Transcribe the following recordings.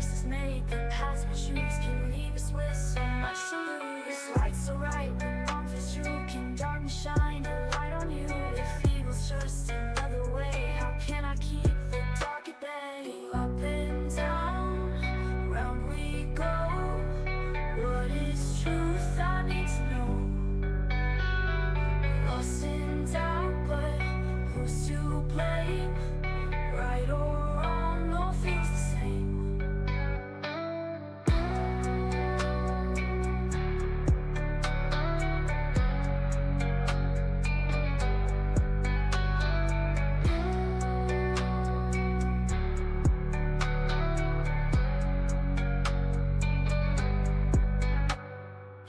choices made, the paths we choose can leave us with so much to lose. If right's so right, when wrong feels true, can darkness shine a light on you? If evil's just another way, how can I keep the dark at bay? Up and down, round we go. What is truth? I need to know. Lost in doubt, but who's to blame? Right or wrong, all feels the same.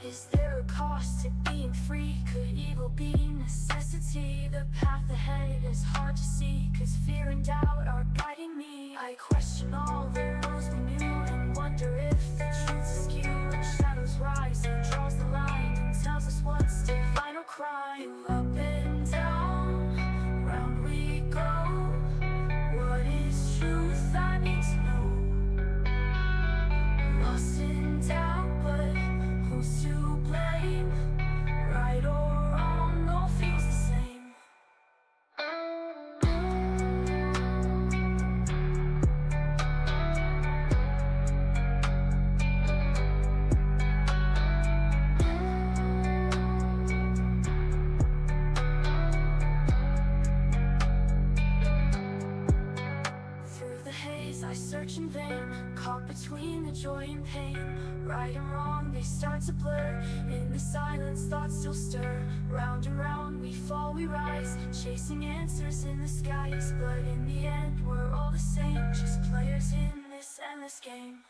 Is there a cost to being free? Could evil be necessity? The path ahead is hard to see, 'cause fear and doubt are guiding me. I question all the rules we knew and wonder if the truth's askew. When shadows rise, it draws the line and tells us what's divine or crime. Up and down, round we go. What is truth? I need to know. Lost in doubt, but who's to blame? Right or wrong, all feels the same. Through the haze I search in vain, caught between the joy and pain. Right and wrong, they start to blur. In the silence, thoughts still stir. Round and round, we fall, we rise, chasing answers in the skies. But in the end, we're all the same, just players in this endless game.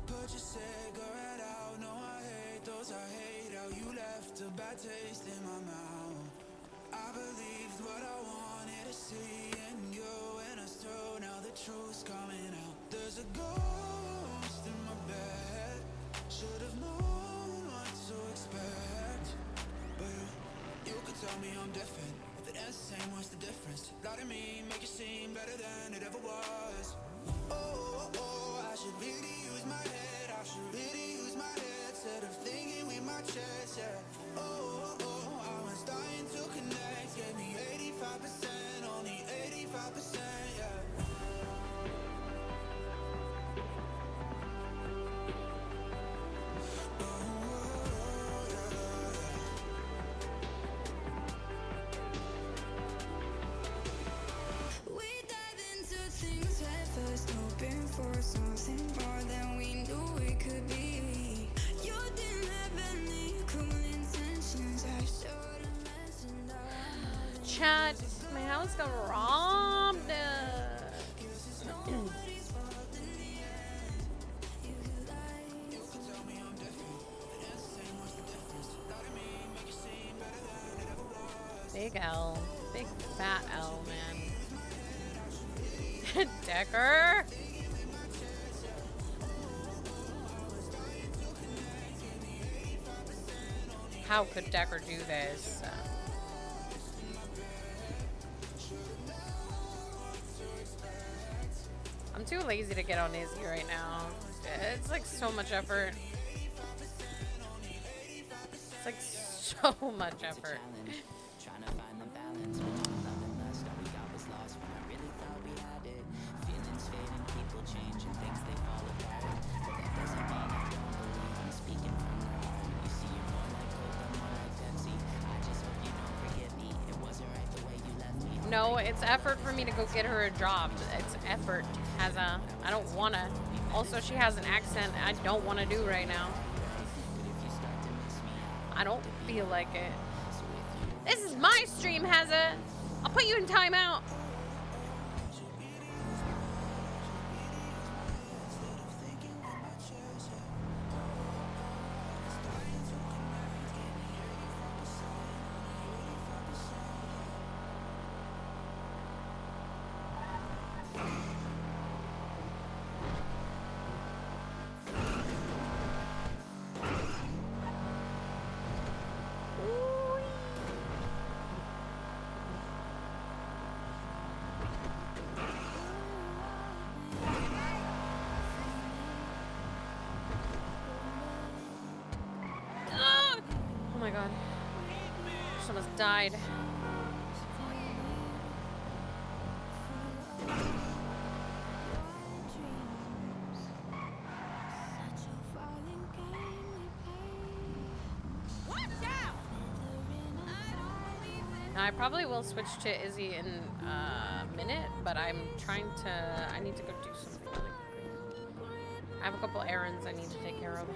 Put your cigarette out, no I hate those I hate how you left a bad taste in my mouth. I believed what I wanted to see in you and us two, now the truth's coming out. There's a ghost in my bed, should've known what to expect. But you could tell me I'm different, if it ends the same, what's the difference? Lie to me, make it seem better than it ever was. Oh, I should really use my head, I should really use my head instead of thinking with my chest, yeah. Oh, I was dying to connect, gave me 85%, only 85%, yeah. We dive into things head first, hoping for something more than we knew it could be. You didn't have any cruel intentions, I should've mentioned that. Chat, my house got robbed. Big L. Big fat L, man. Decker? How could Decker do this? I'm too lazy to get on Izzy right now. It's like so much effort. It's like so much effort. Trying to find the balance between love and lust. All we got was lost when I really thought we had it. Feelings fade and people change and things they fall apart. But that doesn't mean I don't believe I'm speaking from the heart. You see, you're more like Coke, I'm more like Pepsi. I just hope you don't forget me. It wasn't right the way you left me. No, it's effort for me to go get her a job. It's effort. I don't wanna. Also, she has an accent I don't want to do right now. I don't feel like it. This is my stream, Hazza. I'll put you in timeout. god. She almost died. Now, I probably will switch to Izzy in a minute, but I'm trying to... I need to go do something really quickly. I have a couple errands I need to take care of.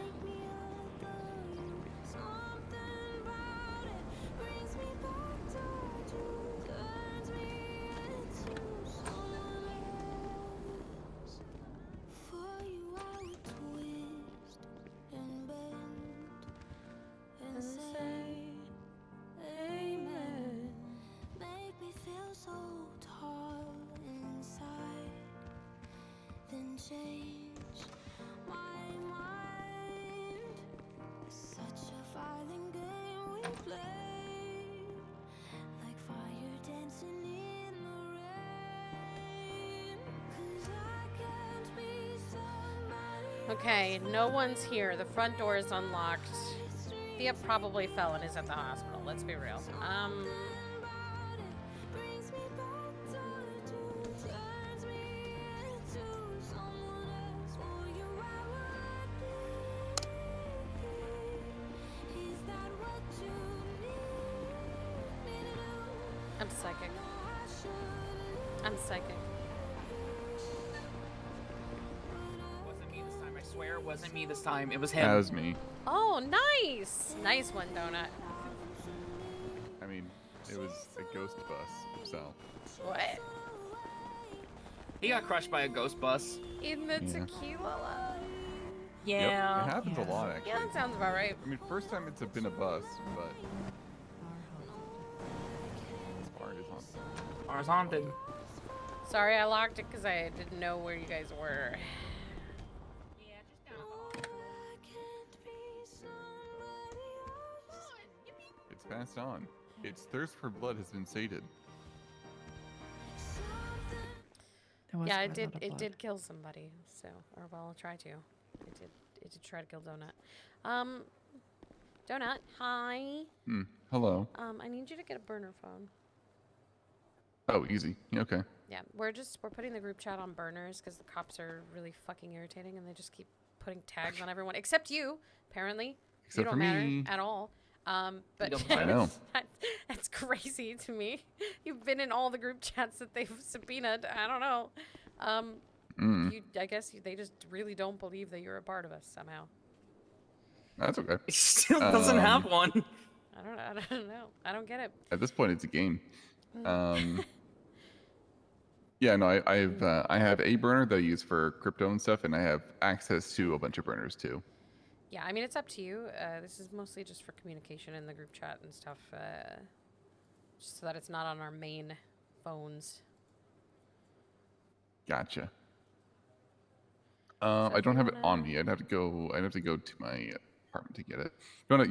Change my mind. Such a violent game we play, like fire dancing in the rain. 'Cause I can't be somebody. Okay, no one's here. The front door is unlocked. Thea probably fell and is at the hospital. Let's be real. Brings me back to turns me into someone else. For you I would be. Is that what you need me to do? I'm psychic. I should I'm psychic. Wasn't me this time. I swear it wasn't me this time. It was him. That was me. Oh, nice! Nice one, Donut. I mean, it was a ghost bus, so. What? He got crushed by a ghost bus. In the Yeah. tequila? Yeah. Yep, it happens a lot, actually. Yeah, that sounds about right. I mean, first time it's been a bus, but. Bar is on. Ours haunted. Sorry, I locked it because I didn't know where you guys were. It's passed on. Its thirst for blood has been sated. There was Yeah, quite it a did. lot of It blood. did kill somebody. So, or well, I'll try to. It did try to kill Donut. Donut, hi. Hello. I need you to get a burner phone. Oh, easy. Yeah, okay. Yeah, we're putting the group chat on burners because the cops are really fucking irritating and they just keep putting tags on everyone except you. Apparently, Except you don't for matter me. at all. But don't I know. that's crazy to me. You've been in all the group chats that they've subpoenaed. I don't know. I guess they just really don't believe that you're a part of us somehow. That's okay. He still doesn't have one. I don't know. I don't get it. At this point, it's a game. Yeah, no, I have a burner that I use for crypto and stuff, and I have access to a bunch of burners too. Yeah, I mean, it's up to you. This is mostly just for communication in the group chat and stuff, just so that it's not on our main phones. Gotcha. So I if don't you have it on wanna- me. I'd have to go to my apartment to get it. You want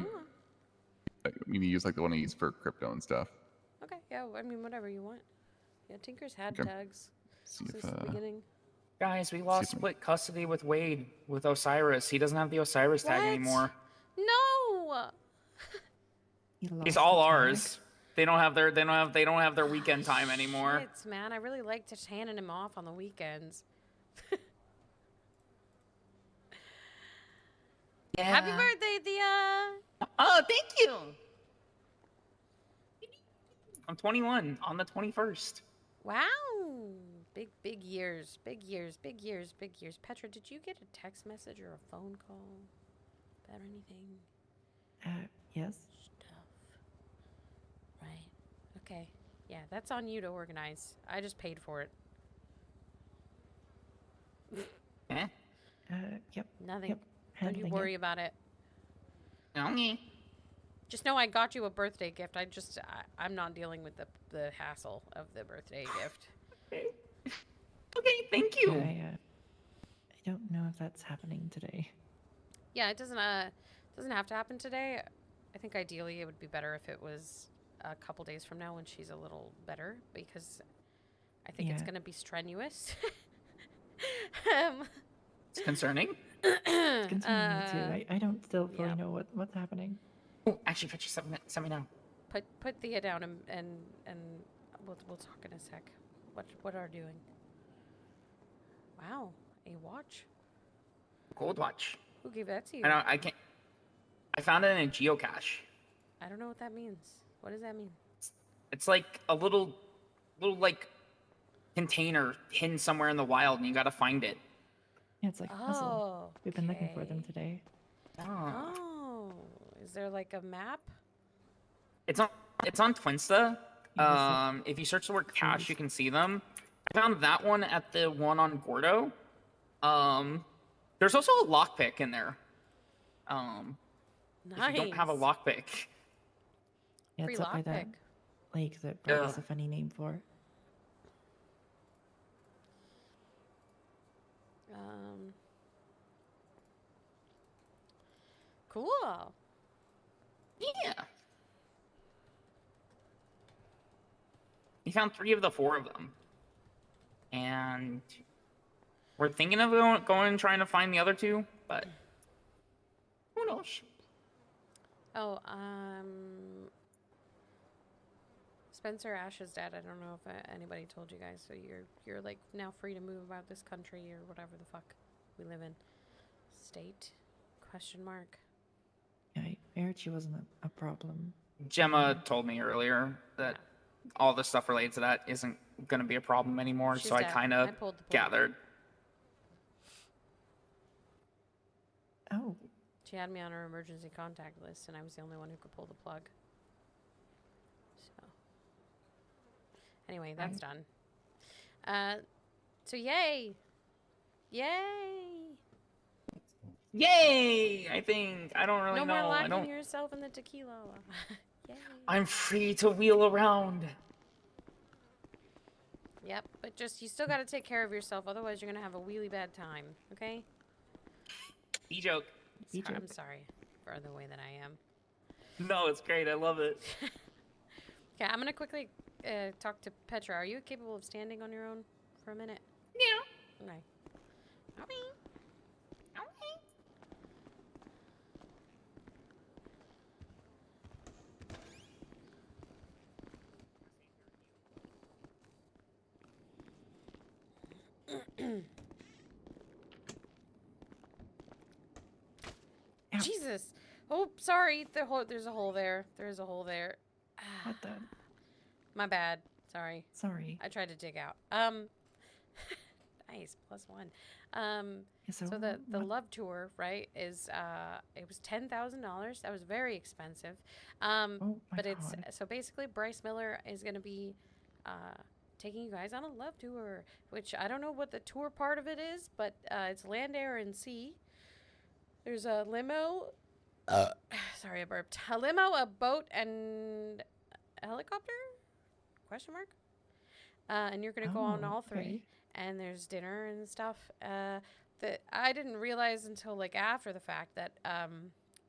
me to use like the one I use for crypto and stuff? Okay, yeah, I mean, whatever you want. Yeah, Tinker's had Okay. tags See since if the beginning. Guys, we lost if I- split custody with Wade with Osiris. He doesn't have the Osiris tag What? anymore. No! He He's lost all the tag. ours. They don't have their weekend time anymore. Shit, man, I really liked just handing him off on the weekends. Yeah. Happy birthday, Thea! Oh, thank you. I'm 21 on the 21st. Wow! Big years, big years, big years, big years. Petra, did you get a text message or a phone call about anything? Yes. Stuff. Right. Okay. Yeah, that's on you to organize. I just paid for it. Eh? Yep. Nothing. Yep. Don't you handling worry it. about it. Okay. Just know I got you a birthday gift. I'm not dealing with the hassle of the birthday gift. Okay, thank you. I don't know if that's happening today. Yeah, it doesn't have to happen today. I think ideally it would be better if it was a couple days from now when she's a little better, because I think it's Yeah. going to be strenuous. It's concerning. It's concerning me too. I don't still fully yeah. know what's happening. Oh, actually, Fetchy, send me now. Put Thea down and we'll talk in a sec. What are doing? Wow, a watch. Gold watch. Who gave that to you? I know. I can't. I found it in a geocache. I don't know what that means. What does that mean? It's like a little like container hidden somewhere in the wild, and you gotta find it. Yeah, it's like a puzzle. Oh, We've been looking for them okay. today. Oh. Oh, is there like a map? It's on Twinsta. Yeah, If you search the word cache, trees. you can see them. I found that one at the one on Gordo. There's also a lockpick in there. Nice. If you don't have a lockpick. Yeah, Free it's up by that lockpick. lake that Brett has Yeah. a funny name for. Cool. Yeah. We found 3 of the 4 of them. And we're thinking of going and trying to find the other 2, but who knows? Oh, Spencer Ash is dead. I don't know if anybody told you guys. So you're like now free to move about this country or whatever the fuck we live in. State? Question mark. Yeah, I heard she wasn't a problem. Gemma told me earlier that all the stuff related to that isn't going to be a problem anymore, She's so I dead. kind I of pulled the plug. gathered. Oh, She had me on her emergency contact list, and I was the only one who could pull the plug. So, anyway, that's done. So yay! Yay! I think I don't really No know. more I locking don't. yourself in the tequila. Yay! I'm free to wheel around. Yep, but just you still got to take care of yourself, otherwise you're gonna have a really bad time. Okay? E joke. I'm sorry for the way that I am. No, it's great. I love it. Okay, I'm gonna quickly talk to Petra. Are you capable of standing on your own for a minute? Yeah. Okay. Jesus. Oh, sorry. There's a hole there. There's a hole there. what the? My bad. Sorry. Sorry. I tried to dig out. Nice. +1. Yeah, So the love tour, right, is it was $10,000. That was very expensive. Oh my But it's God. so basically Bryce Miller is going to be taking you guys on a love tour, which I don't know what the tour part of it is, but it's land, air, and sea. There's a limo. Sorry, I burped. A limo, a boat, and a helicopter? Question mark? And you're gonna go on all 3. Okay. And there's dinner and stuff. That I didn't realize until like after the fact that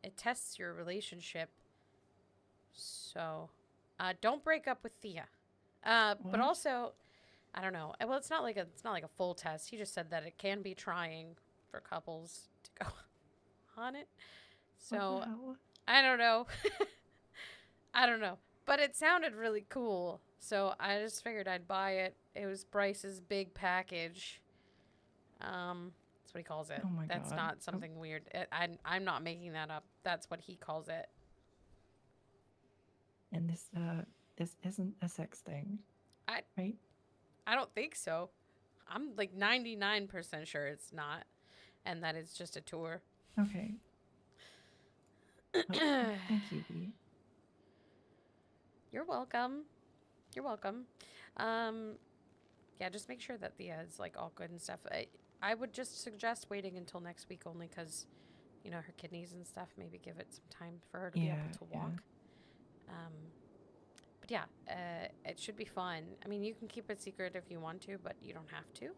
it tests your relationship. So, don't break up with Thea. But What? also, I don't know. Well, it's not like a full test. He just said that it can be trying for couples to go on it. So What the hell? I don't know. I don't know. But it sounded really cool. So I just figured I'd buy it. It was Bryce's big package. That's what he calls it. Oh my That's God. not something weird. I'm not making that up. That's what he calls it. And this isn't a sex thing. Right? I don't think so. I'm like 99% sure it's not. And that it's just a tour. Okay. Oh, thank you, B. You're welcome. You're welcome. Yeah, just make sure that Thea is like all good and stuff. I would just suggest waiting until next week only because, you know, her kidneys and stuff. Maybe give it some time for her to be able to walk. But yeah, it should be fun. I mean, you can keep it secret if you want to, but you don't have to.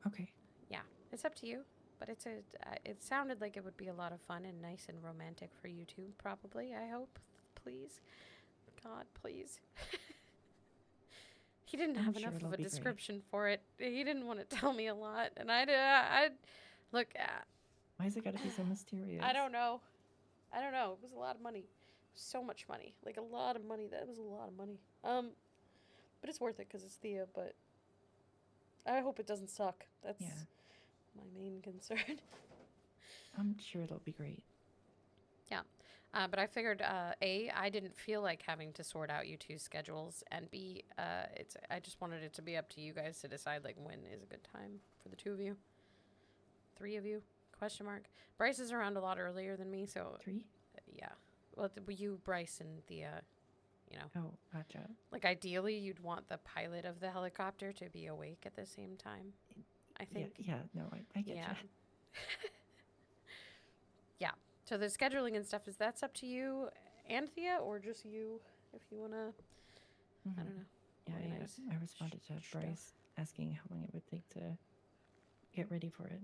Okay. Yeah, it's up to you. But it sounded like it would be a lot of fun and nice and romantic for you too, probably. I hope. Please. God, please. He didn't I'm have sure enough it'll of a be great. description for it. He didn't want to tell me a lot. And I look, Why is it gotta be so mysterious? I don't know. I don't know. It was a lot of money. So much money. Like a lot of money. That was a lot of money. But it's worth it because it's Thea, but I hope it doesn't suck. That's Yeah. my main concern. I'm sure it'll be great. Yeah. But I figured, A, I didn't feel like having to sort out you two's schedules, and B, I just wanted it to be up to you guys to decide, like, when is a good time for the two of you. 3 of you? Question mark. Bryce is around a lot earlier than me, so 3? yeah. Well, you, Bryce, and Thea, you know. Oh, gotcha. Like, ideally, you'd want the pilot of the helicopter to be awake at the same time, I think. Yeah, no, I get Yeah. you. Yeah. So the scheduling and stuff, that's up to you and Thea, or just you, if you want to, I don't know. Yeah, organize I responded to stuff. Bryce asking how long it would take to get ready for it.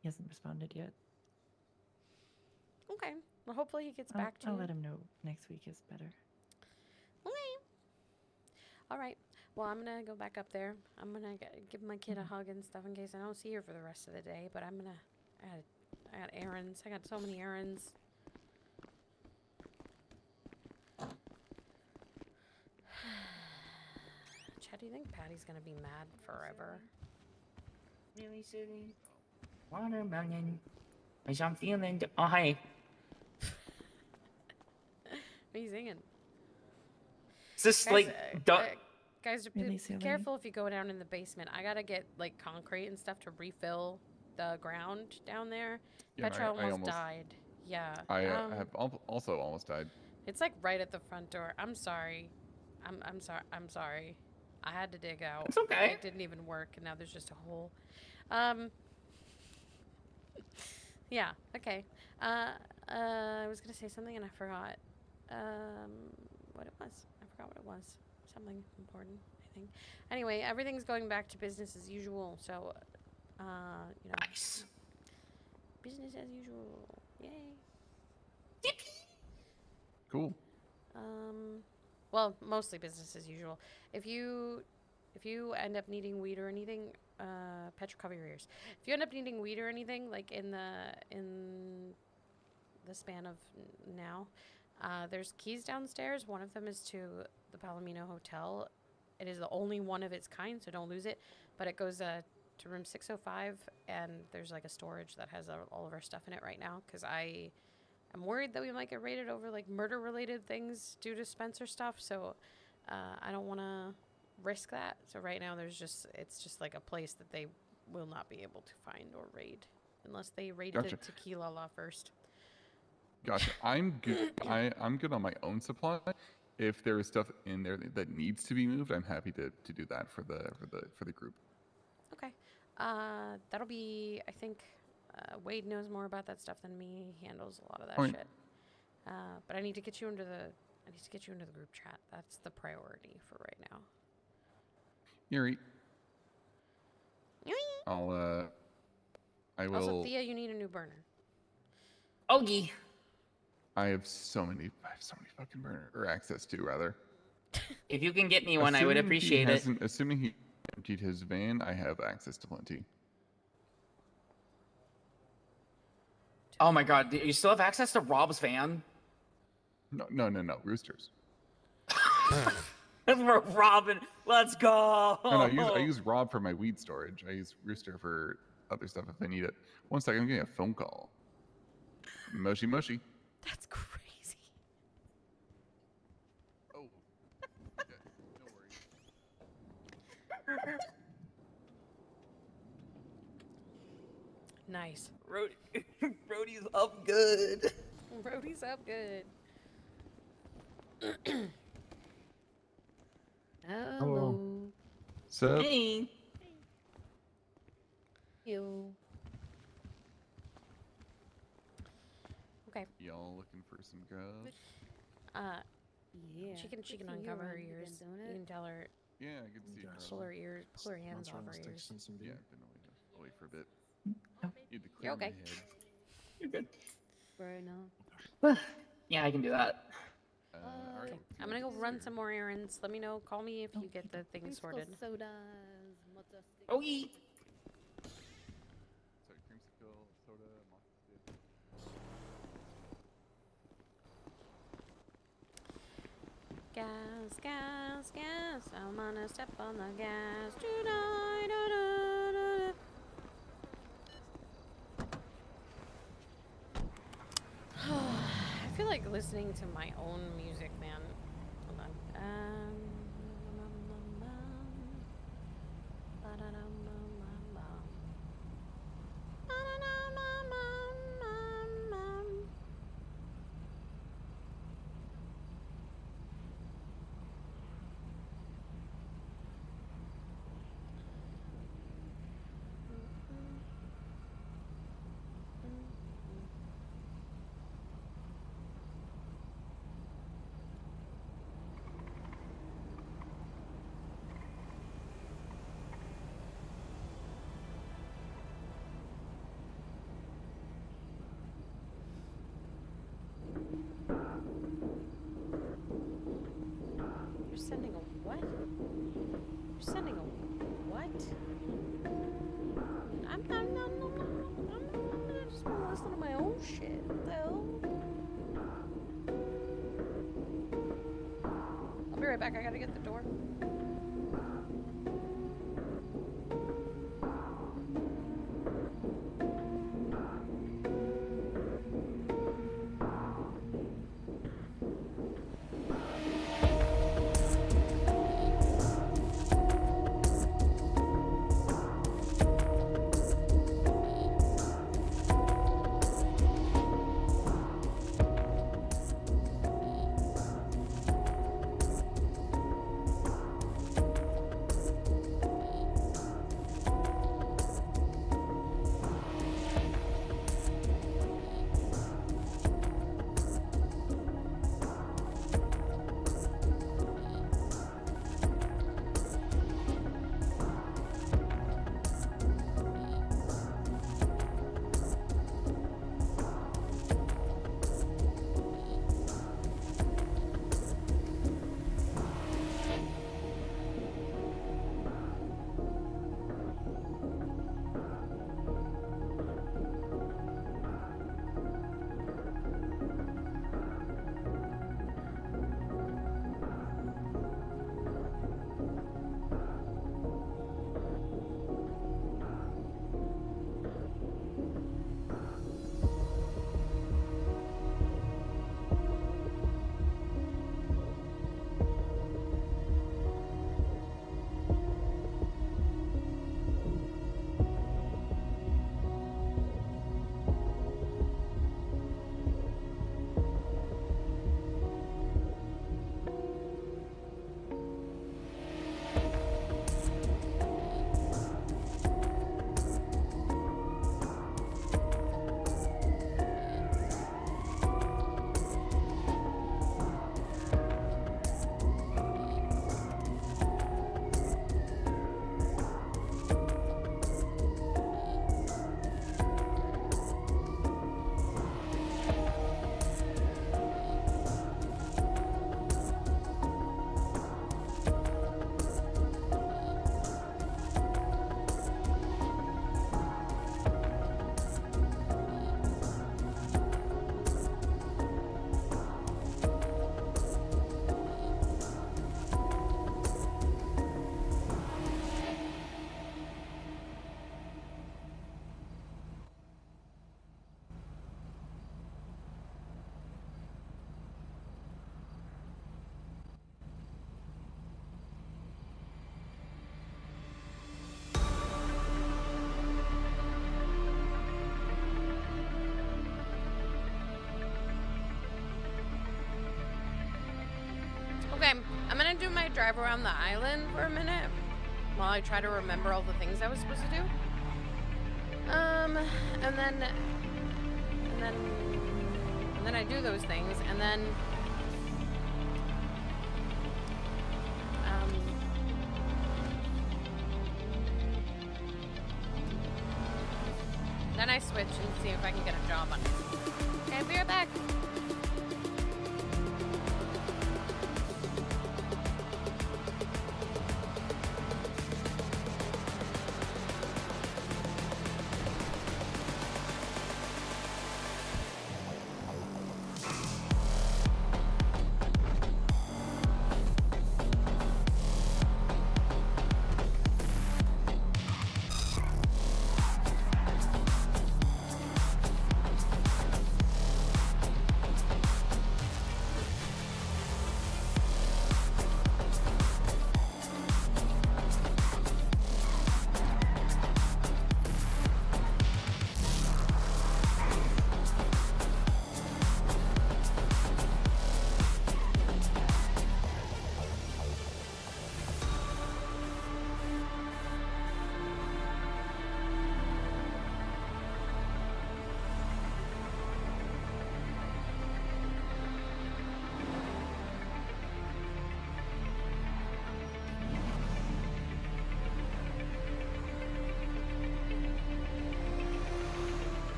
He hasn't responded yet. Okay. Well, hopefully he gets back to I'll you. let him know next week is better. Okay. All right. Well, I'm going to go back up there. I'm going to give my kid a hug and stuff in case I don't see her for the rest of the day, but I'm going to, I got errands. I got so many errands. Chad, do you think Patty's going to be mad forever? Really silly. Watermelon. As I'm feeling. Oh, hi. What are you singing? Is this Guys, like. guys, Really be silly. careful if you go down in the basement. I gotta get like concrete and stuff to refill the ground down there. Yeah, Petra I almost died. Yeah. I have also almost died. It's like right at the front door. I'm sorry. I'm sorry. I'm sorry. I had to dig out. It's okay. It didn't even work, and now there's just a hole. Yeah. Okay. I was gonna say something and I forgot. What it was. I forgot what it was. Something important, I think. Anyway, everything's going back to business as usual. So, you know. Nice. Business as usual. Yay. Cool. Well, mostly business as usual. If you end up needing weed or anything, Petra, cover your ears. If you end up needing weed or anything, like in the span of now, there's keys downstairs. One of them is to the Palomino Hotel. It is the only one of its kind, so don't lose it. But it goes to room 605, and there's like a storage that has all of our stuff in it right now. Because I'm worried that we might get raided over like murder-related things due to Spencer stuff. So I don't want to risk that. So right now it's just like a place that they will not be able to find or raid unless they raid Gotcha. the tequila law first. Gotcha. I'm good. I'm good on my own supply. If there is stuff in there that needs to be moved, I'm happy to do that for the group. Okay. That'll be, I think, Wade knows more about that stuff than me. He handles a lot of that Okay. shit. But I need to get you into the group chat. That's the priority for right now. Yuri. I will. Also, Thea, you need a new burner. Ogie. I have so many fucking burner or access to rather. If you can get me one, I would appreciate it. Assuming he emptied his van, I have access to plenty. Oh my god, do you still have access to Rob's van? No, Roosters. Robin, let's go. No, I use Rob for my weed storage. I use Rooster for other stuff if I need it. One second, I'm getting a phone call. Mushy. That's crazy. Oh. Okay, no worries. Nice. Brody's up good. Brody's up good. Hello. So, Hey. You. Okay. y'all looking for some grub? Yeah. She can uncover her ears. You can tell her, Yeah, I can see her. pull her ears, pull her hands off her ears. Yeah, I've been away for a bit. Oh. Need to clear You're okay. my head. You're good. Right now. Yeah, I can do that. Alright. Okay. I'm gonna go run some more errands. Let me know. Call me if you get the thing Creamsicle sorted. sodas. Mocha Ogie. So creamsicle, gas, gas, gas. I'm gonna step on the gas tonight. Da, da, da, da. I feel like listening to my own music, man. Hold on. You're sending a what? You're sending a what? I'm just gonna listen to my own shit, though. I'll be right back. I gotta get the door. Okay, I'm gonna do my drive around the island for a minute while I try to remember all the things I was supposed to do. And then I do those things, and then I switch and see if I can get a job on it. Okay, I'll be right back.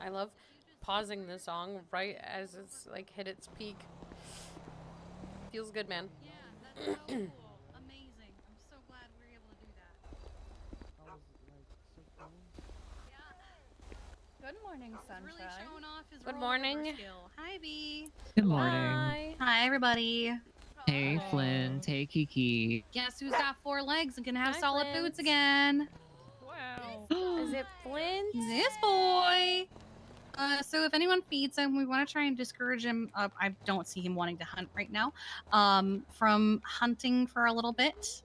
I love pausing the song right as it's like hit its peak. Feels good, man. Yeah, that's so cool. Amazing. I'm so glad we were able to do that. How was it like? So cool. Yeah. Good morning, He's sunshine. really showing off his Good rollover morning. skill. Hi, V. Good morning. Hi. Hi, everybody. Hey, Hello. Flint. Hey, Kiki. Guess who's got 4 legs and can have Hi, solid Flint. boots again? Wow. Is it Flint? This boy. So if anyone feeds him, we want to try and discourage him. I don't see him wanting to hunt right now. From hunting for a little bit.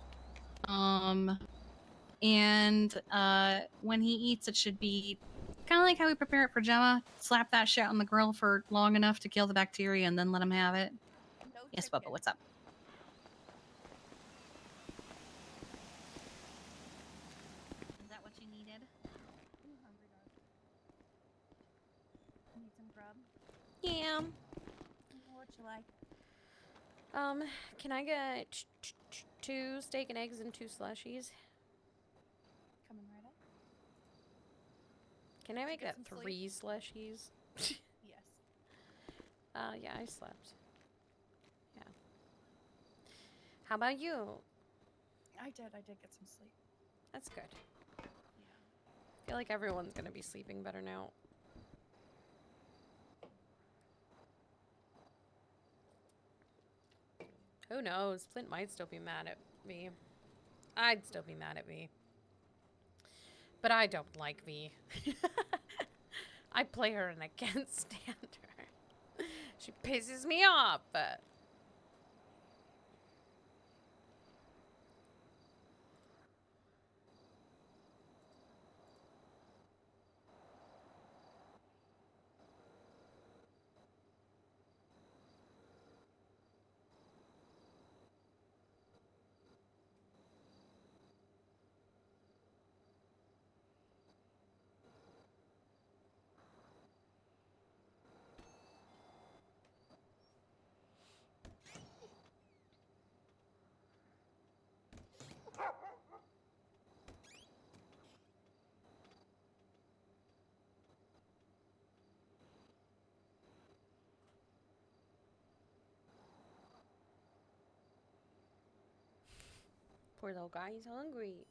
And when he eats, it should be kind of like how we prepare it for Gemma. Slap that shit on the grill for long enough to kill the bacteria, and then let him have it. No Yes, chicken. Bubba. What's up? Is that what you needed? I'm hungry, dog. Need some grub? Yeah. What you like? Can I get 2 steak and eggs and 2 slushies? Coming right up. Can I make get that some 3 slushies? Yes. Yeah, I slept. Yeah. How about you? I did get some sleep. That's good. Yeah. I feel like everyone's gonna be sleeping better now. Who knows? Flint might still be mad at me. I'd still be mad at me. But I don't like V. I play her and I can't stand her. She pisses me off, but... Poor little guy, he's hungry.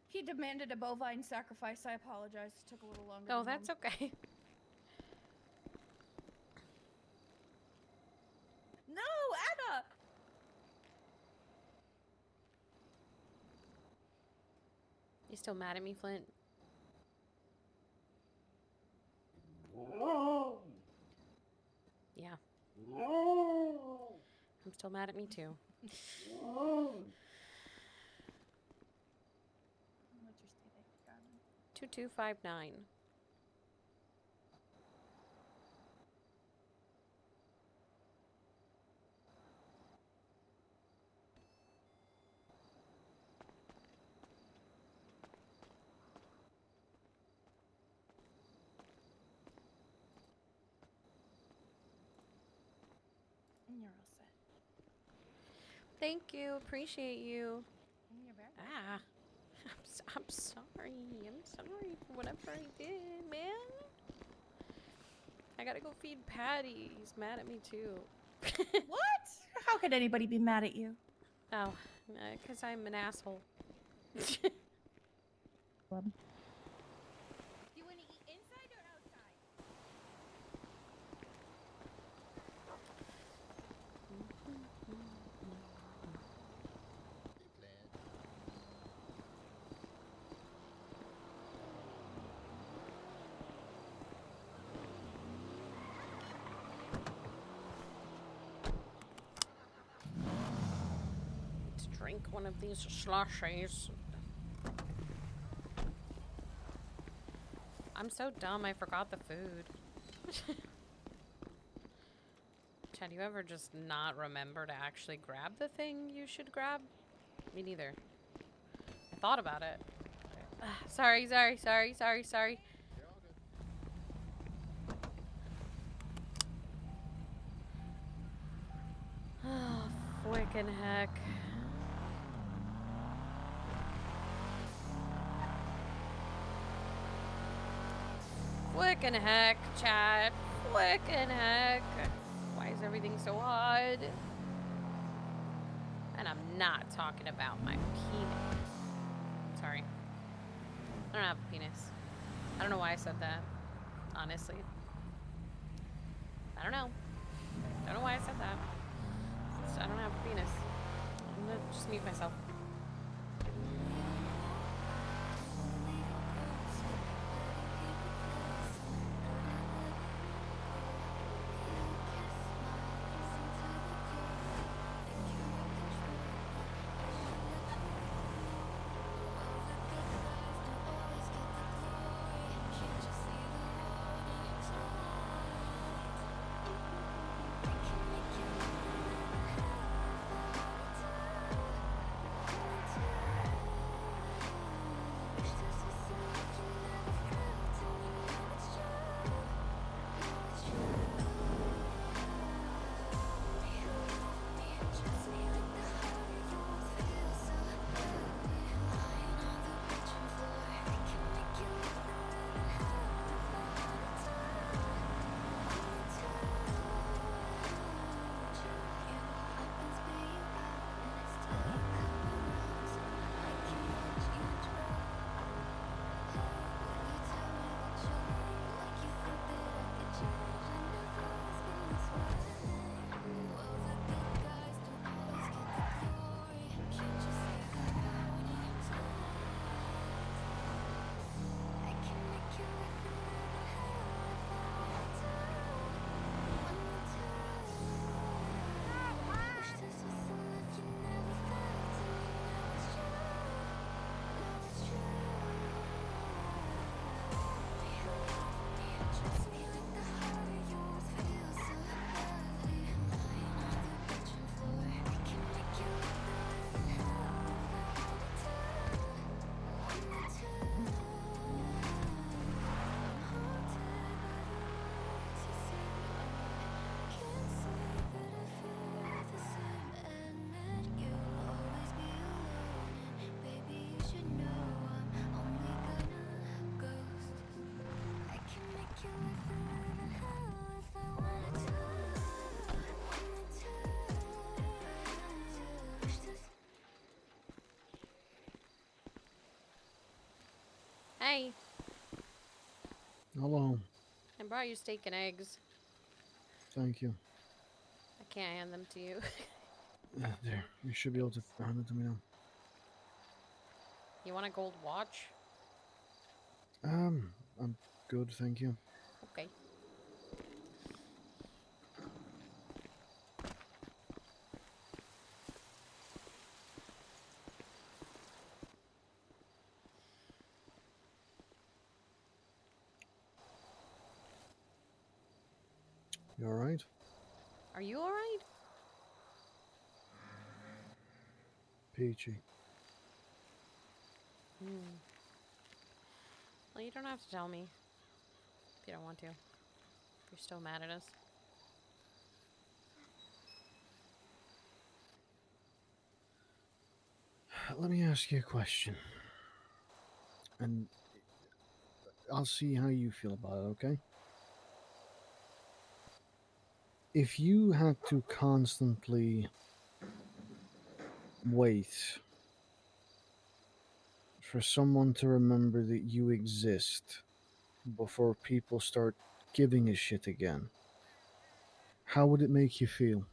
He demanded a bovine sacrifice. I apologize. It took a little longer. Oh, than that's normal. okay. No, Anna! You still mad at me, Flint? Yeah. I'm still mad at me too. What's your state egg, darling? 2259. You're all set. Thank you. Appreciate you. You're very welcome. Ah. I'm sorry. I'm sorry for whatever I did, man. I gotta go feed Patty. He's mad at me too. What? How could anybody be mad at you? Oh, because I'm an asshole. Do you want to eat inside or outside? drink one of these slushies. I'm so dumb, I forgot the food. Chad, you ever just not remember to actually grab the thing you should grab? Me neither. I thought about it. Sorry. Oh, frickin' heck. Frickin' heck, Chad. Frickin' heck. Why is everything so hard? And I'm not talking about my penis. Sorry. I don't have a penis. I don't know why I said that. Honestly. I don't know. Don't know why I said that. I don't have a penis. I'm gonna just mute myself. Hey, Hello. I brought you steak and eggs. Thank you. I can't hand them to you. There. You should be able to hand it to me now. You want a gold watch? I'm good, thank you. Okay. You alright? Are you alright? Peachy. Well, you don't have to tell me. If you don't want to. If you're still mad at us. Let me ask you a question. And I'll see how you feel about it, okay? If you had to constantly wait for someone to remember that you exist before people start giving a shit again, how would it make you feel?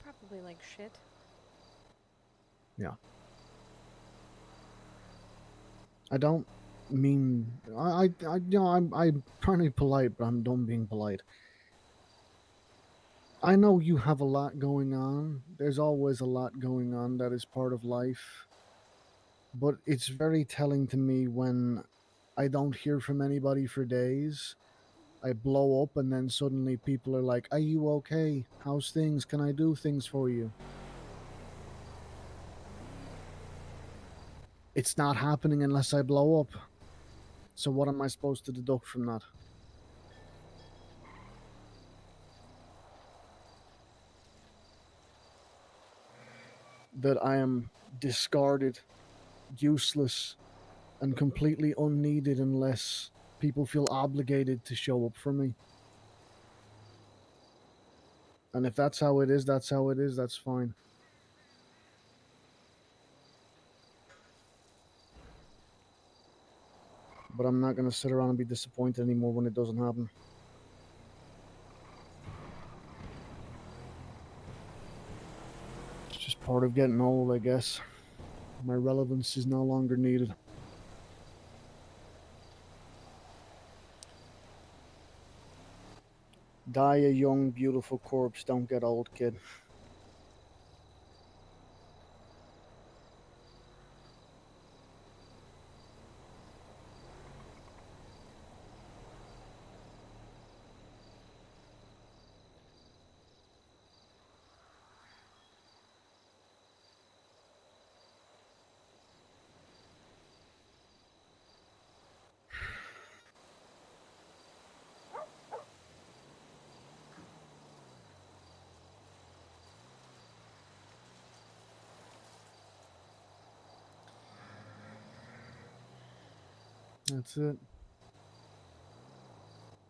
Probably like shit. Yeah. I don't mean I'm trying to be polite, but I'm don't being polite. I know you have a lot going on. There's always a lot going on that is part of life. But it's very telling to me when I don't hear from anybody for days. I blow up, and then suddenly people are like, "Are you okay? How's things? Can I do things for you?" It's not happening unless I blow up. So, what am I supposed to deduct from that? That I am discarded, useless, and completely unneeded unless people feel obligated to show up for me. And if that's how it is, that's how it is, that's fine. But I'm not going to sit around and be disappointed anymore when it doesn't happen. It's just part of getting old, I guess. My relevance is no longer needed. Die a young, beautiful corpse. Don't get old, kid. That's it.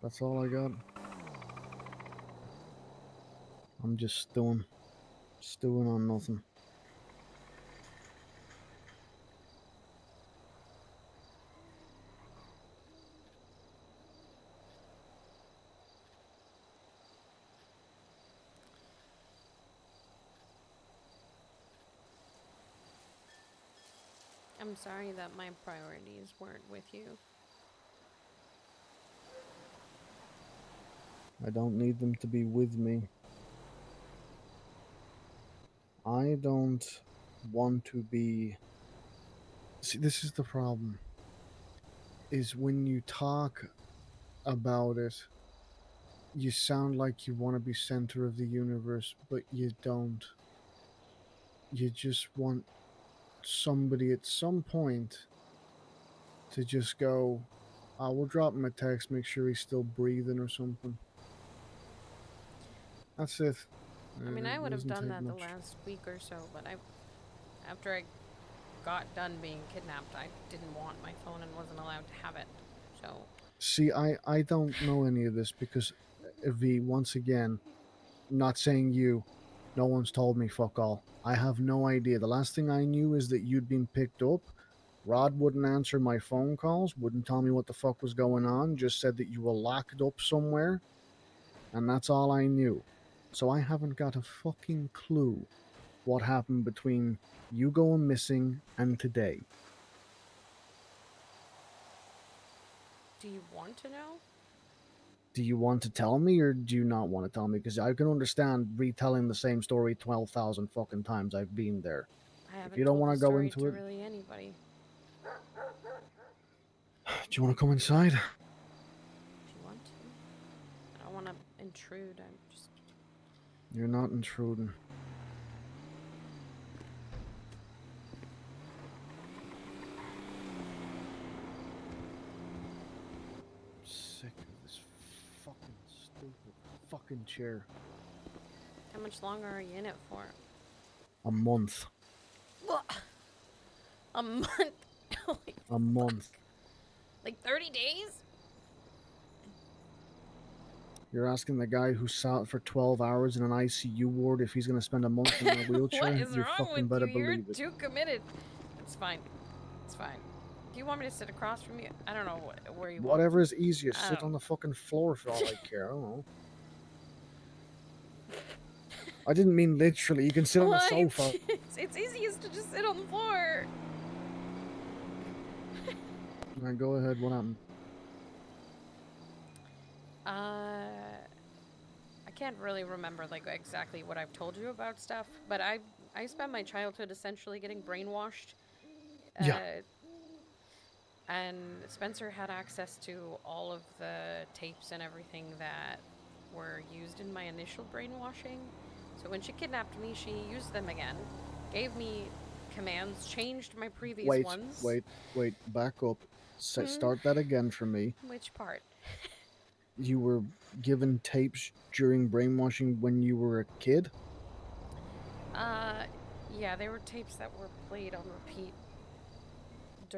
That's all I got. I'm just stewing on nothing. I'm sorry that my priorities weren't with you. I don't need them to be with me. I don't want to be. See, this is the problem. Is when you talk about it, you sound like you want to be center of the universe, but you don't. You just want somebody at some point to just go, I will drop him a text, make sure he's still breathing or something. That's it. I mean, I It would have doesn't done take that the much. last week or so, but after I got done being kidnapped, I didn't want my phone and wasn't allowed to have it. So, See, I don't know any of this because, V, once again, not saying you, no one's told me fuck all. I have no idea. The last thing I knew is that you'd been picked up. Rod wouldn't answer my phone calls, wouldn't tell me what the fuck was going on, just said that you were locked up somewhere, and that's all I knew. So I haven't got a fucking clue what happened between you going missing and today. do you want to know? Do you want to tell me or do you not want to tell me? Because I can understand retelling the same story 12,000 fucking times. I've been there. I If you haven't don't told want the to go story into to it, really anybody. do you want to come inside? If you want to. I don't want to intrude. I'm just. You're not intruding. I'm sick of this fucking stupid fucking chair. How much longer are you in it for? A month. A month? Holy A month. fuck. Like 30 days? You're asking the guy who sat for 12 hours in an ICU ward if he's going to spend a month in a wheelchair? What is You wrong fucking with better you? You're believe it. too committed. It's fine. It's fine. Do you want me to sit across from you? I don't know where you want. Whatever is easiest. I Sit don't- on the fucking floor for all I care. I don't know. I didn't mean literally. You can sit on the What? sofa. It's easiest to just sit on the floor. Now go ahead. What happened? I can't really remember like exactly what I've told you about stuff, but I spent my childhood essentially getting brainwashed. Yeah. And Spencer had access to all of the tapes and everything that were used in my initial brainwashing. So when she kidnapped me, she used them again, gave me commands, changed my previous Wait, ones. wait, wait. Back up. Hmm? Start that again for me. Which part? You were given tapes during brainwashing when you were a kid? Uh, yeah, they were tapes that were played on repeat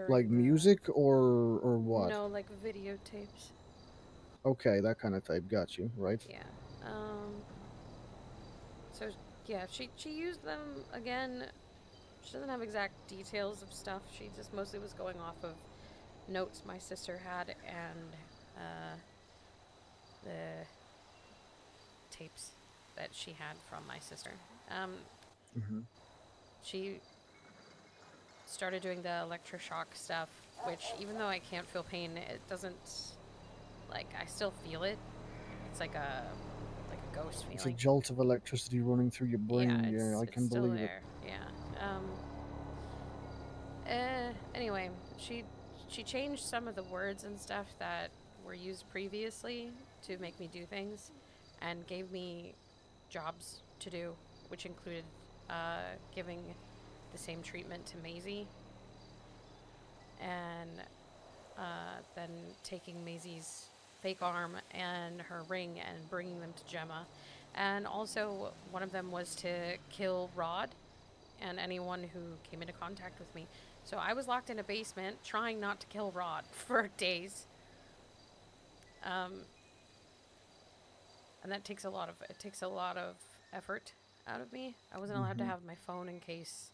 Like during the. music or what? No, like videotapes. Okay, that kind of type. Got you, right? Yeah. Um. So yeah, she used them again. She doesn't have exact details of stuff. She just mostly was going off of notes my sister had and the tapes that she had from my sister. Um, Hmm. she started doing the electroshock stuff, which even though I can't feel pain, it doesn't like I still feel it. It's like a ghost It's a feeling. jolt of electricity running through your Yeah, brain. Yeah, I it's can still believe it. there. Yeah. Anyway, she changed some of the words and stuff that were used previously to make me do things, and gave me jobs to do, which included giving the same treatment to Maisie, and then taking Maisie's fake arm and her ring and bringing them to Gemma. And also, one of them was to kill Rod and anyone who came into contact with me. So I was locked in a basement trying not to kill Rod for days. And that takes a lot of effort out of me. I wasn't allowed to Hmm. have my phone in case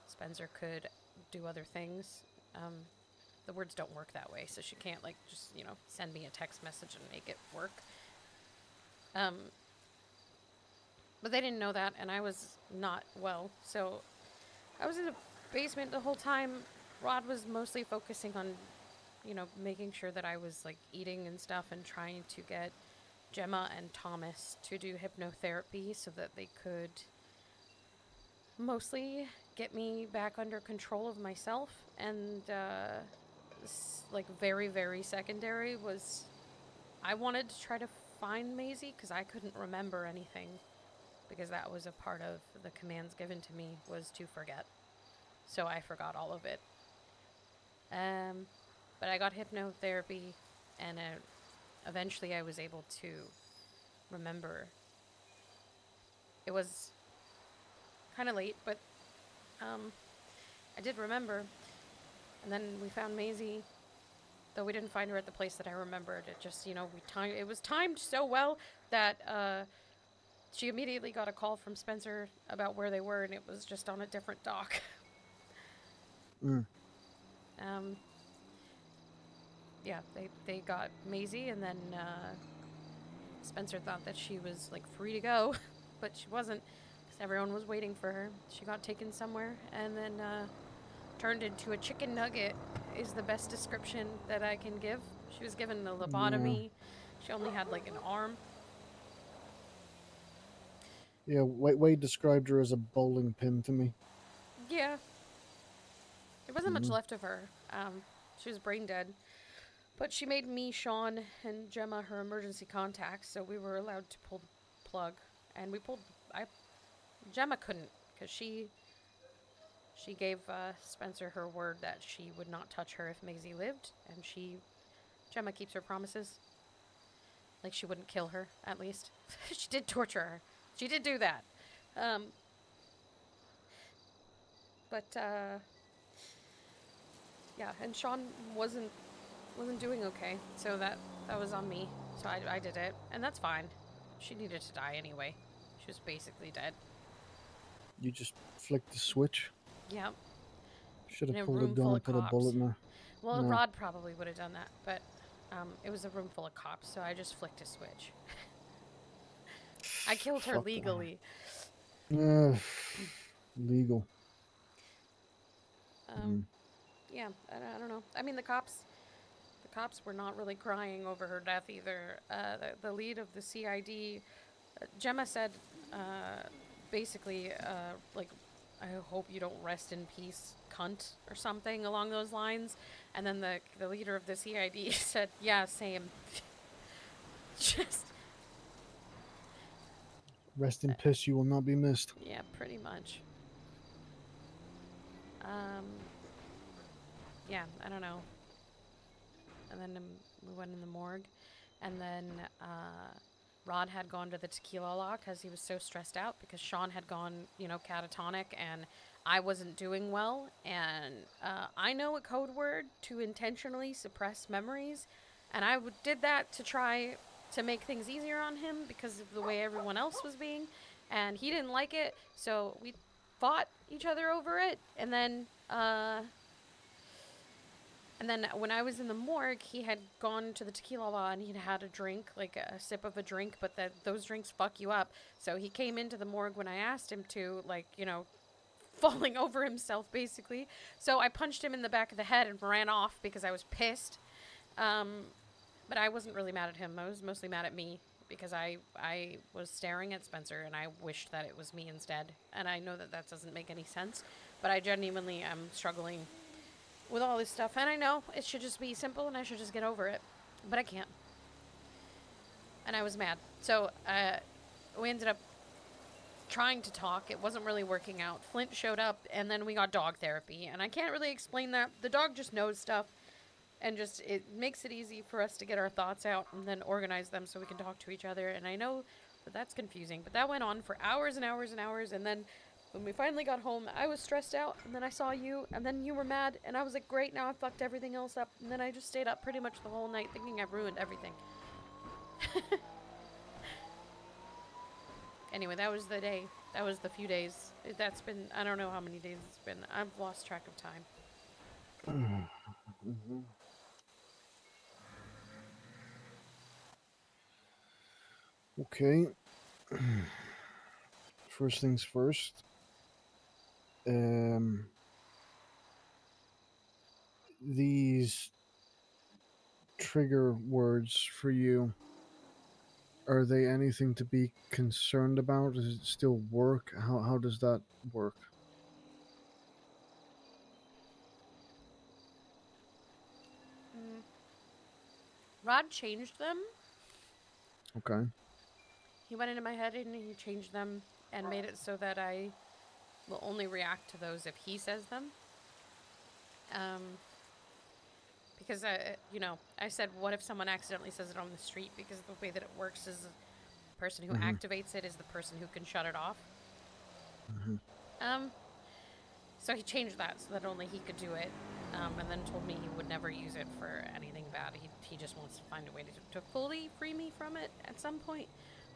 Spencer could do other things. Um, the words don't work that way, so she can't like just send me a text message and make it work. Um, but they didn't know that, and I was not well, so I was in the basement the whole time. Rod was mostly focusing on, making sure that I was like eating and stuff and trying to get Gemma and Thomas to do hypnotherapy so that they could mostly get me back under control of myself. And like very, very secondary was I wanted to try to find Maisie because I couldn't remember anything because that was a part of the commands given to me was to forget. So I forgot all of it. But I got hypnotherapy, and eventually I was able to remember. It was kind of late, but I did remember. And then we found Maisie, though we didn't find her at the place that I remembered. It just, it was timed so well that she immediately got a call from Spencer about where they were, and it was just on a different dock. Mm. Yeah, they got Maisie, and then Spencer thought that she was like free to go, but she wasn't, because everyone was waiting for her. She got taken somewhere, and then turned into a chicken nugget is the best description that I can give. She was given a Yeah. lobotomy. She only had like an arm. Yeah. Wade described her as a bowling pin to me. Yeah, there wasn't much Hmm. left of her. She was brain dead. But she made me, Sean, and Gemma her emergency contacts, so we were allowed to pull the plug. And we pulled. Gemma couldn't, because she gave Spencer her word that she would not touch her if Maisie lived, and Gemma keeps her promises. Like she wouldn't kill her, at least. She did torture her. She did do that. Um, but yeah, and Sean wasn't doing okay, so that was on me. So I did it, and that's fine. She needed to die anyway. She was basically dead. You just flicked the switch. Yep, Should in have a pulled it room down full and of put a bullet cops. in her. Well, No. Rod probably would have done that, but it was a room full of cops, so I just flicked a switch. I killed her Fuck that. legally. Legal. Um, yeah, I don't know. I mean, the cops were not really crying over her death either. The lead of the CID Gemma said, basically, like, I hope you don't rest in peace, cunt, or something along those lines. And then the leader of the CID said, yeah, same. Just, Rest in piss, you will not be missed. yeah, pretty much. Um, yeah, I don't know. And then we went in the morgue, and then Rod had gone to the tequila law because he was so stressed out because Sean had gone, catatonic, and I wasn't doing well. And I know a code word to intentionally suppress memories, and I did that to try to make things easier on him because of the way everyone else was being, and he didn't like it, so we fought each other over it, and then. And then when I was in the morgue, he had gone to the tequila bar and he'd had a drink, like a sip of a drink, but those drinks fuck you up. So he came into the morgue when I asked him to, like, falling over himself, basically. So I punched him in the back of the head and ran off because I was pissed. But I wasn't really mad at him. I was mostly mad at me because I was staring at Spencer and I wished that it was me instead. And I know that doesn't make any sense, but I genuinely am struggling with all this stuff, and I know it should just be simple and I should just get over it, but I can't. And I was mad. So we ended up trying to talk. It wasn't really working out. Flint showed up, and then we got dog therapy, and I can't really explain that. The dog just knows stuff, and just it makes it easy for us to get our thoughts out and then organize them so we can talk to each other. And I know that that's confusing, but that went on for hours and hours and hours, and then when we finally got home, I was stressed out, and then I saw you, and then you were mad, and I was like, great, now I fucked everything else up, and then I just stayed up pretty much the whole night thinking I've ruined everything. Anyway, that was the day. That was the few days. That's been, I don't know how many days it's been. I've lost track of time. Okay. First things first. These trigger words for you, are they anything to be concerned about? Does it still work? How does that work? Rod changed them. Okay. He went into my head and he changed them and made it so that I will only react to those if he says them. Because I said, what if someone accidentally says it on the street? Because the way that it works is the person who activates it is the person who can shut it off. So he changed that so that only he could do it, and then told me he would never use it for anything bad. He just wants to find a way to fully free me from it at some point.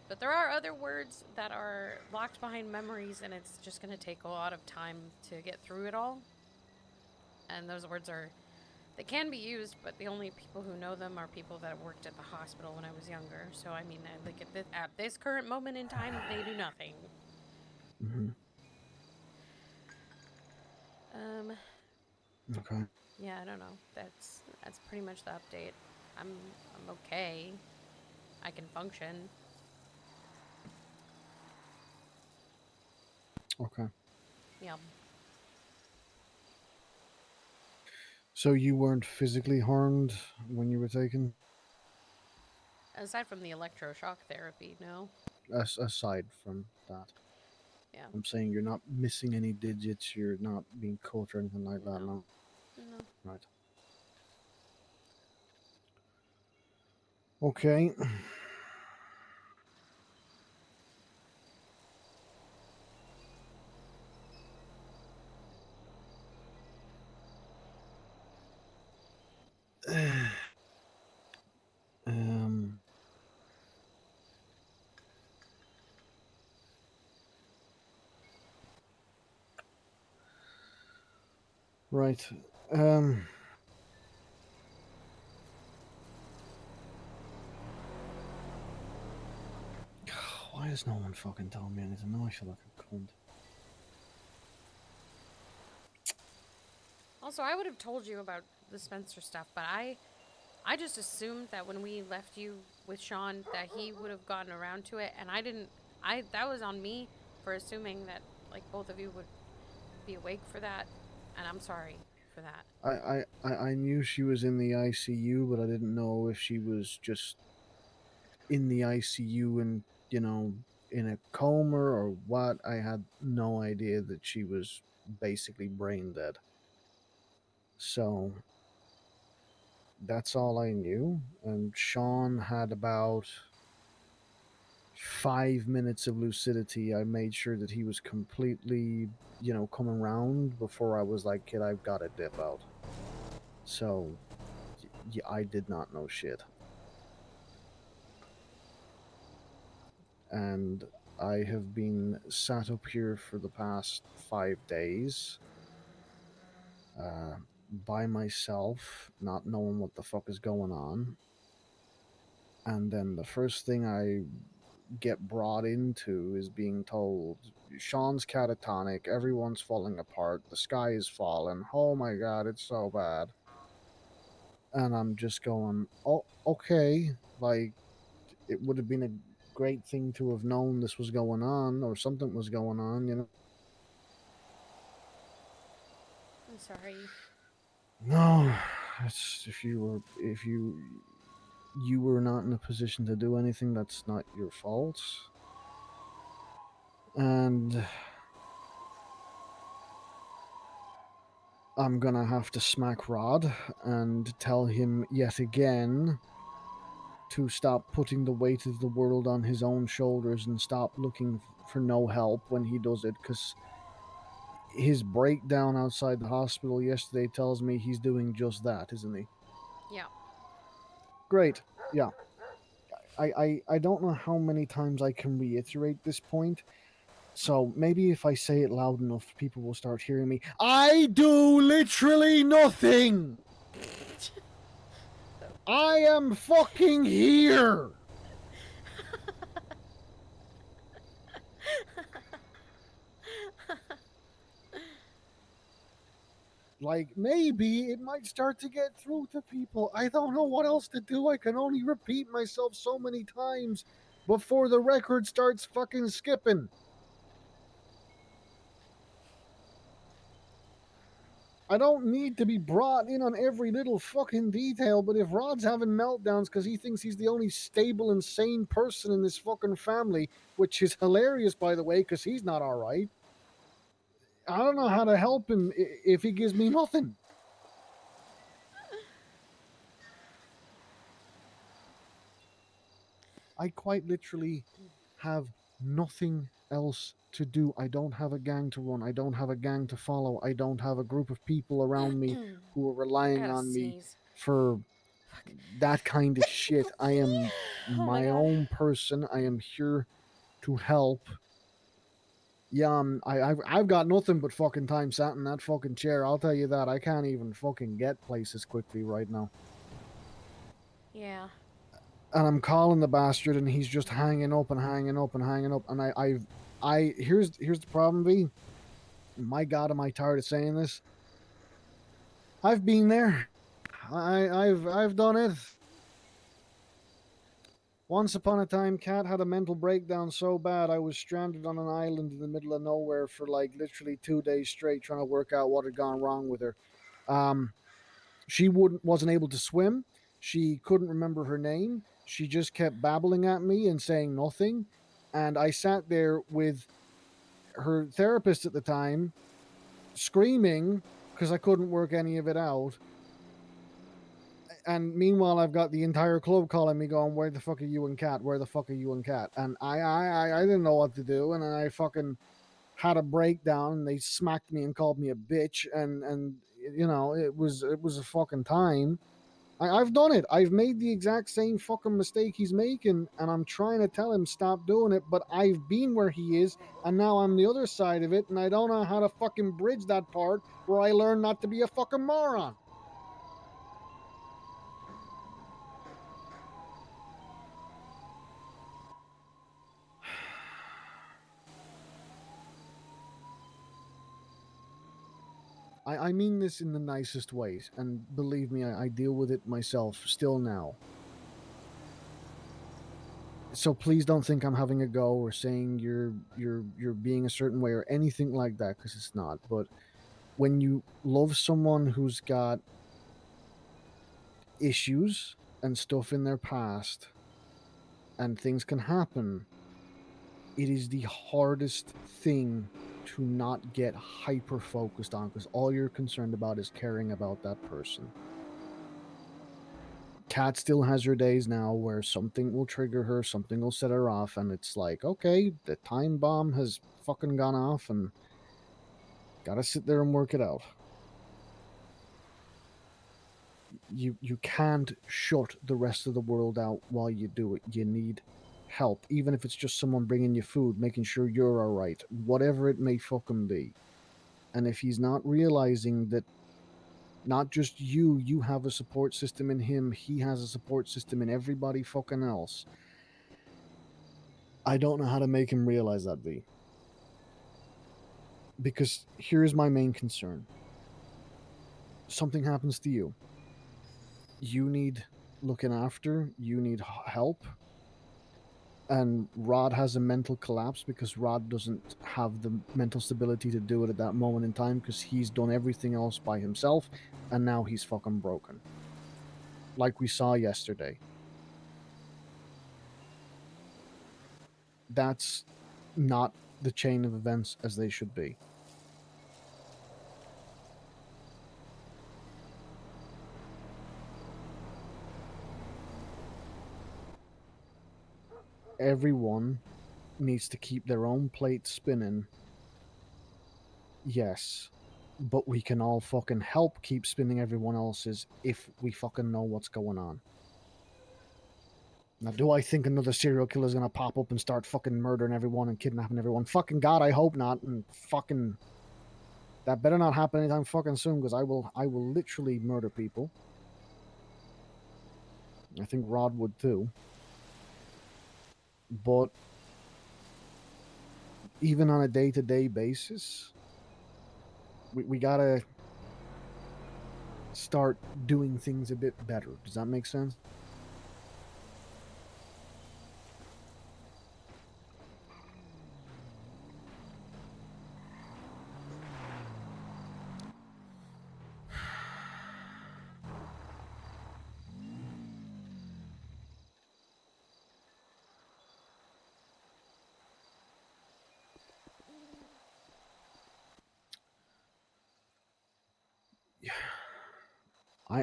But there are other words that are locked behind memories, and it's just going to take a lot of time to get through it all. And those words they can be used, but the only people who know them are people that worked at the hospital when I was younger. So, I mean, like at this current moment in time, they do nothing. Okay. Yeah, I don't know. That's pretty much the update. I'm okay. I can function. Okay. Yeah. So you weren't physically harmed when you were taken? Aside from the electroshock therapy, no. Aside from that. Yeah. I'm saying you're not missing any digits, you're not being caught or anything like that, no? No. Right. Okay. um, right. Why has no one fucking told me anything? Now I feel like a cunt. Also, I would have told you about the Spencer stuff, but I I just assumed that when we left you with Sean that he would have gotten around to it, and I didn't. That was on me for assuming that like both of you would be awake for that, and I'm sorry for that. I knew she was in the ICU, but I didn't know if she was just in the ICU and, you know, in a coma or what. I had no idea that she was basically brain dead. So that's all I knew. And Sean had about 5 minutes of lucidity. I made sure that he was completely, you know, coming around before I was like, kid, I've got to dip out. So yeah, I did not know shit. And I have been sat up here for the past 5 days by myself, not knowing what the fuck is going on. And then the first thing I get brought into is being told Sean's catatonic, everyone's falling apart, the sky is falling. Oh my god, it's so bad. And I'm just going, oh, okay. Like, it would have been a great thing to have known this was going on or something was going on, you know? I'm sorry. No, it's if you were not in a position to do anything, that's not your fault. And I'm gonna have to smack Rod and tell him yet again to stop putting the weight of the world on his own shoulders and stop looking for no help when he does it, because his breakdown outside the hospital yesterday tells me he's doing just that, isn't he? Yeah. Great. Yeah. I don't know how many times I can reiterate this point. So maybe if I say it loud enough, people will start hearing me. I do literally nothing. I am fucking here. Like, maybe it might start to get through to people. I don't know what else to do. I can only repeat myself so many times before the record starts fucking skipping. I don't need to be brought in on every little fucking detail, but if Rod's having meltdowns because he thinks he's the only stable and sane person in this fucking family, which is hilarious, by the way, because he's not all right, I don't know how to help him if he gives me nothing. I quite literally have nothing else to do. I don't have a gang to run. I don't have a gang to follow. I don't have a group of people around me who are I relying gotta on me sneeze. for that kind of shit. I am Oh my my god. own person. I am here to help. Yeah, I've got nothing but fucking time sat in that fucking chair. I'll tell you that. I can't even fucking get places quickly right now. Yeah. And I'm calling the bastard, and he's just hanging up and hanging up and hanging up. And here's the problem, V. My God, am I tired of saying this? I've been there. I've done it. Once upon a time, Kat had a mental breakdown so bad I was stranded on an island in the middle of nowhere for like literally 2 days straight, trying to work out what had gone wrong with her. She wasn't able to swim. She couldn't remember her name. She just kept babbling at me and saying nothing. And I sat there with her therapist at the time, screaming because I couldn't work any of it out. And meanwhile, I've got the entire club calling me, going, "Where the fuck are you and Kat? Where the fuck are you and Kat?" And I didn't know what to do, and then I fucking had a breakdown. And they smacked me and called me a bitch, and you know, it was a fucking time. I've done it. I've made the exact same fucking mistake he's making, and I'm trying to tell him stop doing it, but I've been where he is, and now I'm the other side of it, and I don't know how to fucking bridge that part where I learn not to be a fucking moron. I mean this in the nicest ways, and believe me, I deal with it myself still now. So please don't think I'm having a go or saying you're being a certain way or anything like that, because it's not. But when you love someone who's got issues and stuff in their past and things can happen, it is the hardest thing to not get hyper focused on, because all you're concerned about is caring about that person. Kat still has her days now where something will trigger her, something will set her off, and it's like, okay, the time bomb has fucking gone off, and gotta sit there and work it out. You can't shut the rest of the world out while you do it. You need help, even if it's just someone bringing you food, making sure you're all right, whatever it may fucking be. And if he's not realizing that not just you have a support system in him, he has a support system in everybody fucking else, I don't know how to make him realize that, V. Because here's my main concern. Something happens to you. You need looking after, you need help. And Rod has a mental collapse because Rod doesn't have the mental stability to do it at that moment in time, because he's done everything else by himself, and now he's fucking broken. Like we saw yesterday. That's not the chain of events as they should be. Everyone needs to keep their own plate spinning. Yes, but we can all fucking help keep spinning everyone else's if we fucking know what's going on. Now, do I think another serial killer is gonna pop up and start fucking murdering everyone and kidnapping everyone? Fucking God, I hope not. And fucking that better not happen anytime fucking soon, because I will literally murder people. I think Rod would too. But even on a day-to-day basis, we gotta start doing things a bit better. Does that make sense?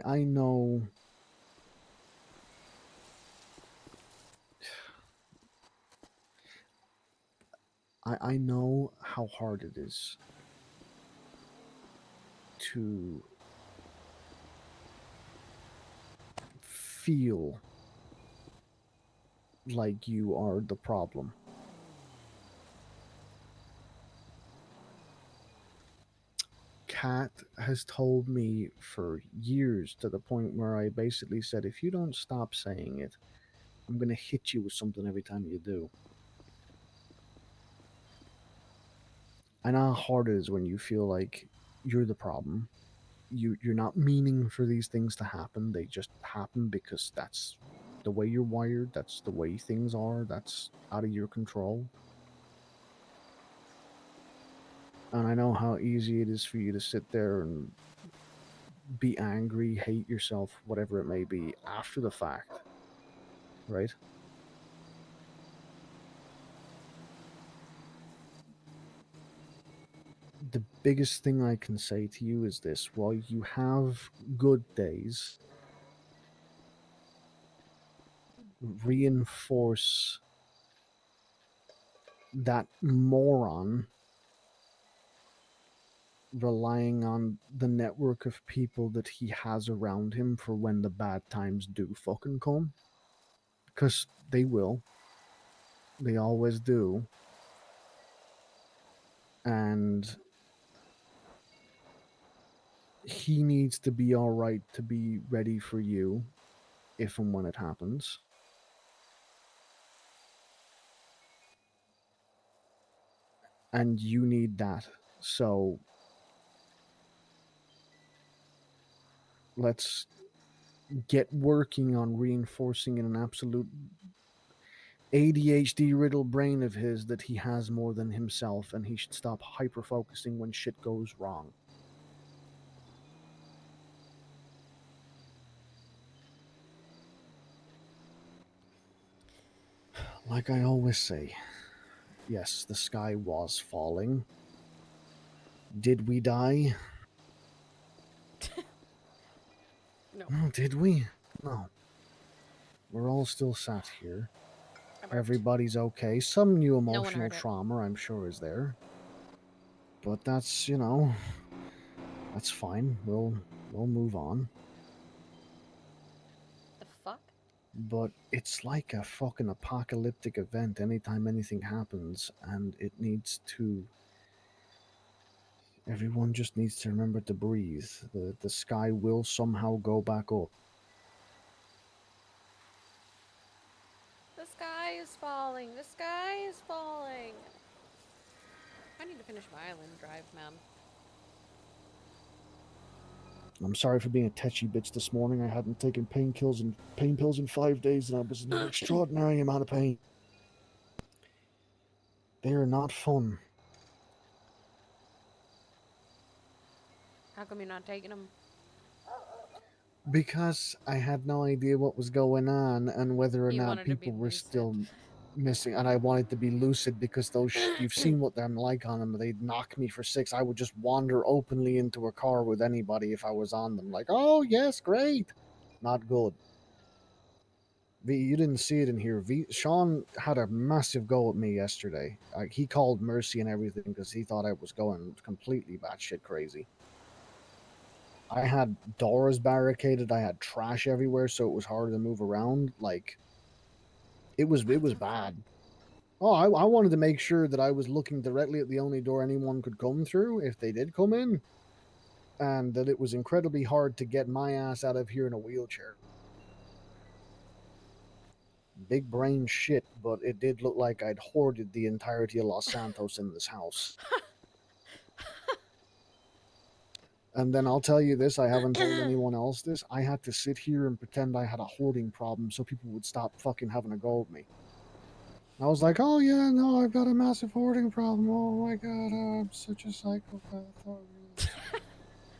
I know I know how hard it is to feel like you are the problem. Kat has told me for years, to the point where I basically said, if you don't stop saying it, I'm going to hit you with something every time you do. I know how hard it is when you feel like you're the problem. You're not meaning for these things to happen. They just happen because that's the way you're wired. That's the way things are. That's out of your control. And I know how easy it is for you to sit there and be angry, hate yourself, whatever it may be, after the fact. Right? The biggest thing I can say to you is this: while you have good days, reinforce that moron relying on the network of people that he has around him for when the bad times do fucking come. Because they will. They always do. And he needs to be alright to be ready for you if and when it happens. And you need that. So let's get working on reinforcing in an absolute ADHD riddled brain of his that he has more than himself and he should stop hyper focusing when shit goes wrong. Like I always say, yes, the sky was falling. Did we die? No. Did we? No. We're all still sat here. I burped. Everybody's okay. Some new No one emotional heard it. trauma, I'm sure, is there. But that's, that's fine. We'll move on. The fuck? But it's like a fucking apocalyptic event anytime anything happens, and it needs to. Everyone just needs to remember to breathe. The sky will somehow go back up. The sky is falling. The sky is falling. I need to finish my island drive, man. I'm sorry for being a tetchy bitch this morning. I hadn't taken pain pills in 5 days, and I was in an extraordinary amount of pain. They are not fun. How come you're not taking them? Because I had no idea what was going on and whether or You not wanted to be people were lucid. still missing, and I wanted to be lucid because those you've seen what I'm like on them. They'd knock me for six. I would just wander openly into a car with anybody if I was on them. Like, oh yes, great. Not good. V, you didn't see it in here. Sean had a massive go at me yesterday. He called mercy and everything because he thought I was going completely batshit crazy. I had doors barricaded. I had trash everywhere, so it was hard to move around. Like, it was bad. Oh, I wanted to make sure that I was looking directly at the only door anyone could come through if they did come in, and that it was incredibly hard to get my ass out of here in a wheelchair. Big brain shit, but it did look like I'd hoarded the entirety of Los Santos in this house. And then I'll tell you this, I haven't told anyone else this. I had to sit here and pretend I had a hoarding problem so people would stop fucking having a go at me. I was like, oh yeah, no, I've got a massive hoarding problem. Oh my god, I'm such a psychopath. Oh, really?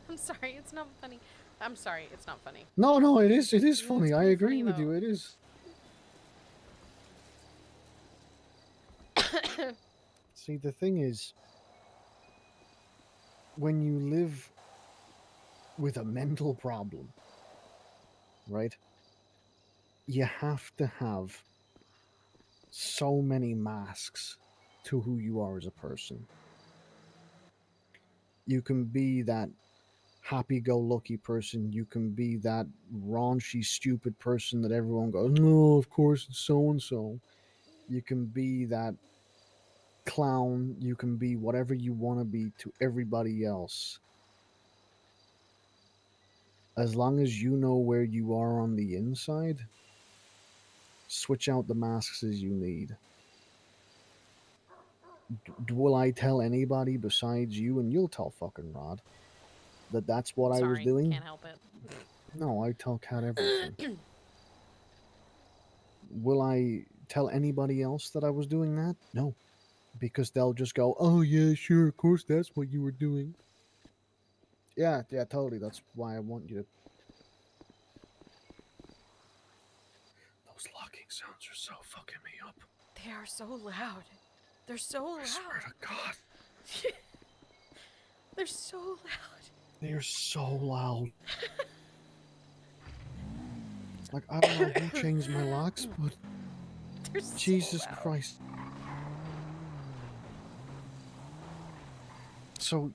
I'm sorry, it's not funny. I'm sorry, it's not funny. No, it is funny. I pretty agree funny, with though. you. It is. See, the thing is, when you live with a mental problem, right? You have to have so many masks to who you are as a person. You can be that happy-go-lucky person. You can be that raunchy, stupid person that everyone goes, no, of course it's so-and-so. You can be that clown. You can be whatever you want to be to everybody else. As long as you know where you are on the inside, switch out the masks as you need. Will I tell anybody besides you, and you'll tell fucking Rod, that that's what I was Sorry, doing? can't help it. No, I tell Kat everything. Will I tell anybody else that I was doing that? No, because they'll just go, oh yeah, sure, of course that's what you were doing. Yeah, totally. That's why I want you to. Those locking sounds are so fucking me up. They are so loud. They're so loud. I swear to God. They're so loud. They are so loud. Like, I don't know who changed my locks, but They're so Jesus loud. Christ. So,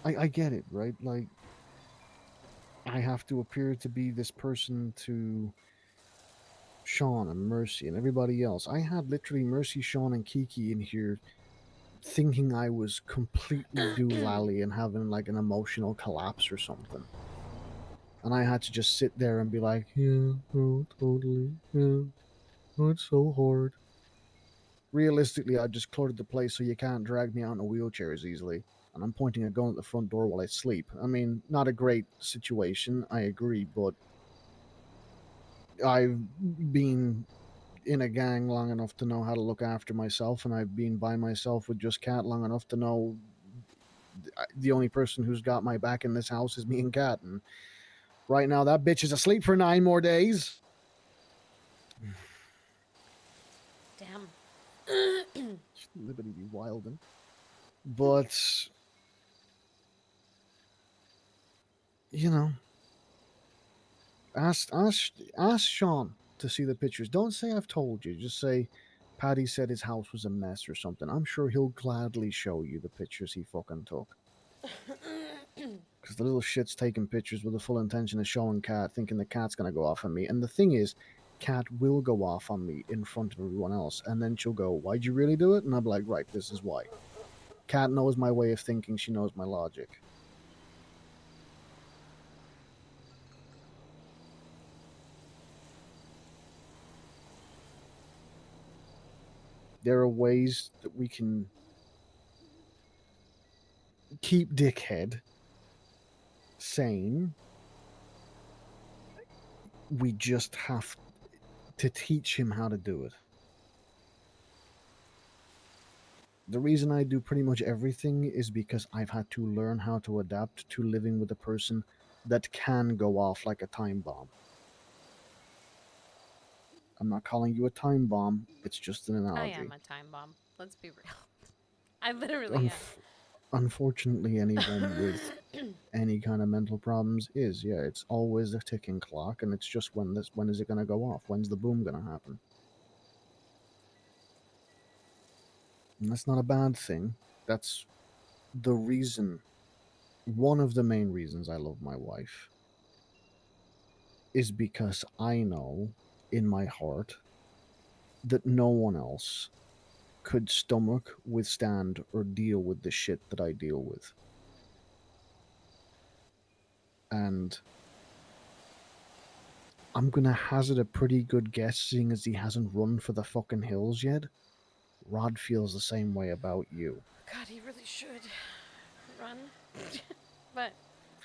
I get it, right? Like, I have to appear to be this person to Sean and Mercy and everybody else. I had literally Mercy, Sean, and Kiki in here thinking I was completely doolally and having like an emotional collapse or something. And I had to just sit there and be like, yeah, oh, totally, yeah, oh, it's so hard. Realistically, I just cluttered the place so you can't drag me out in a wheelchair as easily. and I'm pointing a gun at the front door while I sleep. I mean, not a great situation, I agree, but I've been in a gang long enough to know how to look after myself, and I've been by myself with just Cat long enough to know the only person who's got my back in this house is me and Cat. And right now, that bitch is asleep for 9 more days. Damn. Liberty be wildin'. But, you know, ask Sean to see the pictures. Don't say I've told you. Just say Paddy said his house was a mess or something. I'm sure he'll gladly show you the pictures he fucking took. Because the little shit's taking pictures with the full intention of showing Cat, thinking the Cat's going to go off on me. And the thing is, Cat will go off on me in front of everyone else. And then she'll go, why'd you really do it? And I'll be like, right, this is why. Cat knows my way of thinking. She knows my logic. There are ways that we can keep Dickhead sane. We just have to teach him how to do it. The reason I do pretty much everything is because I've had to learn how to adapt to living with a person that can go off like a time bomb. I'm not calling you a time bomb. It's just an analogy. I am a time bomb. Let's be real. I literally am. Unfortunately, anyone with any kind of mental problems is, yeah, it's always a ticking clock, and it's just when is it going to go off? When's the boom going to happen? And that's not a bad thing. That's the reason, one of the main reasons I love my wife is because I know in my heart that no one else could stomach, withstand, or deal with the shit that I deal with. And I'm gonna hazard a pretty good guess, seeing as he hasn't run for the fucking hills yet. Rod feels the same way about you. God, he really should run. But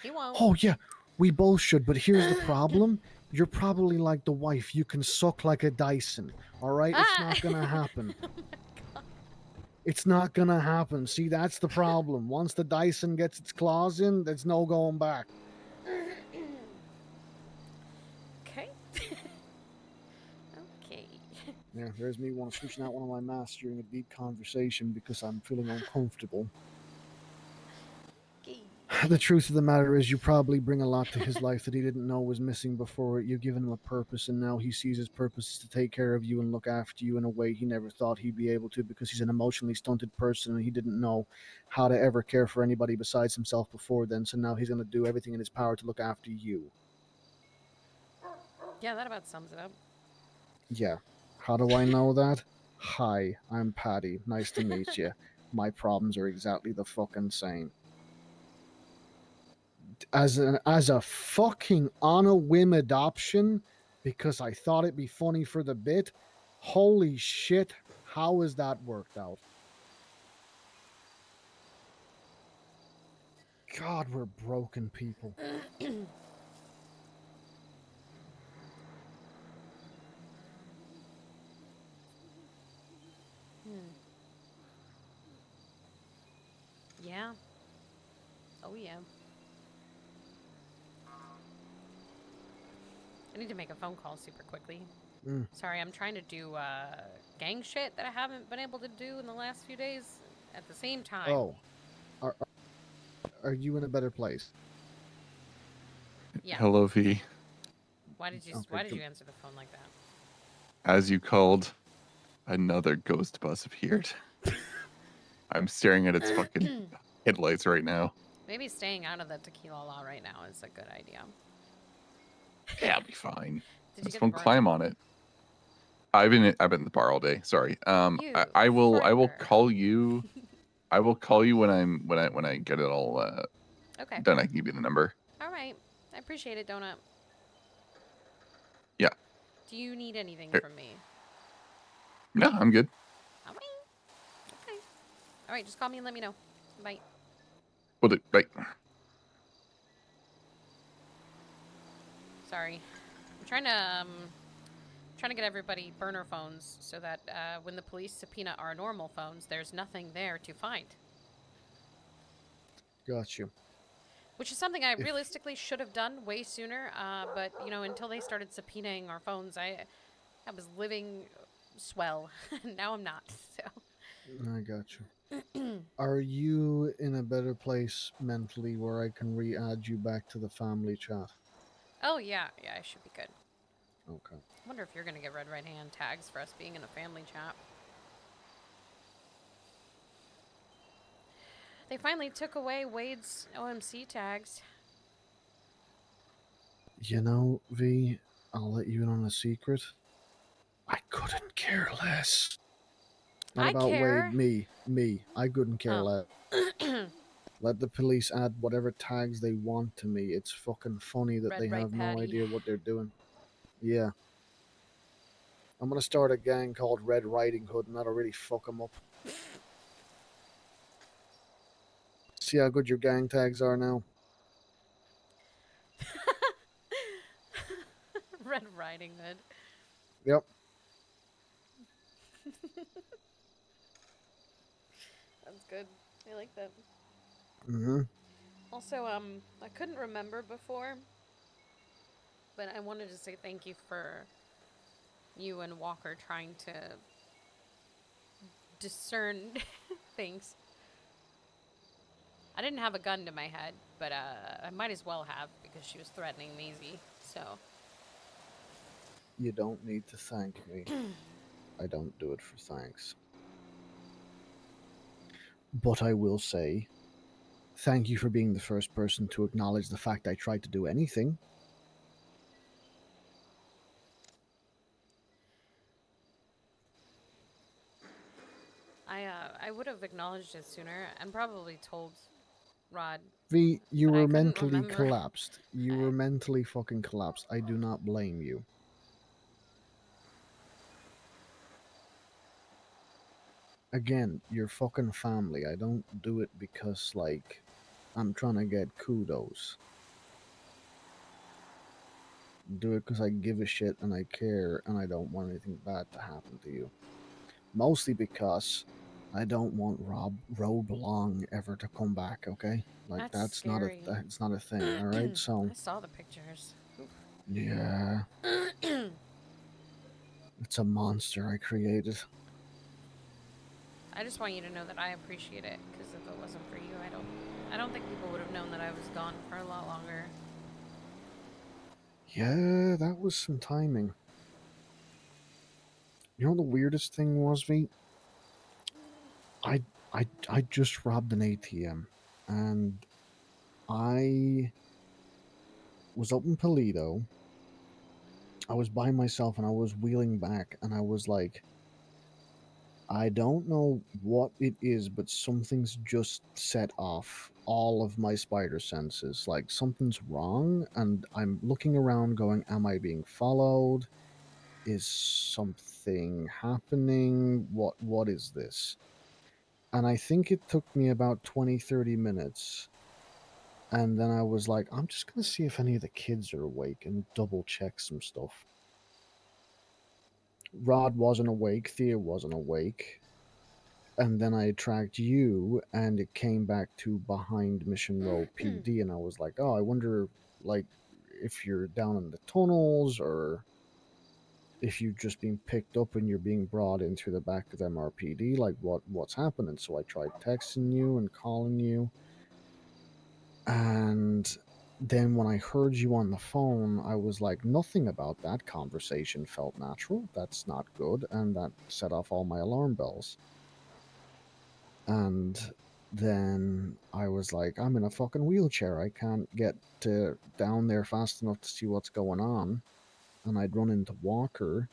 he won't. Oh, yeah, we both should, but here's the problem. You're probably like the wife. You can suck like a Dyson, all right? It's not gonna happen. Oh my God. It's not gonna happen. See, that's the problem. Once the Dyson gets its claws in, there's no going back. Okay. Okay. Yeah, there's me switching out one of my masks during a deep conversation because I'm feeling uncomfortable. Okay. The truth of the matter is, you probably bring a lot to his life that he didn't know was missing before. You've given him a purpose, and now he sees his purpose is to take care of you and look after you in a way he never thought he'd be able to, because he's an emotionally stunted person and he didn't know how to ever care for anybody besides himself before then. So now he's going to do everything in his power to look after you. Yeah, that about sums it up. Yeah. How do I know that? Hi, I'm Patty. Nice to meet you. My problems are exactly the fucking same. As a fucking on a whim adoption, because I thought it'd be funny for the bit. Holy shit, how has that worked out? God, we're broken people. Yeah. Oh, yeah. I need to make a phone call super quickly. Sorry, I'm trying to do gang shit that I haven't been able to do in the last few days at the same time. Oh. Are you in a better place? Yeah. Hello, V. Why did you answer the phone like that? As you called, another ghost bus appeared. I'm staring at its fucking headlights right now. Maybe staying out of the tequila law right now is a good idea. Yeah, I'll be fine. Did you Just get the won't climb on it. I've been in the bar all day. Sorry. I will call you. I will call you when I get it all okay. done. I can give you the number. All right. I appreciate it, Donut. Yeah. Do you need anything Here. from me? No, I'm good. All right. Okay. All right. Just call me and let me know. Bye. Will do. Bye. Sorry. I'm trying to get everybody burner phones so that when the police subpoena our normal phones, there's nothing there to find. Got you. Which is something I If- realistically should have done way sooner. But you know, until they started subpoenaing our phones, I was living swell. Now I'm not. So. I got you. Are you in a better place mentally where I can re-add you back to the family chat? Oh yeah, I should be good. Okay. I wonder if you're gonna get red right hand tags for us being in a family chat. They finally took away Wade's OMC tags. You know, V, I'll let you in on a secret. I couldn't care less. Not I about care. Wade, me. I couldn't care Oh. less. Let the police add whatever tags they want to me. It's fucking funny that Red they right have no patty. idea what they're doing. Yeah. I'm gonna start a gang called Red Riding Hood, and that'll really fuck them up. See how good your gang tags are now? Red Riding Hood. Yep. That's good. I like that. Mm-hmm. Also, I couldn't remember before, but I wanted to say thank you for you and Walker trying to discern things. I didn't have a gun to my head, but I might as well have because she was threatening Maisie. So. You don't need to thank me. I don't do it for thanks. But I will say, thank you for being the first person to acknowledge the fact I tried to do anything. I would have acknowledged it sooner and probably told Rod. V, you But I were couldn't mentally remember. collapsed. You were mentally fucking collapsed. I do not blame you. Again, you're fucking family. I don't do it because, like, I'm trying to get kudos. Do it because I give a shit and I care and I don't want anything bad to happen to you. Mostly because I don't want Rob Long ever to come back, okay? Like, That's scary. it's not a thing, alright? So, I saw the pictures. yeah. It's a monster I created. I just want you to know that I appreciate it, because if it wasn't for you, I don't think people would have known that I was gone for a lot longer. Yeah, that was some timing. You know what the weirdest thing was, V? I just robbed an ATM, and I was up in Toledo. I was by myself, and I was wheeling back, and I was like, I don't know what it is, but something's just set off all of my spider senses. Like, something's wrong, and I'm looking around going, am I being followed? Is something happening? What is this? And I think it took me about 20-30 minutes. And then I was like, I'm just going to see if any of the kids are awake and double check some stuff. Rod wasn't awake, Thea wasn't awake. And then I tracked you, and it came back to behind Mission Row PD, and I was like, oh, I wonder, like, if you're down in the tunnels, or if you've just been picked up and you're being brought in through the back of MRPD, like, what's happening? So I tried texting you and calling you, and then when I heard you on the phone, I was like, nothing about that conversation felt natural. That's not good, and that set off all my alarm bells. And then I was like, I'm in a fucking wheelchair. I can't get down there fast enough to see what's going on. And I'd run into Walker,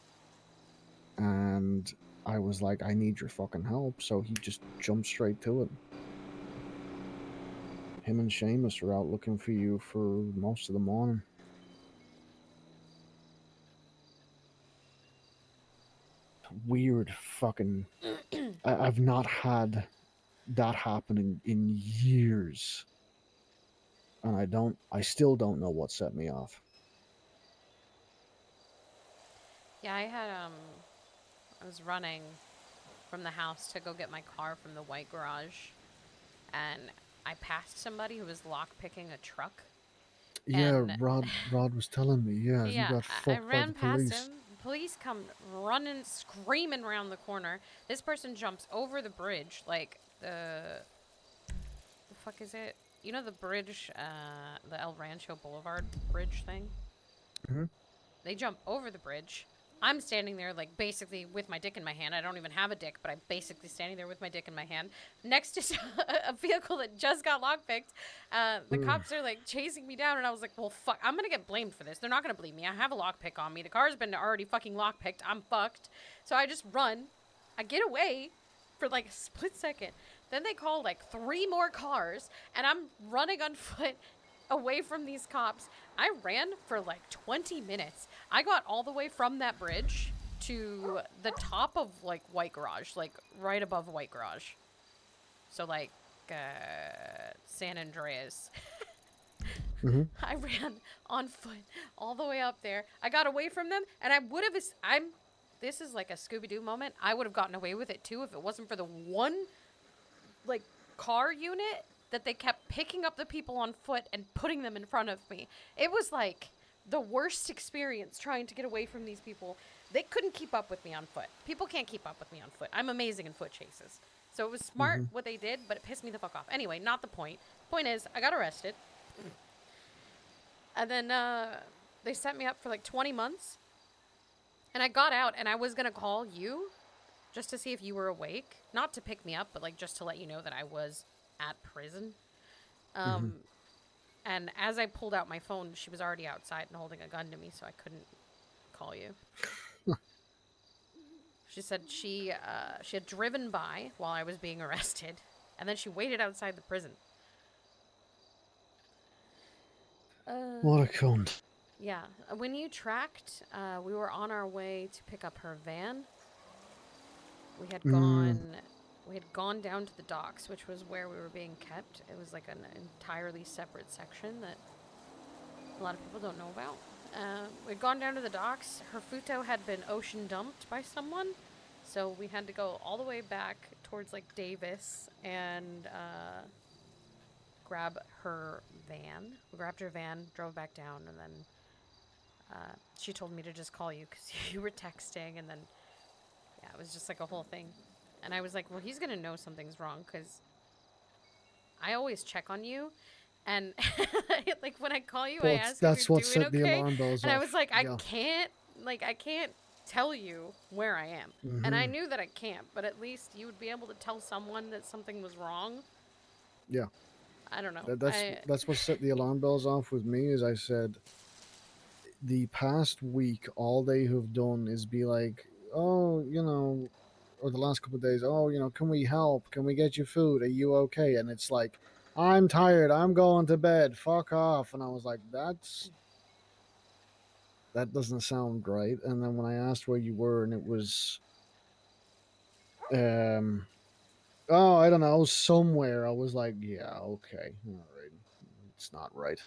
and I was like, I need your fucking help. So he just jumped straight to it. Him and Seamus are out looking for you for most of the morning. Weird fucking... I've not had that happen in years. and I still don't know what set me off. Yeah, I was running from the house to go get my car from the white garage, and I passed somebody who was lockpicking a truck. Yeah, And Rod was telling me. Yeah, you yeah, got I fucked by the ran past police. him. Police come running, screaming around the corner. This person jumps over the bridge, like the fuck is it? You know the bridge, the El Rancho Boulevard bridge thing? Hmm. They jump over the bridge. I'm standing there, like, basically with my dick in my hand. I don't even have a dick, but I'm basically standing there with my dick in my hand next to a vehicle that just got lockpicked. The cops are, like, chasing me down, and I was like, well, fuck, I'm gonna get blamed for this. They're not gonna believe me. I have a lockpick on me. The car's been already fucking lockpicked. I'm fucked. So I just run. I get away for, like, a split second. Then they call, like, 3 more cars, and I'm running on foot away from these cops. I ran for like 20 minutes. I got all the way from that bridge to the top of like White Garage, like right above White Garage. So like San Andreas. Hmm. I ran on foot all the way up there. I got away from them, and I would have. This is like a Scooby-Doo moment. I would have gotten away with it too if it wasn't for the one like car unit that they kept picking up the people on foot and putting them in front of me. It was like the worst experience trying to get away from these people. They couldn't keep up with me on foot. People can't keep up with me on foot. I'm amazing in foot chases. So it was smart what they did, but it pissed me the fuck off. Anyway, not the point. Point is, I got arrested. And then they set me up for like 20 months. And I got out, and I was going to call you just to see if you were awake. Not to pick me up, but like just to let you know that I was at prison. And as I pulled out my phone, she was already outside and holding a gun to me, so I couldn't call you. She said she had driven by while I was being arrested, and then she waited outside the prison. What a cunt. Yeah, when you tracked, we were on our way to pick up her van. We had gone down to the docks, which was where we were being kept. It was like an entirely separate section that a lot of people don't know about. We'd gone down to the docks. Her futo had been ocean dumped by someone, so we had to go all the way back towards like Davis and grab her van. We grabbed her van, drove back down, and then she told me to just call you because you were texting, and then yeah, it was just like a whole thing. And I was like, well, he's going to know something's wrong because I always check on you. And like when I call you, I ask That's if you're what doing set the okay. alarm bells And I off. was like, I Yeah. can't tell you where I am. And I knew that I can't, but at least you would be able to tell someone that something was wrong. Yeah. I don't know. That's what set the alarm bells off with me. Is I said, the past week, all they have done is be like, oh, or the last couple of days, oh, can we help? Can we get you food? Are you okay? And it's like, I'm tired. I'm going to bed. Fuck off. And I was like, that doesn't sound great. And then when I asked where you were, and it was, oh, I don't know, somewhere, I was like, yeah, okay, all right, it's not right.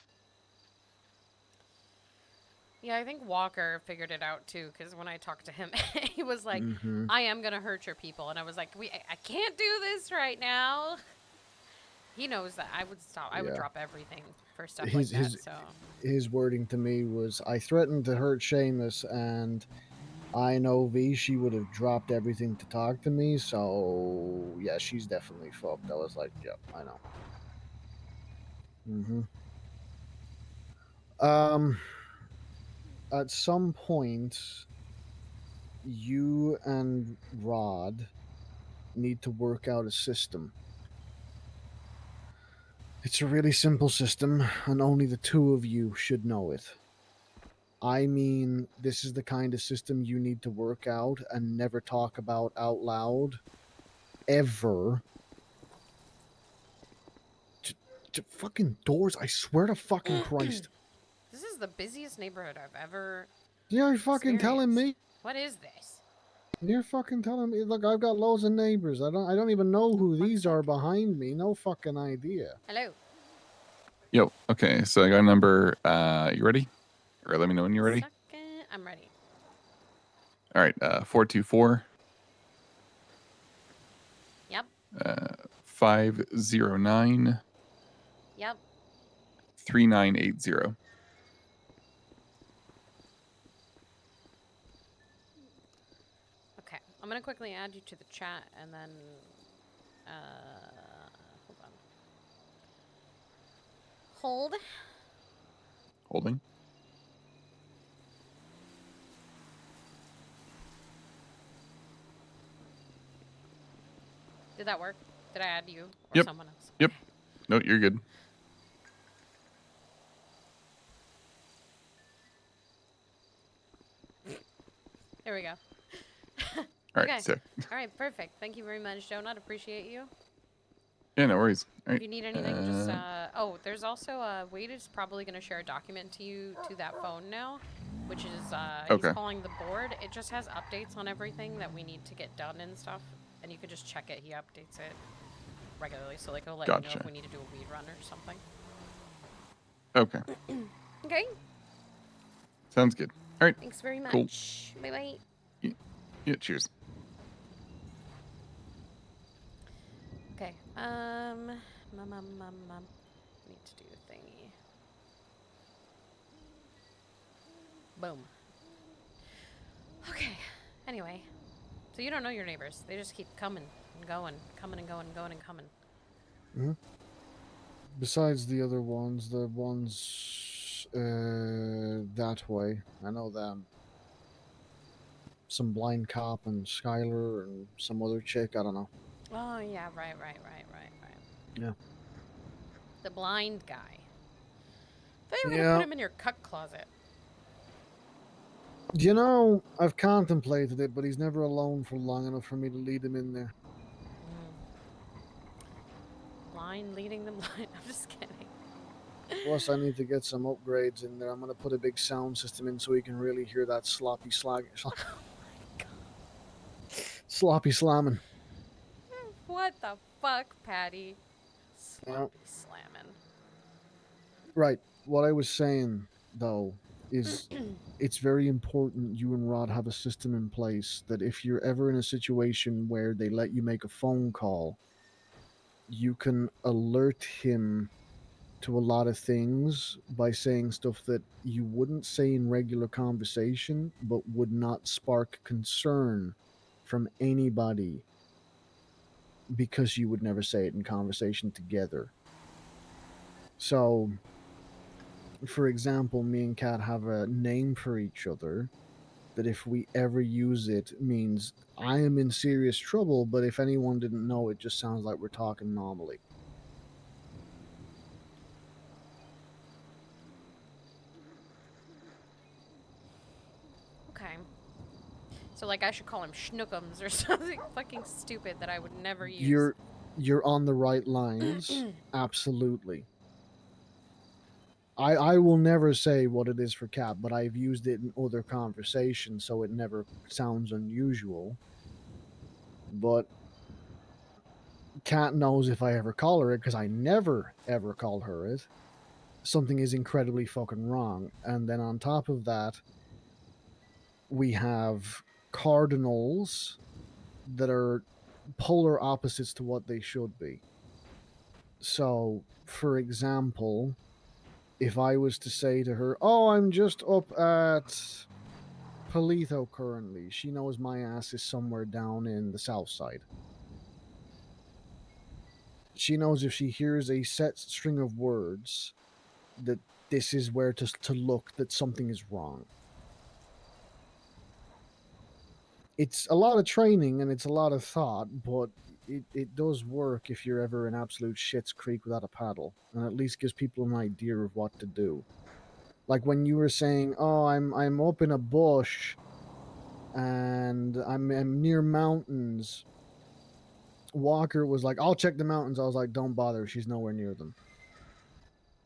Yeah, I think Walker figured it out too, because when I talked to him, he was like, Mm-hmm. I am going to hurt your people. And I was like, I can't do this right now. He knows that I would stop. I would Yeah. drop everything for stuff like that. So His wording to me was, I threatened to hurt Seamus, and I know V, she would have dropped everything to talk to me, so yeah, she's definitely fucked. I was like, yep, I know. At some point, you and Rod need to work out a system. It's a really simple system, and only the two of you should know it. I mean, this is the kind of system you need to work out and never talk about out loud, ever. To fucking doors, I swear to fucking Christ. this is the busiest neighborhood I've ever. You're fucking telling me? What is this? You're fucking telling me? Look, I've got loads of neighbors. I don't even know who these are behind me. No fucking idea. Hello. Yo, okay, so I got a number. You ready? Or let me know when you're ready. Second, I'm ready. All right, 424. Yep. 509 Yep. 3980. Okay. I'm gonna quickly add you to the chat and then hold on. Hold. Holding. Did that work? Did I add you or Yep. someone else? Yep. No, you're good. There we go. All Okay. right, sick. All right, perfect. Thank you very much, Donut. Appreciate you. Yeah, no worries. All If right. you need anything, just oh, there's also Wade is probably gonna share a document to you to that phone now, which is he's Okay. calling the board. It just has updates on everything that we need to get done and stuff, and you can just check it. He updates it regularly, so like he'll let you know Gotcha. if we need to do a weed run or something. Okay. Okay. Sounds good. All right. Thanks very much. Cool. Bye bye. Yeah, cheers. Okay. Need to do a thingy. Boom. Okay. Anyway, so you don't know your neighbors. They just keep coming and going, coming and going, going and coming. Hmm. Besides the other ones, the ones that way, I know them. Some blind cop and Skylar and some other chick. I don't know. Oh yeah, right. Yeah. The blind guy. I thought you were gonna Yeah. put him in your cuck closet. You know, I've contemplated it, but he's never alone for long enough for me to lead him in there. Blind leading the blind. I'm just kidding. Plus, I need to get some upgrades in there. I'm gonna put a big sound system in so he can really hear that sloppy sloppy slamming. What the fuck, Patty? Yeah. Sloppy slamming. Right. What I was saying, though, is it's very important you and Rod have a system in place that if you're ever in a situation where they let you make a phone call, you can alert him to a lot of things by saying stuff that you wouldn't say in regular conversation, but would not spark concern from anybody because you would never say it in conversation together. So, for example, me and Kat have a name for each other that if we ever use it means I am in serious trouble, but if anyone didn't know, it just sounds like we're talking normally. Okay. So like I should call him Schnookums or something fucking stupid that I would never use. You're on the right lines. Absolutely. I will never say what it is for Cat, but I've used it in other conversations, so it never sounds unusual. But Cat knows if I ever call her it, because I never ever call her it, something is incredibly fucking wrong. And then on top of that, we have cardinals that are polar opposites to what they should be. So, for example, if I was to say to her, "Oh, I'm just up at Palito currently," she knows my ass is somewhere down in the south side. She knows if she hears a set string of words that this is where to look, that something is wrong. It's a lot of training and it's a lot of thought, but it does work if you're ever in absolute shit's creek without a paddle, and at least gives people an idea of what to do. Like when you were saying, "Oh, I'm up in a bush and I'm near mountains." Walker was like, "I'll check the mountains." I was like, "Don't bother, she's nowhere near them."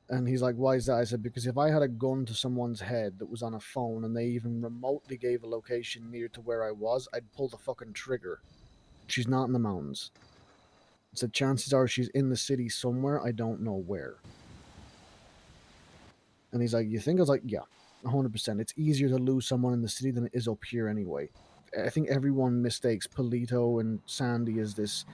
And he's like, "Why is that?" I said, "Because if I had a gun to someone's head that was on a phone and they even remotely gave a location near to where I was, I'd pull the fucking trigger. She's not in the mountains." I said, "Chances are she's in the city somewhere, I don't know where." And he's like, you think? I was like, yeah, 100%. It's easier to lose someone in the city than it is up here anyway. I think everyone mistakes Polito and Sandy as this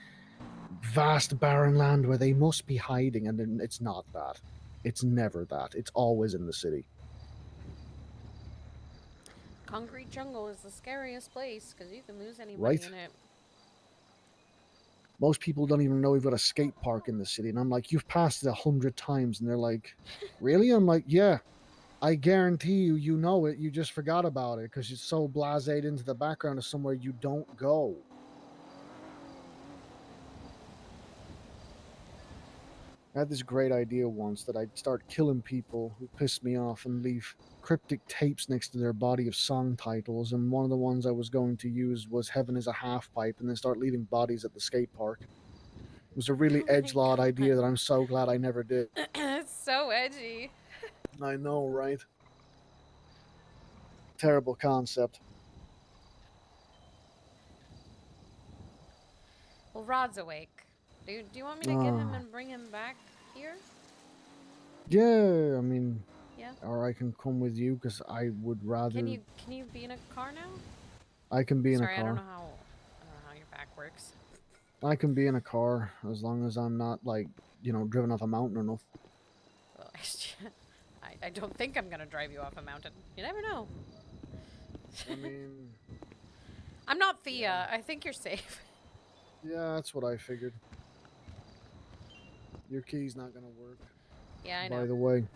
vast barren land where they must be hiding, and then it's not that. It's never that. It's always in the city. Concrete jungle is the scariest place because you can lose anybody Right? in it. Most people don't even know we've got a skate park in the city, and I'm like, you've passed it 100 times, and they're like, really? I'm like, yeah. I guarantee you, you know it. You just forgot about it because it's so blased into the background of somewhere you don't go. I had this great idea once that I'd start killing people who pissed me off and leave cryptic tapes next to their body of song titles. And one of the ones I was going to use was Heaven is a Half Pipe, and then start leaving bodies at the skate park. It was a really Oh my edgelord idea God. that I'm so glad I never did. It's so edgy. I know, right? Terrible concept. Well, Rod's awake. Do you want me to get him and bring him back here? Yeah, I mean, Yeah. or I can come with you because I would rather. Can you be in a car now? I can be in a Sorry, I don't car. know how your back works. I can be in a car as long as I'm not like, driven off a mountain or nothing. Well, I don't think I'm gonna drive you off a mountain. You never know. I mean, I'm not Thea. I think you're safe. yeah, that's what I figured. Your key's not gonna work. Yeah, I know. By the way.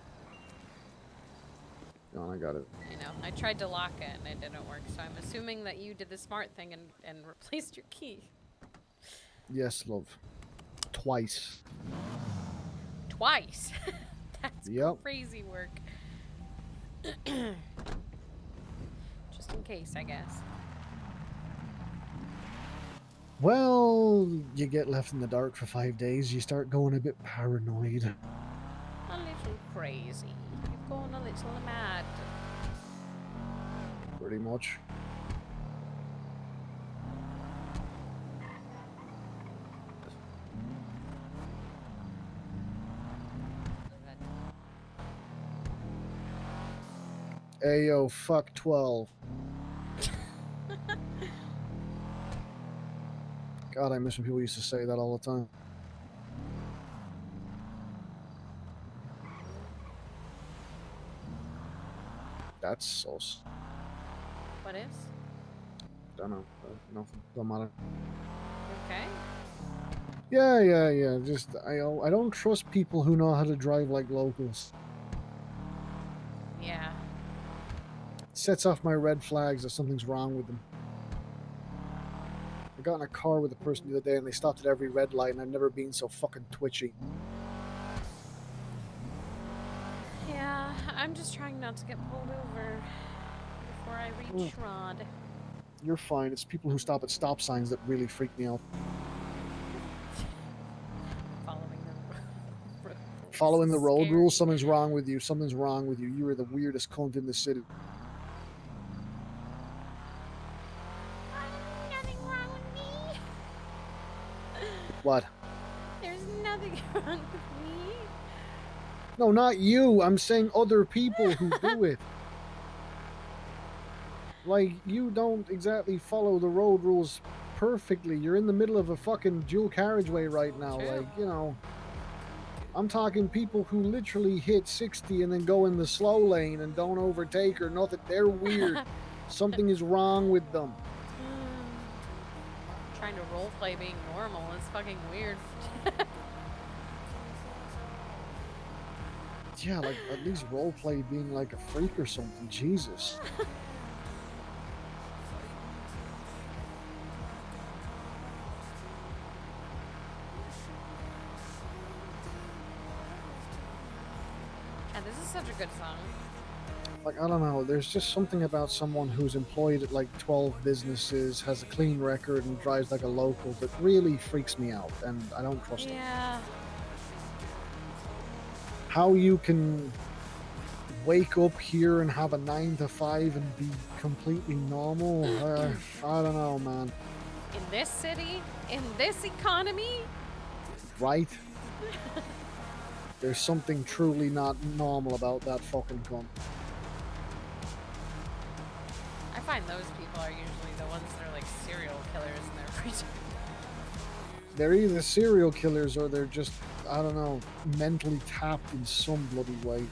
No, I got it. I know. I tried to lock it and it didn't work, so I'm assuming that you did the smart thing and replaced your key. Yes, love. Twice. Twice. That's Yep. crazy work. Just in case, I guess. Well, you get left in the dark for 5 days, you start going a bit paranoid. A little crazy. You've gone a little mad. Pretty much. Ayo, fuck 12. God, I miss when people used to say that all the time. That's sus. What is? Don't know. Nothing. Don't matter. Okay. Yeah. Just I don't trust people who know how to drive like locals. Yeah. It sets off my red flags that something's wrong with them. I got in a car with a person the other day and they stopped at every red light, and I've never been so fucking twitchy. Yeah, I'm just trying not to get pulled over before I reach Rod. You're fine. It's people who stop at stop signs that really freak me out. Following the road rules, something's wrong with you. Something's wrong with you. You are the weirdest cunt in the city. Nothing wrong with me. What? There's nothing wrong with me. No, not you. I'm saying other people who do it. Like, you don't exactly follow the road rules perfectly. You're in the middle of a fucking dual carriageway right now. True. Like, I'm talking people who literally hit 60 and then go in the slow lane and don't overtake or nothing. They're weird. Something is wrong with them. Trying to roleplay being normal is fucking weird. Yeah, like, at least roleplay being like a freak or something. Jesus. Yeah, this is such a good song. Like, I don't know, there's just something about someone who's employed at like 12 businesses, has a clean record, and drives like a local that really freaks me out, and I don't trust them. Yeah. How you can wake up here and have a 9 to 5 and be completely normal, I don't know, man. In this city? In this economy? Right? There's something truly not normal about that fucking cunt. I find those people are usually the ones that are like serial killers in their free time. They're either serial killers or they're just, I don't know, mentally tapped in some bloody way.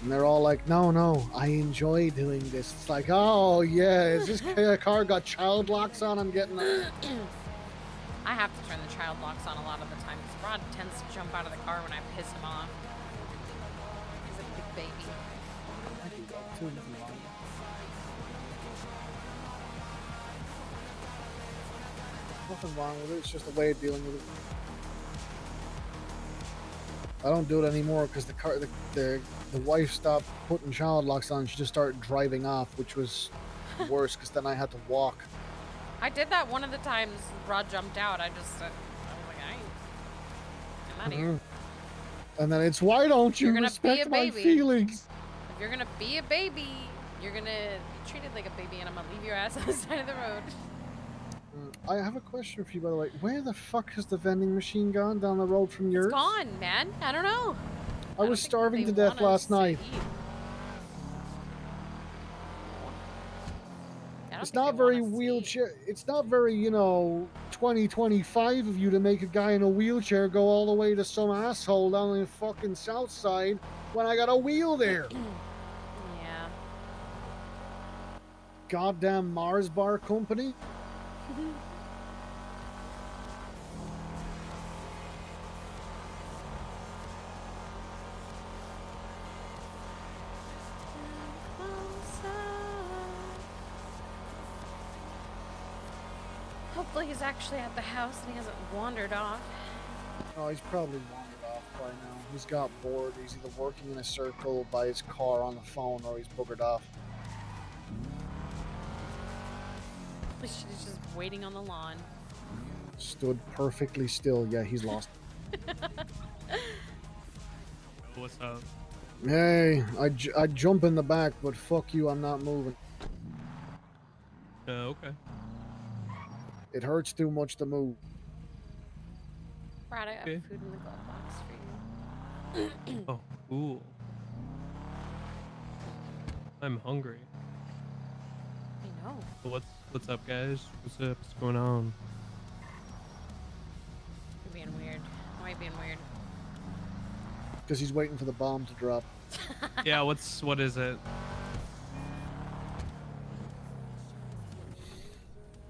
And they're all like, no, I enjoy doing this. It's like, oh yeah, is this car got child locks on? I'm getting I have to turn the child locks on a lot of the time because Rod tends to jump out of the car when I piss him off. He's a big baby. I do that too, nothing wrong. Nothing wrong with it, it's just a way of dealing with it. I don't do it anymore because the wife stopped putting child locks on. She just started driving off, which was worse because then I had to walk. I did that one of the times Rod jumped out. I was like, I'm out of here. And then it's, why don't you You're gonna be a respect my baby. feelings? If you're gonna be a baby, you're gonna be treated like a baby, and I'm gonna leave your ass on the side of the road. I have a question for you, by the way. Where the fuck has the vending machine gone down the road from yours? It's gone, man. I don't know. I was starving to death last night. It's not very wheelchair. It's not very, 2025 of you to make a guy in a wheelchair go all the way to some asshole down in fucking South Side when I got a wheel there. Yeah. Goddamn Mars Bar Company. Hopefully he's actually at the house and he hasn't wandered off. Oh, he's probably wandered off by now. He's got bored. He's either working in a circle by his car on the phone or he's buggered off. He's just waiting on the lawn. Stood perfectly still. Yeah, he's lost. What's up? Hey, I'd jump in the back, but fuck you, I'm not moving. Okay. It hurts too much to move. Brad, I have food in the glove box for you. Oh, cool. I'm hungry. I know. What's up, guys? What's up? What's going on? You're being weird. Why are you being weird? Because he's waiting for the bomb to drop. Yeah, what is it?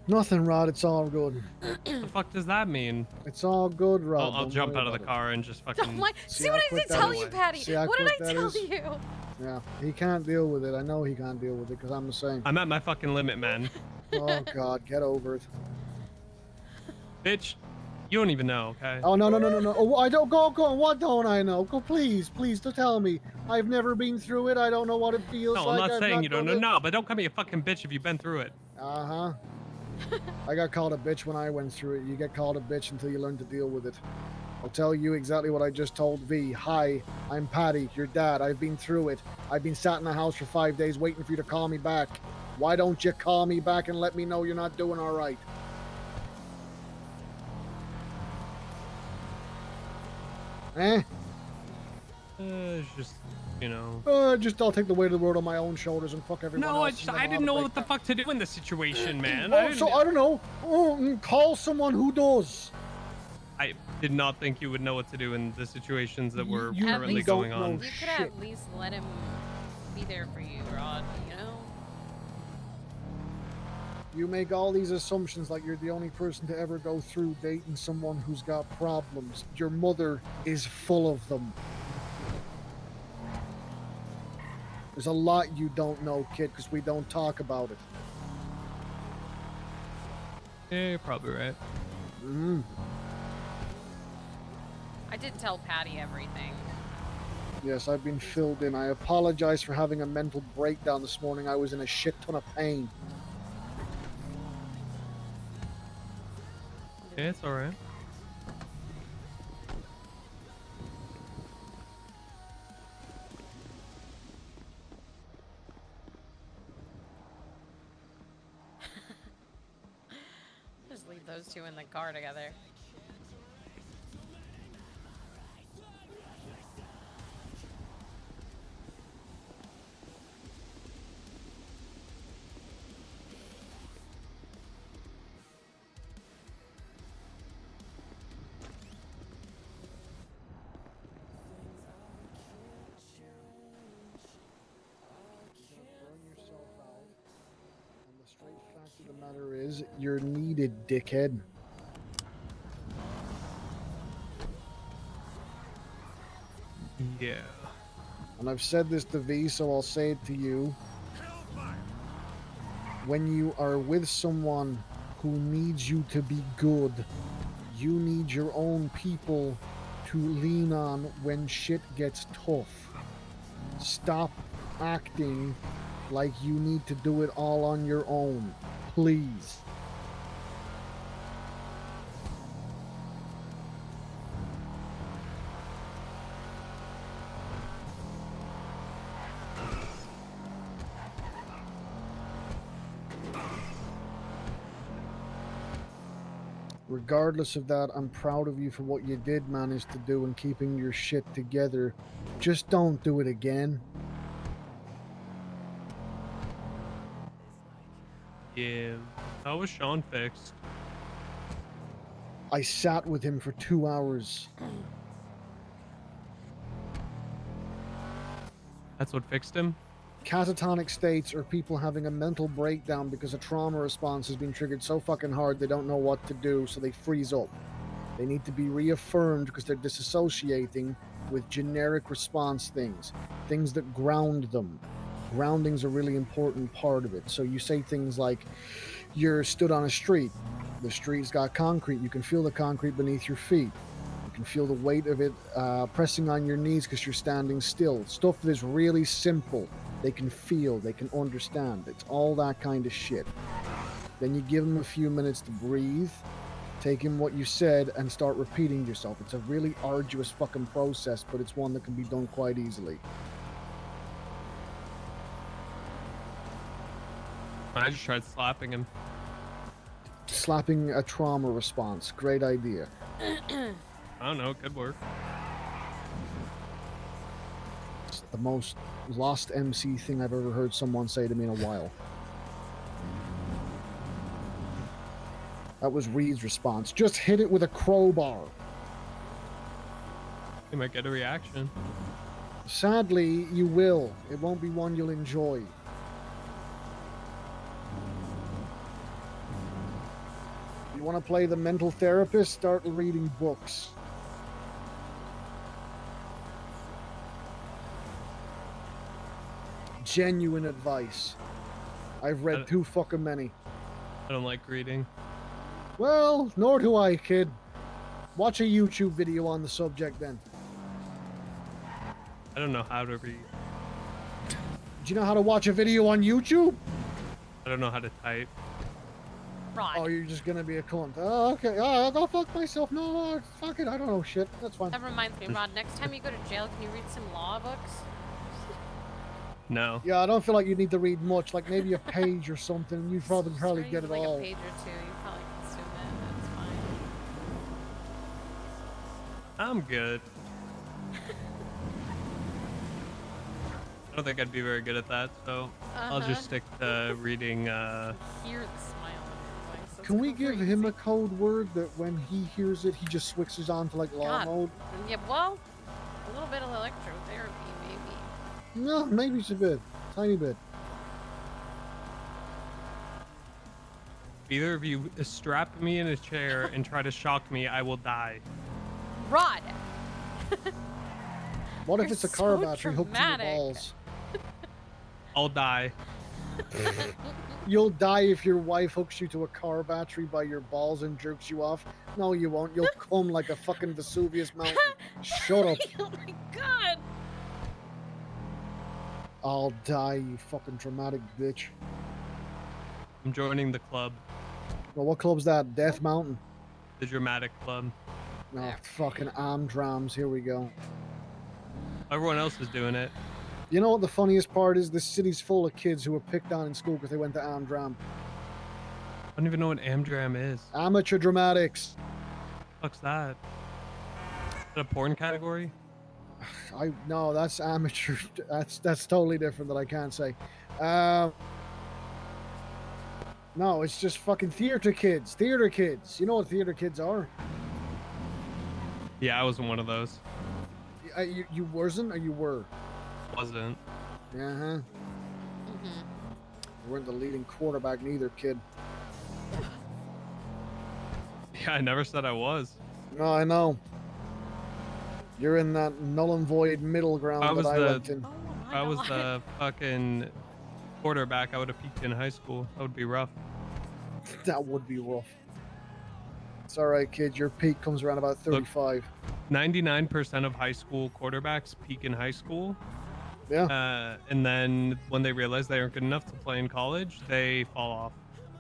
Nothing, Rod. It's all good. The fuck does that mean? It's all good, Rod. I'll Don't jump worry out of the about car and just fucking. Oh my! See what I did tell you, Patty? What did I tell you? it. Yeah, he can't deal with it. I know he can't deal with it because I'm the same. I'm at my fucking limit, man. Oh God, get over it. Bitch, you don't even know, okay? Oh no. Oh, I don't go on. What don't I know? Go, please, to tell me. I've never been through it. I don't know what it feels No, like. I'm not saying you don't know. done it. No, but don't call me a fucking bitch if you've been through it. Uh-huh. I got called a bitch when I went through it. You get called a bitch until you learn to deal with it. I'll tell you exactly what I just told V. Hi, I'm Patty, your dad. I've been through it. I've been sat in the house for 5 days waiting for you to call me back. Why don't you call me back and let me know you're not doing all right? Eh? It's just, you know. I'll take the weight of the world on my own shoulders and fuck everyone No, else. I didn't know what the fuck to do in this situation, man. I don't know. Call someone who does. I did not think you would know what to do in the situations that were You currently don't going on. know You could at least let him be there for you, Rod, you know? You make all these assumptions like you're the only person to ever go through dating someone who's got problems. Your mother is full of them. There's a lot you don't know, kid, because we don't talk about it. Yeah, you're probably right. I did tell Patty everything. Yes, I've been filled in. I apologize for having a mental breakdown this morning. I was in a shit ton of pain. Yeah, it's alright. Just leave those two in the car together. is, you're needed, dickhead. Yeah. And I've said this to V, so I'll say it to you. When you are with someone who needs you to be good, you need your own people to lean on when shit gets tough. Stop acting like you need to do it all on your own. Please. Regardless of that, I'm proud of you for what you did manage to do and keeping your shit together. Just don't do it again. Yeah. How was Sean fixed? I sat with him for 2 hours. That's what fixed him? Catatonic states are people having a mental breakdown because a trauma response has been triggered so fucking hard they don't know what to do, so they freeze up. They need to be reaffirmed because they're disassociating with generic response things that ground them. Grounding's a really important part of it. So you say things like, you're stood on a street. The street's got concrete. You can feel the concrete beneath your feet. You can feel the weight of it pressing on your knees because you're standing still. Stuff that is really simple. They can feel, they can understand. It's all that kind of shit. Then you give them a few minutes to breathe, take in what you said, and start repeating yourself. It's a really arduous fucking process, but it's one that can be done quite easily. I just tried slapping him. Slapping a trauma response. Great idea. I don't know, it could work. It's the most lost MC thing I've ever heard someone say to me in a while. That was Reed's response. Just hit it with a crowbar. You might get a reaction. Sadly, you will. It won't be one you'll enjoy. You want to play the mental therapist? Start reading books. Genuine advice. I've read too fucking many. I don't like reading. Well, nor do I, kid. Watch a YouTube video on the subject then. I don't know how to read. Do you know how to watch a video on YouTube? I don't know how to type. Rod. Oh, you're just gonna be a cunt. Oh, okay. Oh, I'll go fuck myself. No, fuck it. I don't know shit. That's fine. That reminds me, Rod, next time you go to jail, can you read some law books? No. Yeah, I don't feel like you need to read much. Like maybe a page or something. You probably Or get it like all. a page or two, you probably consume it. That's fine. I'm good. I don't think I'd be very good at that, so I'll just stick to reading. Hear the smile in your voice. That's Can we give crazy. him a code word that when he hears it, he just switches on to like law God. mode? Yeah, well, a little bit of electrotherapy, maybe. No, maybe it's a bit, tiny bit. If either of you strap me in a chair and try to shock me, I will die. Rod! What if You're it's a car so battery hooked to your dramatic. balls? I'll die. You'll die if your wife hooks you to a car battery by your balls and jerks you off. No, you won't. You'll come like a fucking Vesuvius mountain. Shut up. Oh my god! I'll die, you fucking dramatic bitch. I'm joining the club, Well, what club's that? Death Mountain. the dramatic club. No, fucking arm drums. Here we go. Everyone else is doing it. You know what the funniest part is? This city's full of kids who were picked on in school because they went to Amdram. I don't even know what Amdram is. Amateur dramatics. What's that? Is that a porn category? No, that's amateur. That's totally different that I can't say. No, it's just fucking theater kids. Theater kids. You know what theater kids are? Yeah, I wasn't one of those. You wasn't or you were? Wasn't. Uh-huh. You weren't the leading quarterback neither, kid. Yeah, I never said I was. No, I know. You're in that null and void middle ground I was that I the went in. if I was the fucking quarterback, I would have peaked in high school. That would be rough. That would be rough. It's all right, kid. Your peak comes around about 35. 99% of high school quarterbacks peak in high school. Yeah. And then when they realize they aren't good enough to play in college, they fall off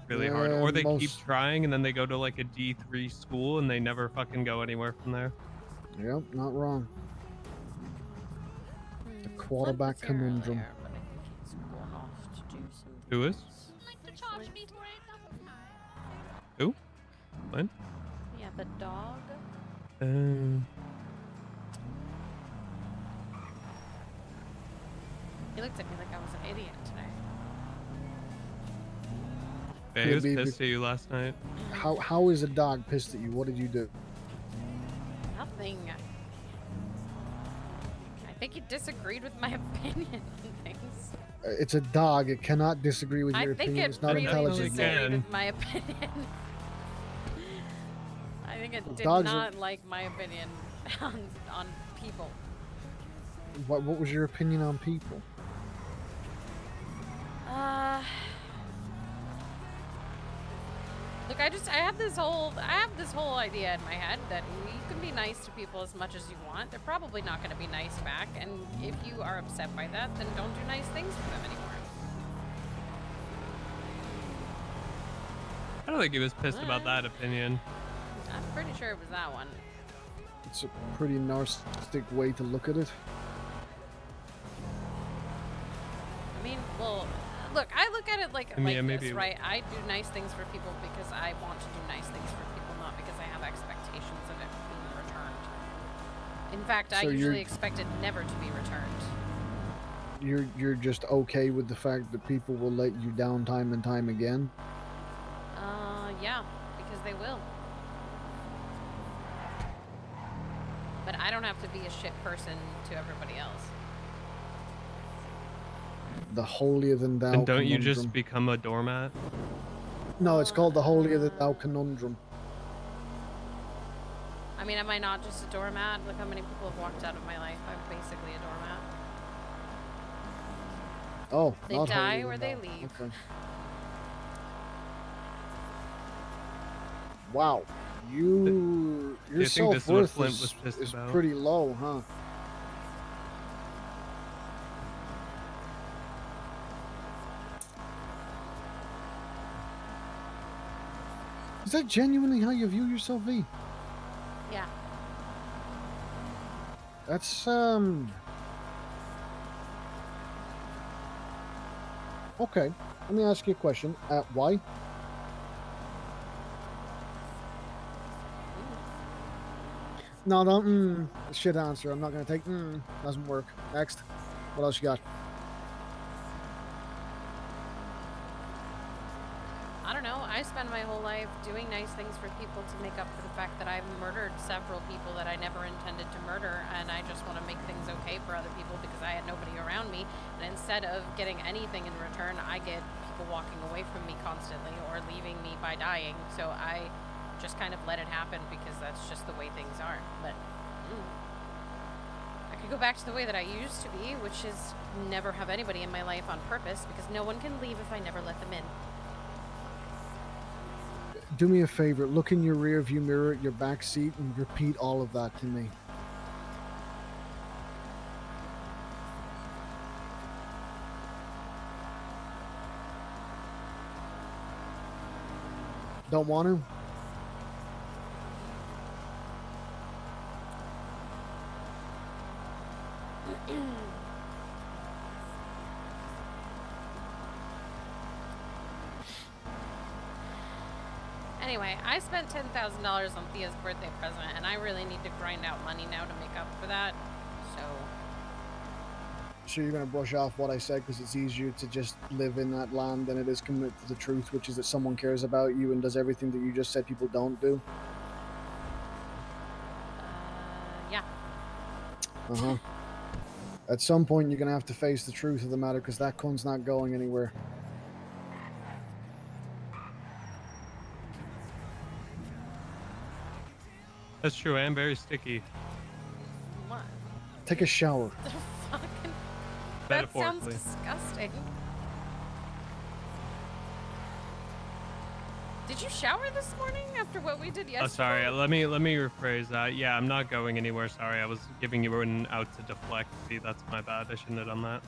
really hard. Yeah, Or they keep most- trying and then they go to like a D3 school and they never fucking go anywhere from there. Yep, not wrong. The quarterback Flint was here conundrum. earlier, but I think he's gone off to do something. Who is? Like to charge me for it. Who? When? Yeah, the dog. He looked at me like I was an idiot today. Yeah, he was Maybe pissed at you last night. How is a dog pissed at you? What did you do? Nothing. I think he disagreed with my opinion on things. It's a dog. It cannot disagree with I your think opinion. it It's not really intelligent. disagreed with my opinion. I think it did Dogs are- not like my opinion on people. What was your opinion on people? Look, I have this whole idea in my head that you can be nice to people as much as you want. They're probably not going to be nice back, and if you are upset by that, then don't do nice things for them anymore. I don't think he was pissed about that opinion. I'm pretty sure it was that one. It's a pretty narcissistic way to look at it. I mean, well, look, I look at it like, I mean, yeah, like maybe this, it- right? I do nice things for people because I want to do nice things for people, not because I have expectations of it being returned. In fact, I So usually you're- expect it never to be returned. You're just okay with the fact that people will let you down time and time again? Yeah, because they will. But I don't have to be a shit person to everybody else. The holier than thou And don't you conundrum. just become a doormat? No, it's called the holier than thou conundrum. I mean, am I not just a doormat? Look how many people have walked out of my life. I'm basically a doormat. Oh, They not die holier or than they thou. leave. Okay. Wow, your Do you think this is what self-worth Flint was is, pissed is about? pretty low, huh? Is that genuinely how you view yourself, V? Yeah. That's okay. Let me ask you a question. Why? No, don't. Shit answer. I'm not gonna take. Doesn't work. Next. What else you got? I don't know. I spend my whole life doing nice things for people to make up for the fact that I've murdered several people that I never intended to murder, and I just want to make things okay for other people because I had nobody around me. And instead of getting anything in return, I get people walking away from me constantly or leaving me by dying. So I just kind of let it happen because that's just the way things are. But I could go back to the way that I used to be, which is never have anybody in my life on purpose because no one can leave if I never let them in. Do me a favor. Look in your rear view mirror at your back seat and repeat all of that to me. Don't want to? Anyway, I spent $10,000 on Thea's birthday present, and I really need to grind out money now to make up for that. So, So you're going to brush off what I said because it's easier to just live in that land than it is commit to the truth, which is that someone cares about you and does everything that you just said people don't do? yeah. Uh-huh. At some point, you're going to have to face the truth of the matter because that cunt's not going anywhere. That's true. I am very sticky. What? Take a shower. The fucking. That sounds Metaphorically. disgusting. Did you shower this morning after what we did yesterday? Oh, sorry. Let me rephrase that. Yeah, I'm not going anywhere. Sorry, I was giving you an out to deflect. See, that's my bad. I shouldn't have done that.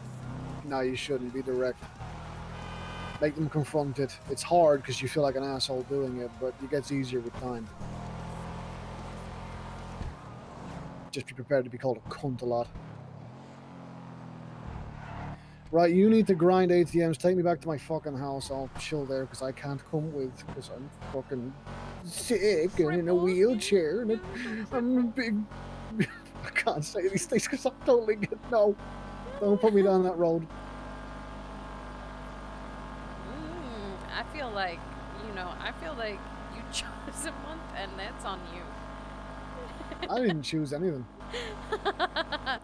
No, you shouldn't. Be direct. Make them confront it. It's hard because you feel like an asshole doing it, but it gets easier with time. Just be prepared to be called a cunt a lot. Right, you need to grind ATMs. Take me back to my fucking house. I'll chill there because I can't come with because I'm fucking sick and in a wheelchair. And I'm a big. I can't say these things because I'm totally good. No, don't put me down that road. I feel like, I feel like you chose a month and that's on you. I didn't choose anything.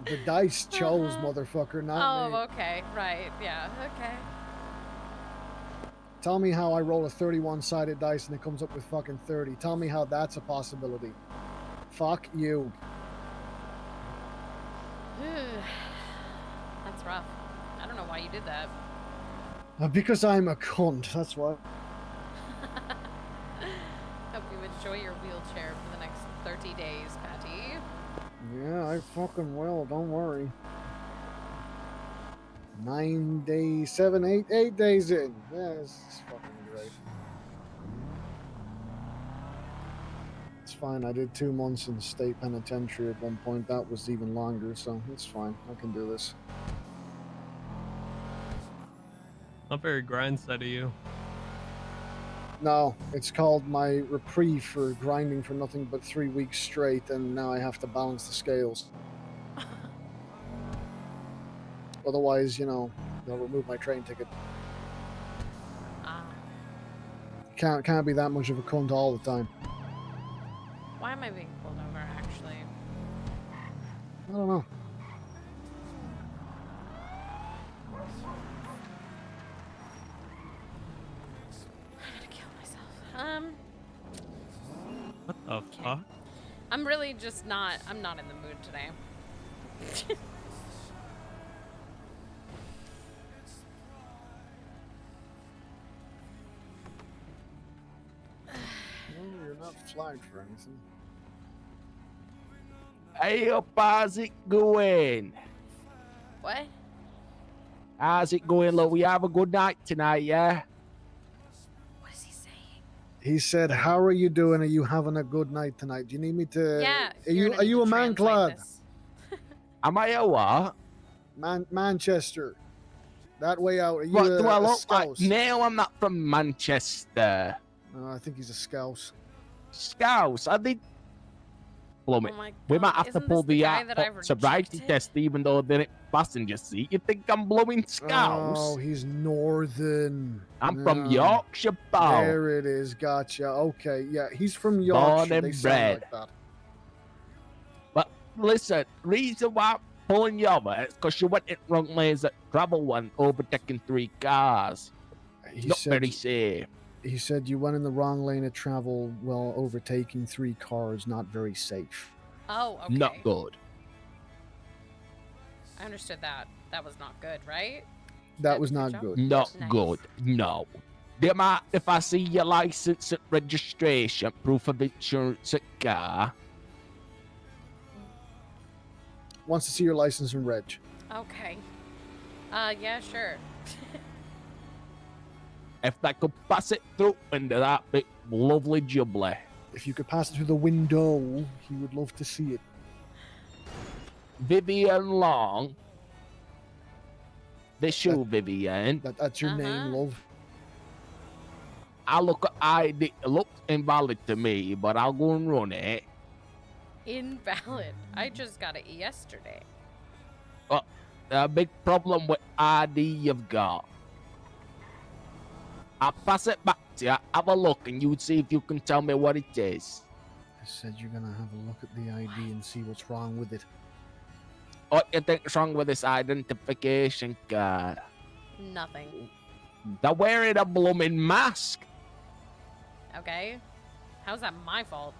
The dice chose, motherfucker, not me. Oh, okay. Right. Yeah. Okay. Tell me how I roll a 31-sided dice and it comes up with fucking 30. Tell me how that's a possibility. Fuck you. That's rough. I don't know why you did that. Because I'm a cunt, that's why. Hope you enjoy your wheelchair for the next 30 days, Patty. Yeah, I fucking will, don't worry. 9 days, 7, 8 days in. Yeah, it's fucking great. It's fine, I did 2 months in the state penitentiary at one point. That was even longer, so it's fine. I can do this. Not very grind set of you. No, it's called my reprieve for grinding for nothing but 3 weeks straight, and now I have to balance the scales. Otherwise, they'll remove my train ticket. Can't be that much of a cunt all the time. Why am I being pulled over, actually? I don't know. What the fuck? I'm really just I'm not in the mood today. No, you're not flagged for anything. Hey up, how's it going? What? How's it going, love? We have a good night tonight, yeah? What is he saying? He said, "How are you doing? Are you having a good night tonight? Do you need me to?" Yeah. Are you a man clad? Am I a what? Manchester. That way out. Are you What do I a look Scouse? like? No, I'm not from Manchester. I think he's a Scouse. Scouse? I did. Blow me. Oh my We might God, have to isn't pull this the the guy that I sobriety rejected? test, even though they're in passenger seat. You think I'm blowing Scouse? Oh, he's northern. I'm from Yeah. Yorkshire, pal. There it is. Gotcha. Okay. Yeah, he's from Born Yorkshire. and They sound bred. like that. But listen, reason why I'm pulling you over is because you went in wrong lanes at travel one, overtaking 3 cars. Not very safe. He said you went in the wrong lane of travel while overtaking 3 cars. Not very safe. Oh, okay. Not good. I understood that. That was not good, right? That was not good. Not Nice. good. No. They might, if I see your license and registration, proof of insurance at car. Wants to see your license and reg. Okay. Yeah, sure. If I could pass it through into that big lovely jubbly. If you could pass it through the window, he would love to see it. Vivian Long. The shoe, Vivian. That's your name, love. I look at ID. It looks invalid to me, but I'll go and run it. Invalid. I just got it yesterday. A big problem with ID you've got. I'll pass it back to you. Have a look and you see if you can tell me what it is. I said you're gonna have a look at the ID and see what's wrong with it. What you think's wrong with this identification card? Nothing. They're wearing a blooming mask. Okay. How's that my fault?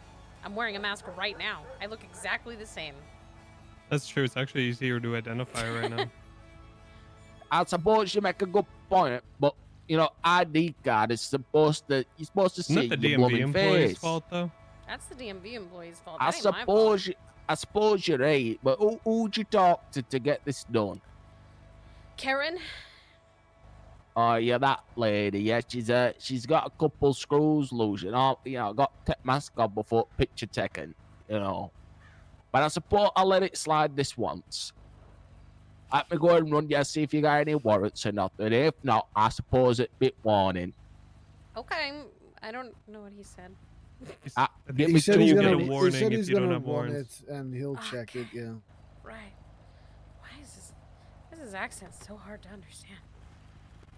I'm wearing a mask right now. I look exactly the same. That's true. It's actually easier to identify right now. I suppose you make a good point, but you know, ID card is supposed to you're supposed to Isn't see that the your DMV blooming employee's face. fault though? That's the DMV employee's fault. I That ain't my fault. suppose you're right, but who'd you talk to get this done? Karen? Oh yeah, that lady. Yeah, she's got a couple screws loose. Got to take mask off before picture taken. You know, but I suppose I'll let it slide this once. Let me go and run you see if you got any warrants or nothing. If not, I suppose it bit warning. Okay, I don't know what he said. Give He me said 2 he's minutes. gonna. He said he's gonna run warrants. it and he'll check it. Yeah. Right. Why is this? Why is his accent so hard to understand?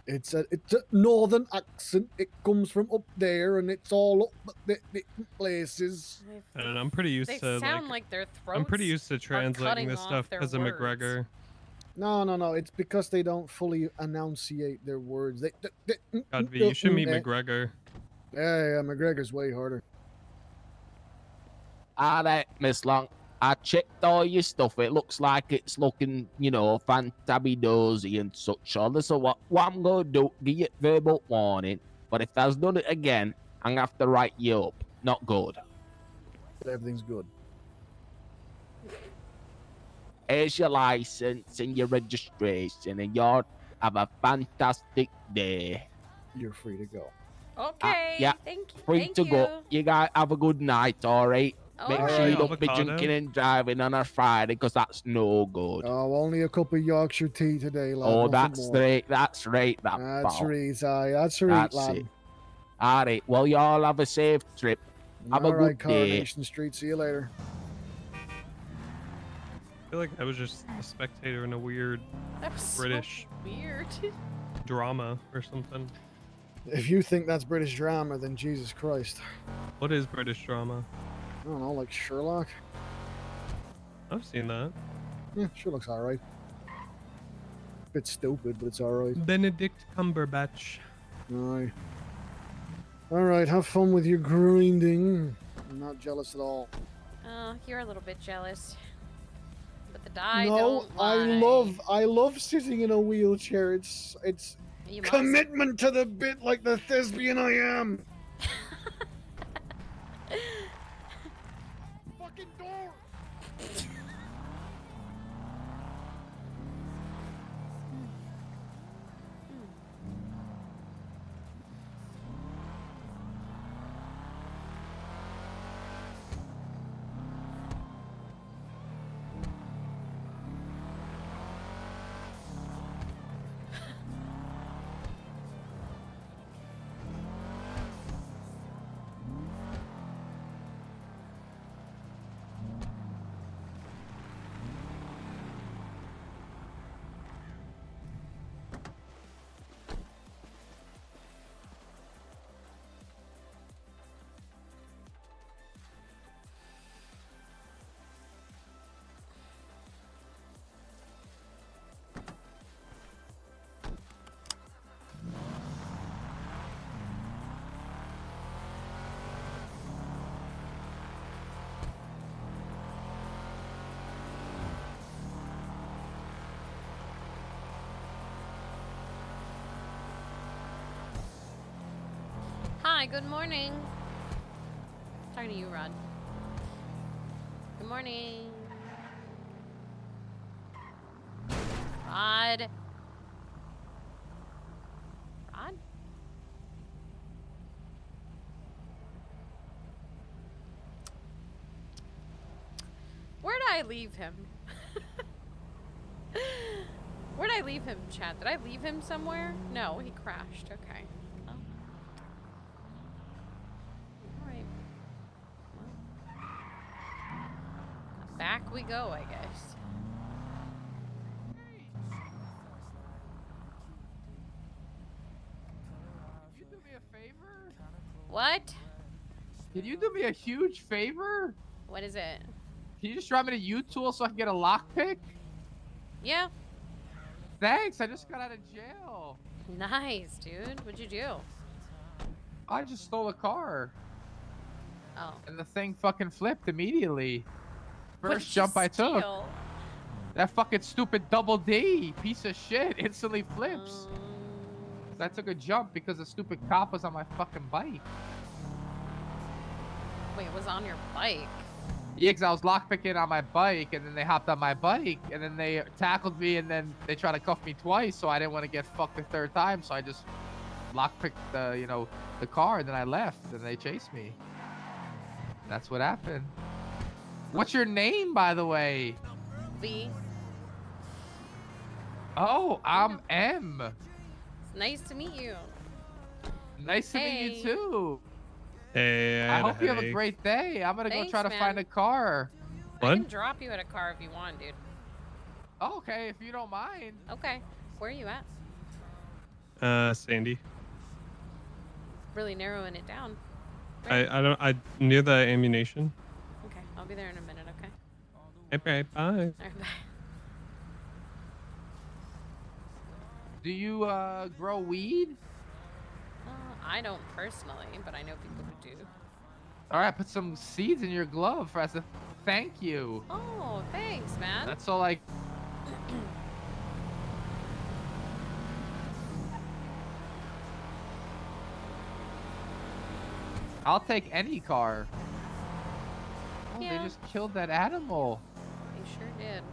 It's a northern accent. It comes from up there, and it's all up the places. And I'm pretty used They to sound like their throats. I'm pretty used to translating cutting this off stuff their as a words. McGregor. No. It's because they don't fully enunciate their words. God, V, you should meet McGregor. Yeah. McGregor's way harder. All right, Miss Long. I checked all your stuff. It looks like it's looking, fantabby-dozy and such. So listen, what I'm going to do, give you verbal warning. But if there's done it again, I'm going to have to write you up. Not good. Everything's good. Here's your license and your registration, and you'll have a fantastic day. You're free to go. Okay. Yeah, Thank you. free Thank to you. go. You guys have a good night, all right? Make All sure you right. don't be Avocado. drinking and driving on a Friday, because that's no good. Oh, only a cup of Yorkshire tea today, lad. Oh, nothing that's more. right. That's right. That's pal. right, aye. That's right, That's lad. it. All right. Well, y'all have a safe trip. Have All a right, good day. Coronation Street. See you later. I feel like I was just a spectator in a weird That was British so weird. drama or something. If you think that's British drama, then Jesus Christ. What is British drama? I don't know, like Sherlock? I've seen that. Yeah, Sherlock's alright. Bit stupid, but it's alright. Benedict Cumberbatch. Aye. Alright, have fun with your grinding. I'm not jealous at all. You're a little bit jealous. But the die No, don't lie. I love sitting in a wheelchair. It's You must. commitment to the bit like the thespian I am. Fucking door. Hi, good morning. Talking to you, Rod. Good morning. Rod. Rod? Where'd I leave him? Where'd I leave him, chat? Did I leave him somewhere? No, he crashed. Okay. Oh. Alright. Well. Back we go, I guess. Can you do me a favor? What? Can you do me a huge favor? What is it? Can you just drive me to U-Tool so I can get a lockpick? Yeah. Thanks, I just got out of jail. Nice, dude. What'd you do? I just stole a car. Oh. and the thing fucking flipped immediately. What First did you jump I took. steal? That fucking stupid double D piece of shit instantly flips. So I took a jump because the stupid cop was on my fucking bike. Wait, it was on your bike. Yeah, because I was lockpicking on my bike, and then they hopped on my bike, and then they tackled me, and then they tried to cuff me twice, so I didn't want to get fucked the third time, so I just lockpicked the, the car, and then I left, and they chased me. That's what happened. What's your name, by the way? V. Oh, I'm M. It's nice to meet you. Nice to meet you too. Hey, I had a hope you have a headache. great day. I'm gonna go Thanks, try to man. find a car. I can drop you at a car if you want, dude. Okay, if you don't mind. Okay. Where are you at? Sandy. Really narrowing it down. I near the ammunition. Okay, I'll be there in a minute, okay? Okay, bye. All right, bye. Do you grow weed? I don't personally, but I know people who do. All right, put some seeds in your glove as a thank you. Oh, thanks, man. That's all I. I'll take any car. Oh, Yeah. they just killed that animal. They sure did.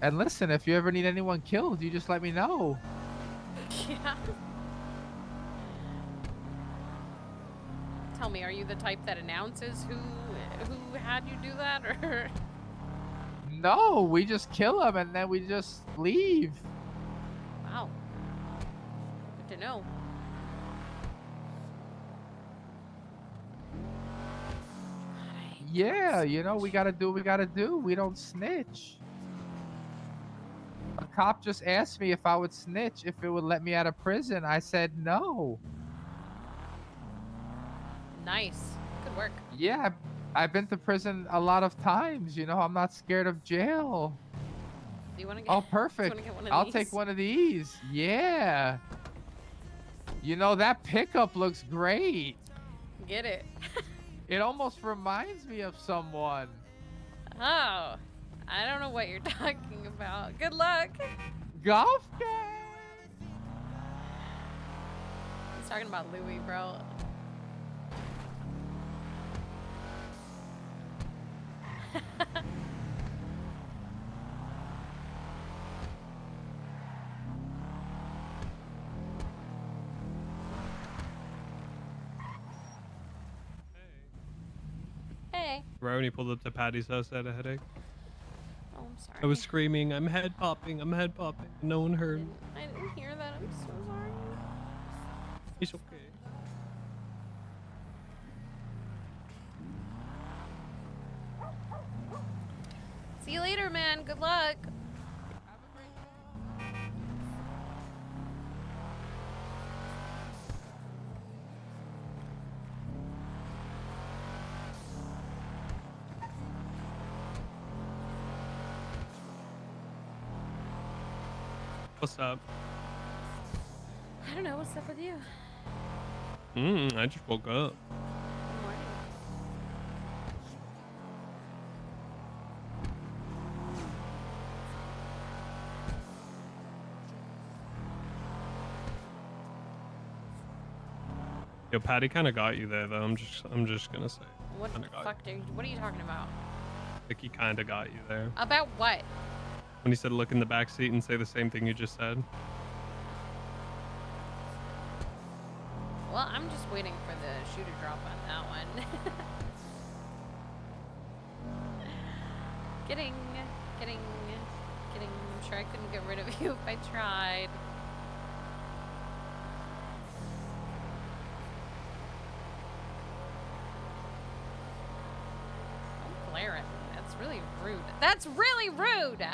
And listen, if you ever need anyone killed, you just let me know. Yeah. Tell me, are you the type that announces who had you do that, or? No, we just kill them and then we just leave. Wow. Good to know. Yeah, we gotta do what we gotta do. We don't snitch. A cop just asked me if I would snitch if it would let me out of prison. I said no. Nice. Good work. Yeah, I've been to prison a lot of times. I'm not scared of jail. Do you want to get? Oh, Do you perfect. wanna get one of I'll these? take one of these. Yeah. That pickup looks great. Get it. It almost reminds me of someone. Oh, I don't know what you're talking about. Good luck. Golf game. He's talking about Louis, bro. Hey. Right when you pulled up to Patty's house, I had a headache. Oh, I'm sorry. I was screaming, I'm head popping, I'm head popping. No one heard. I didn't hear that. I'm so sorry. It's okay. See you later, man. Good luck. What's up? I don't know. What's up with you? I just woke up. Good morning. Yo, Patty kind of got you there, though. I'm just gonna say. What the Kinda got fuck, dude? What are you talking about? Like he kind of got you there About what? when he said look in the back seat and say the same thing you just said. Well, I'm just waiting for the shoe to drop on that one. Kidding. I'm sure I couldn't get rid of you if I tried. Don't glare at me. That's really rude. That's really rude!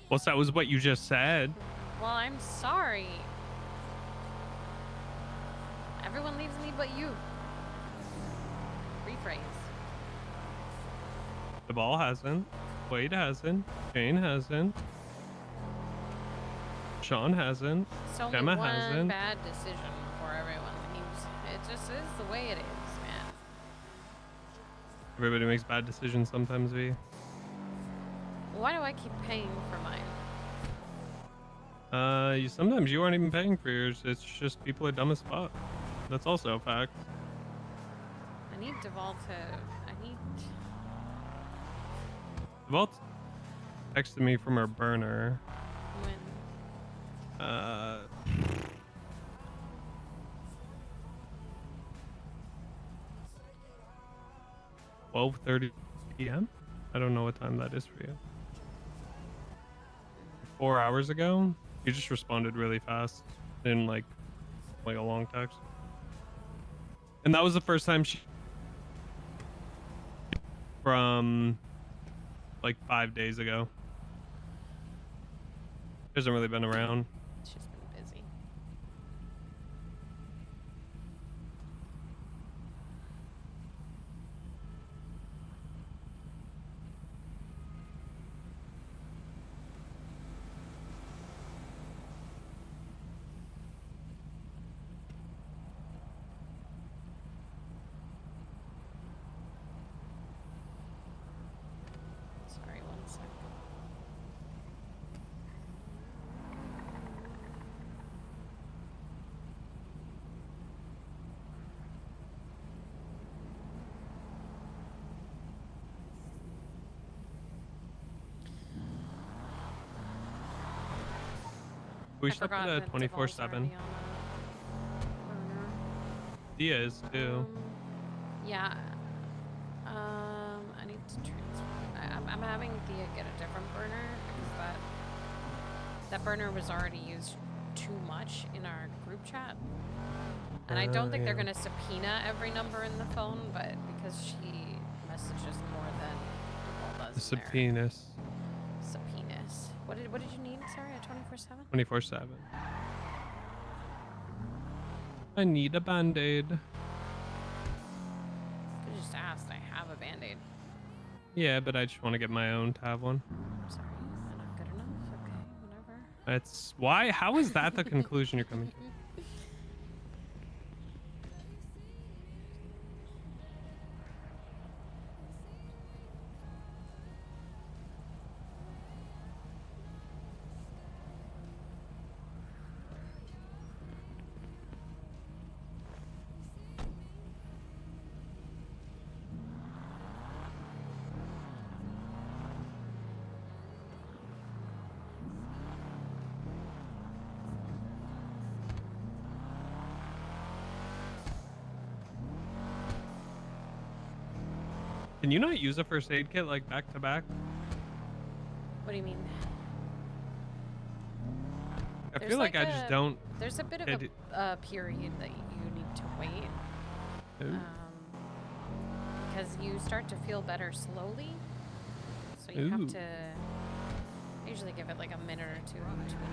Well, that was what you just said. Well, I'm sorry. Everyone leaves me but you. Rephrase. The ball hasn't. Wade hasn't. Jane hasn't. Sean hasn't. It's only Gemma one hasn't. bad decision for everyone. It just is the way it is, man. Everybody makes bad decisions sometimes, V. Why do I keep paying for mine? Sometimes you aren't even paying for yours. It's just people are dumb as fuck. That's also a fact. I need Deval to. I need. Vault texted me from her burner. When? 12:30 p.m. I don't know what time that is for you. 4 hours ago, you just responded really fast in like a long text, and that was the first time she from like 5 days ago. She hasn't really been around. She's been busy. Sorry, 1 second. We I should put forgot a that 24/7. Deval's already on burner. Dia is too. Yeah. I need to transfer. I'm having Thea get a different burner because that burner was already used too much in our group chat. And I don't think they're Yeah. gonna subpoena every number in the phone, but because she messages more than Deval does. The in there. subpoenas. Subpoenas. What did you need? Sorry, a 24/7? 24/7. I need a band-aid. Could just asked. I have a band-aid. Yeah, but I just want to get my own to have one. I'm sorry, is that not good enough? Okay, whatever. That's why. How is that the conclusion you're coming to? Can you not use a first aid kit like back to back? What do you mean? I There's feel like I just don't. There's a bit of hit it. a period that you need to wait. Ooh. Because you start to feel better slowly. So you have Ooh. to. I usually give it like a minute or two in between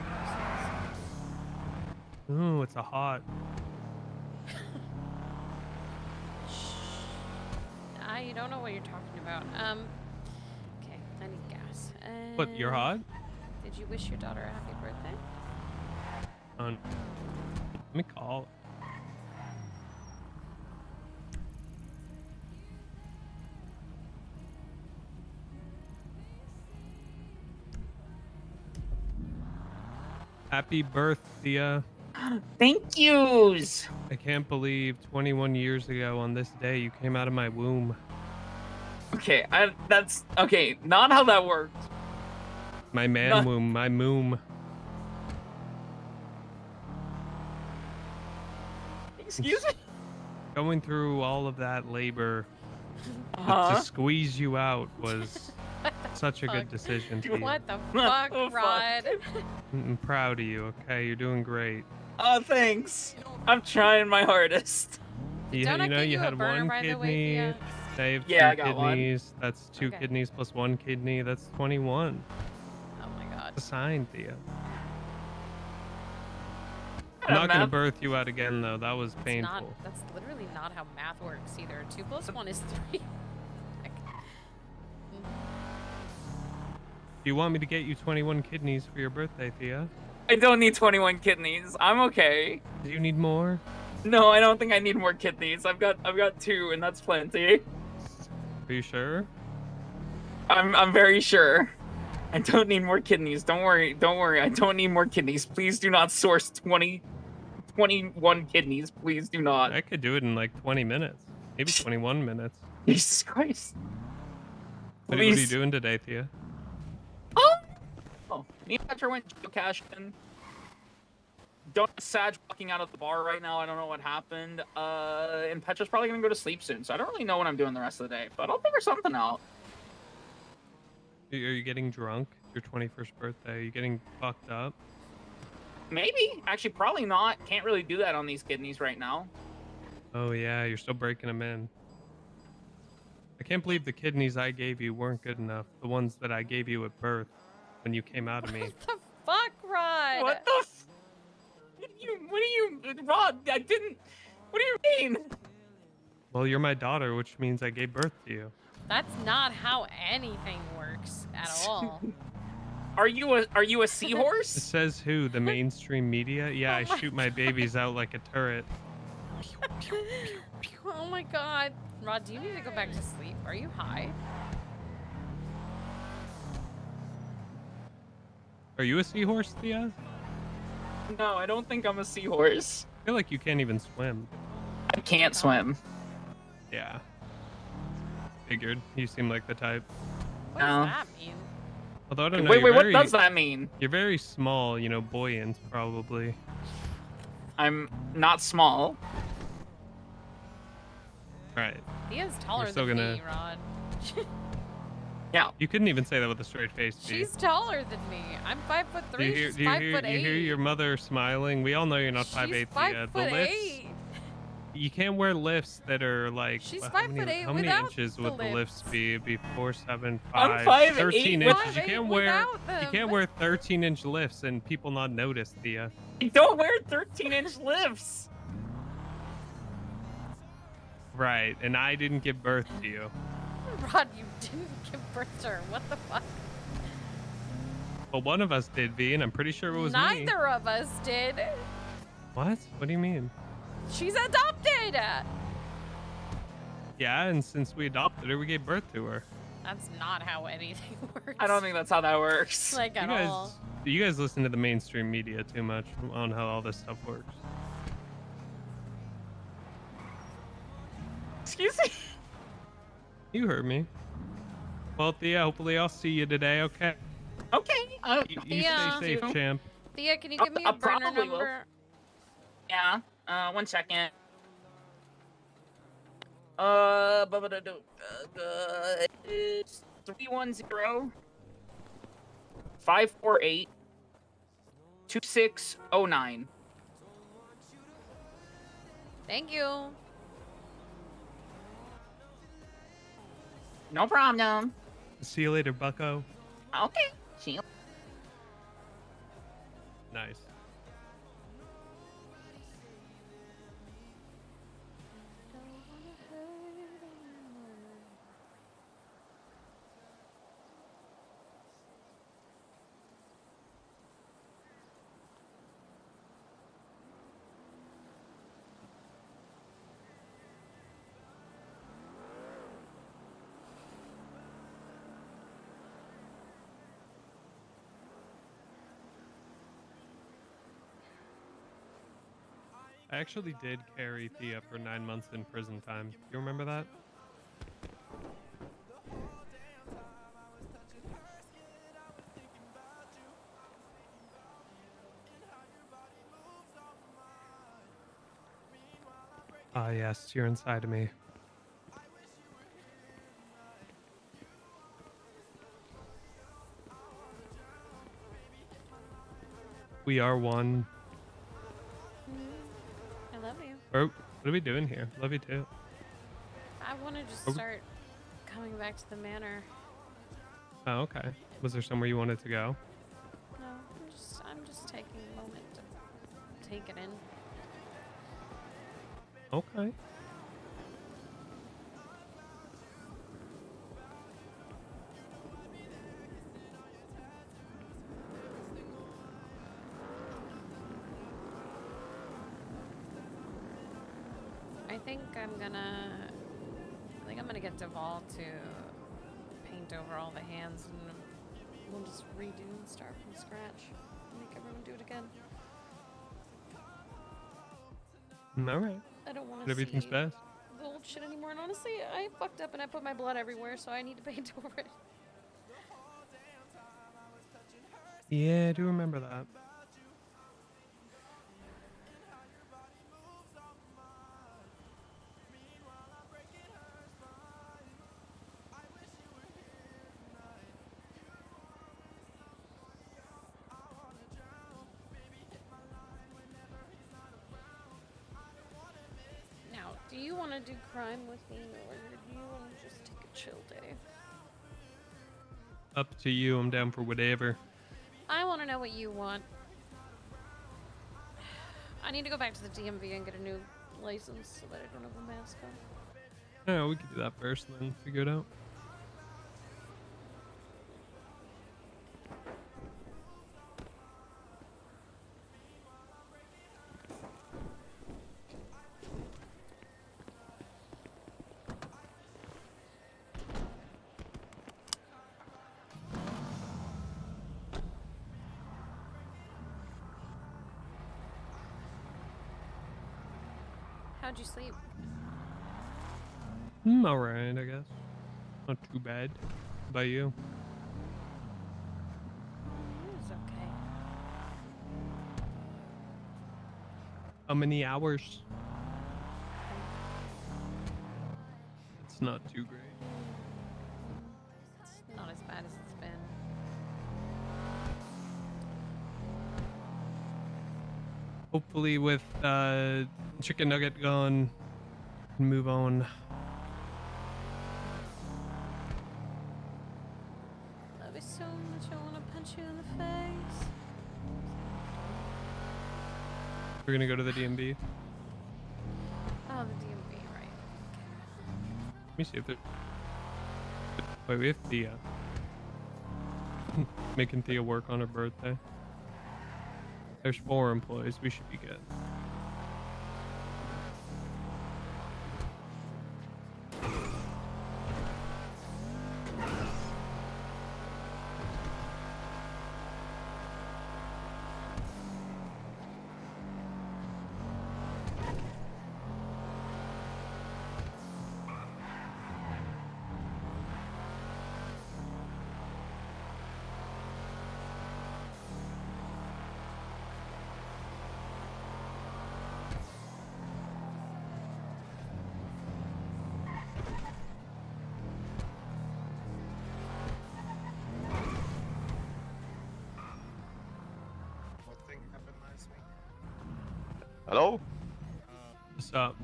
doses. Ooh, it's a hot. You don't know what you're talking about. Okay, I need gas. What, you're hot? Did you wish your daughter a happy birthday? Let me call. Happy birthday. Thank yous. I can't believe 21 years ago on this day you came out of my womb. Okay, that's okay. Not how that worked. My man womb, my moom. Excuse me? Going through all of that labor to squeeze you out was such a good decision. Tia. What the fuck, Rod? I'm proud of you, okay? You're doing great. Oh, thanks. I'm trying my hardest. You had one kidney. Saved Yeah, I two got one. kidneys. That's two Okay. kidneys plus one kidney. That's 21. Oh my god. It's a sign, Thea. I I'm not don't gonna know. birth you out again, though. That was painful. That's literally not how math works either. 2 + 1 is 3. Do you want me to get you 21 kidneys for your birthday, Thea? I don't need 21 kidneys. I'm okay. Do you need more? No, I don't think I need more kidneys. I've got 2, and that's plenty. Are you sure? I'm very sure. I don't need more kidneys. Don't worry. Don't worry. I don't need more kidneys. Please do not source 21 kidneys. Please do not. I could do it in like 20 minutes. Maybe 21 minutes. Jesus Christ. What are you Please. doing today, Thea? Oh, me and Petra went geocaching. Don't Sag walking out of the bar right now. I don't know what happened. And Petra's probably gonna go to sleep soon, so I don't really know what I'm doing the rest of the day. But I'll figure something out. Are you getting drunk? It's your 21st birthday. Are you getting fucked up? Maybe. Actually, probably not. Can't really do that on these kidneys right now. Oh yeah, you're still breaking them in. I can't believe the kidneys I gave you weren't good enough. The ones that I gave you at birth when you came out of me. What the fuck, Rod? What the? What do you, Rod? I didn't. What do you mean? Well, you're my daughter, which means I gave birth to you. That's not how anything works at all. Are you a It seahorse? says who? The mainstream media? Yeah, Oh I my shoot my babies out like a turret. Oh my god. Rod, do you need to go back to sleep? Are you high? Are you a seahorse, Thea? No, I don't think I'm a seahorse. I feel like you can't even swim. I can't swim. Yeah. Figured. You seem like the type. What does that mean? Although I don't know. Wait, you're what very- does that mean? You're very small, you know, buoyant, probably. I'm not small. Right. Thea's taller still than gonna- me, Rod. Yeah. You couldn't even say that with a straight face, Steve. She's taller than me. I'm 5'3". Do you hear, She's do you 5'8". hear, you hear your mother smiling? We all know you're not 5'8", She's Thea. The lifts, 5'8". you can't wear lifts that are like. She's how 5'8" many, how many without inches the would the lifts lifts. be? It'd be 4, 7, 5, I'm 5'8" 13 with- inches. You 5'8" can't wear. without You them. can't wear 13-inch lifts and people not notice, Thea. I don't wear 13-inch lifts. Right, and I didn't give birth to you. Rod, you didn't give birth to her. What the fuck? Well, one of us did, V, and I'm pretty sure it was me. Neither of us did. What? What do you mean? She's adopted. Yeah, and since we adopted her, we gave birth to her. That's not how anything works. I don't think that's how that works. Like at all. You guys listen to the mainstream media too much on how all this stuff works. Excuse me? You heard me. Well, Thea, hopefully I'll see you today, okay? Okay. You Thea. stay safe, champ. Thea, can you give me a I burner probably will. number? Yeah. 1 second. It's 310 548 2609. Thank you. No problem. See you later, bucko. Okay. See you. Nice. I actually did carry Thea for 9 months in prison time. You remember that? Ah, yes, you're inside of me. We are one. I love you. What are we doing here? Love you too. I want to just Oh. start coming back to the manor. Oh, okay. Was there somewhere you wanted to go? No, I'm just taking a moment to take it in. Okay. think I'm gonna get Duval to paint over all the hands, and we'll just redo and start from scratch. Make everyone do it again. All right. I don't want to Everything's see fast. the old shit anymore. And honestly, I fucked up and I put my blood everywhere, so I need to paint over it. Yeah, I do remember that. Now, do you want to do crime with me, or do you want to just take a chill day? Up to you. I'm down for whatever. I want to know what you want. I need to go back to the DMV and get a new license so that I don't have a mask on. Yeah, we could do that first and then figure it out. How'd you sleep? Alright, I guess. Not too bad. How about you? It was okay. How many hours? It's not too great. It's not as bad as it's been. Hopefully with Chicken Nugget gone, move on. Love you so much, I want to punch you in the face. We're gonna go to the DMV. Oh, the DMV, right. Let me see if there. Wait, we have Thea. Making Thea work on her birthday. There's 4 employees. We should be good. Hello? What's up?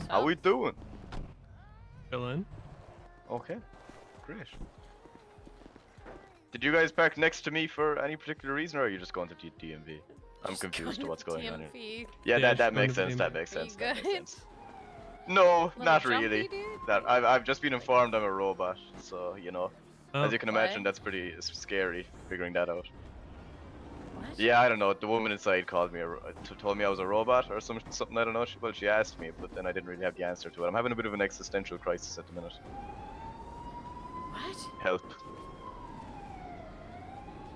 How we doing? Chillin'. Okay, great. Did you guys park next to me for any particular reason, or are you just going to DMV? I'm confused to what's going on here. DMV. Yeah, Yeah, that just makes going to sense. DMV. That makes Are you sense. That makes good? sense. No, Little not jumpy really. dude? That I've just been informed I'm a robot, so you know, Oh. as you can imagine, What? that's pretty scary figuring that out. What? Yeah, I don't know. The woman inside called me, told me I was a robot or something. I don't know. Well, she asked me, but then I didn't really have the answer to it. I'm having a bit of an existential crisis at the minute. What? Help.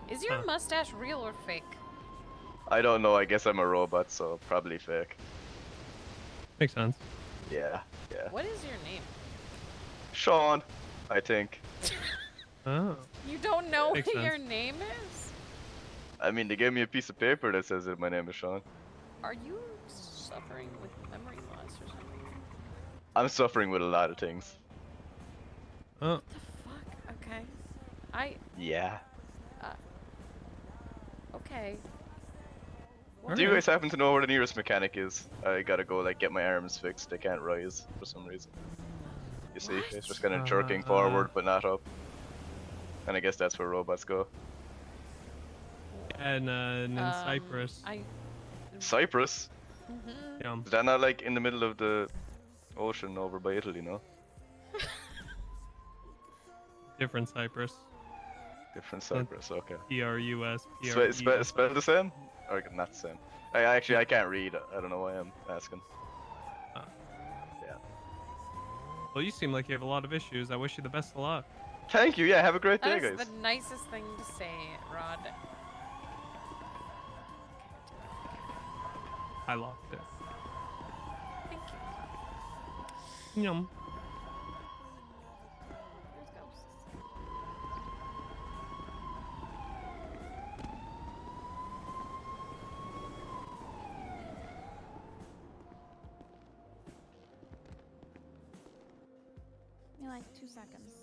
Is your Huh. mustache real or fake? I don't know. I guess I'm a robot, so probably fake. Makes sense. Yeah, yeah. What is your name? Sean, I think. Oh. You don't know Makes what sense. your name is? I mean, they gave me a piece of paper that says that my name is Sean. Are you suffering with memory loss or something? I'm suffering with a lot of things. Oh. What the fuck? Okay. Yeah. Okay. Do you guys happen to know where the nearest mechanic is? I gotta go, like, get my arms fixed. They can't rise for some reason. You see, it's just kind of jerking forward, but not up. And I guess that's where robots go. And in Cyprus. Cyprus? Yeah. Is that not, like, in the middle of the ocean over by Italy, no? Different Cyprus. Different Cyprus, okay. P-R-U-S. Spell the same? Or not the same? I can't read. I don't know why I'm asking. Well, you seem like you have a lot of issues. I wish you the best of luck. Thank you. Yeah, have a great day, That is guys. the nicest thing to say, Rod. I locked it. Thank you. Yum. There's ghosts. Give me like 2 seconds.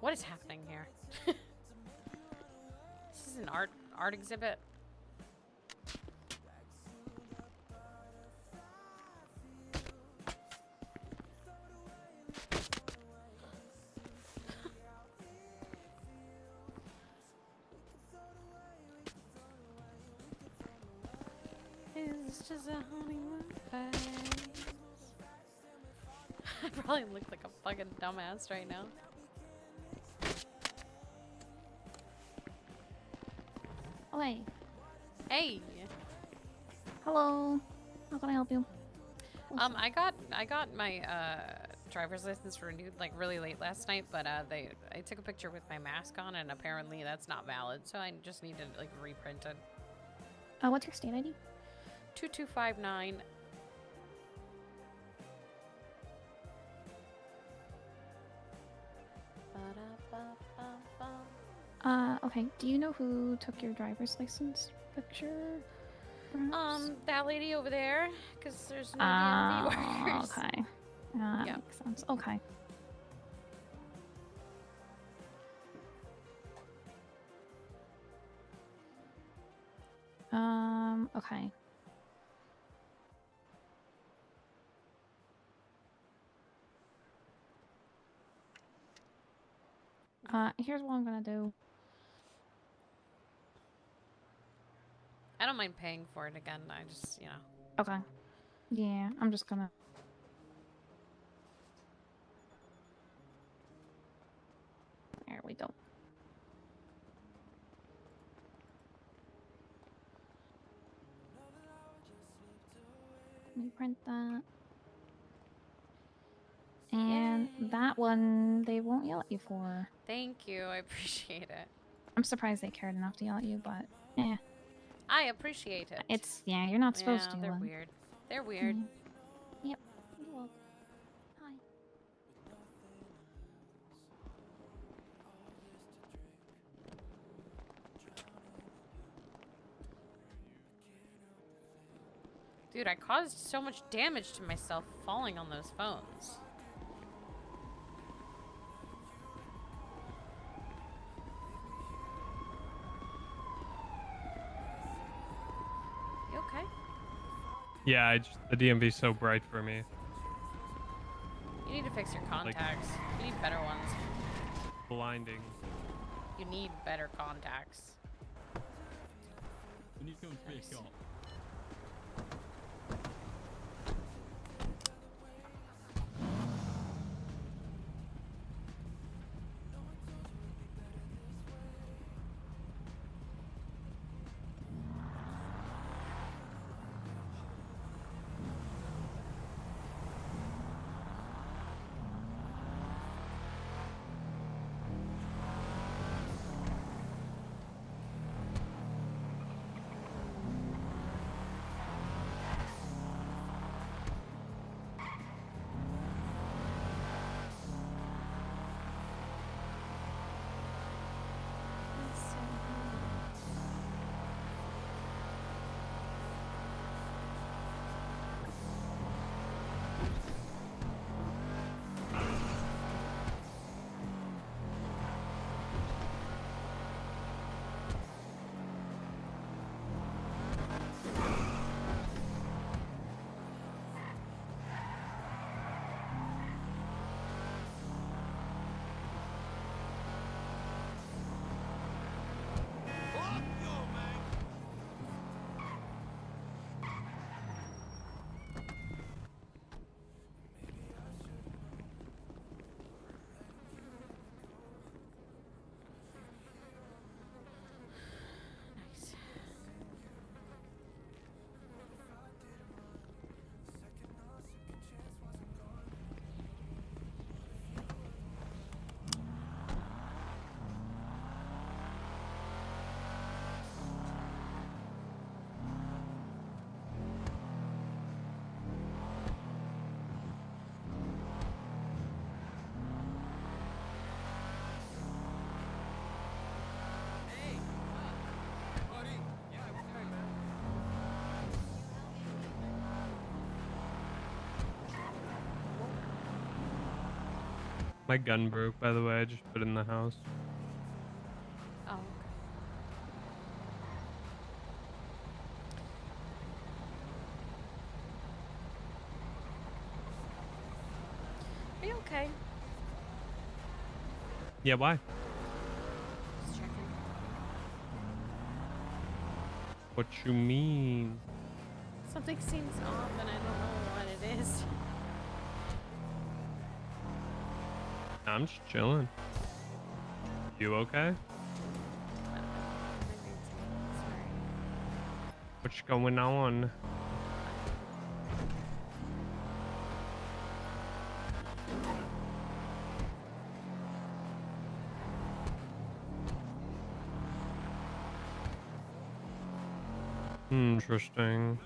What is happening here? This is an art exhibit. It's just a honeymoon phase. I probably look like a fucking dumbass right now. Oh, hey. Hey. Hello. How can I help you? I got my driver's license renewed like really late last night, but I took a picture with my mask on, and apparently that's not valid. So I just need to like reprint it. What's your state ID? 2259. Okay. Do you know who took your driver's license picture? Perhaps? That lady over there, because there's no DMV workers. Okay. That Yep. makes sense. Okay. Okay. Here's what I'm gonna do. I don't mind paying for it again. I just, you know. Okay. Yeah, I'm just gonna. There we go. Let me print that. And that one, they won't yell at you for. Thank you. I appreciate it. I'm surprised they cared enough to yell at you, but yeah. I appreciate it. It's, yeah, you're not supposed Yeah, to. they're and- weird. They're weird. Yep. You're welcome. Hi. Dude, I caused so much damage to myself falling on those phones. You okay? Yeah, the DMV's so bright for me. You need to fix your contacts. You need better ones. Blinding. You need better contacts. We need to go and free a shop. My gun broke, by the way. I just put it in the house. Oh, okay. Are you okay? Yeah, why? Just checking. What you mean? Something seems off and I don't know what it is. I'm just chilling. You okay? What's going on? Interesting.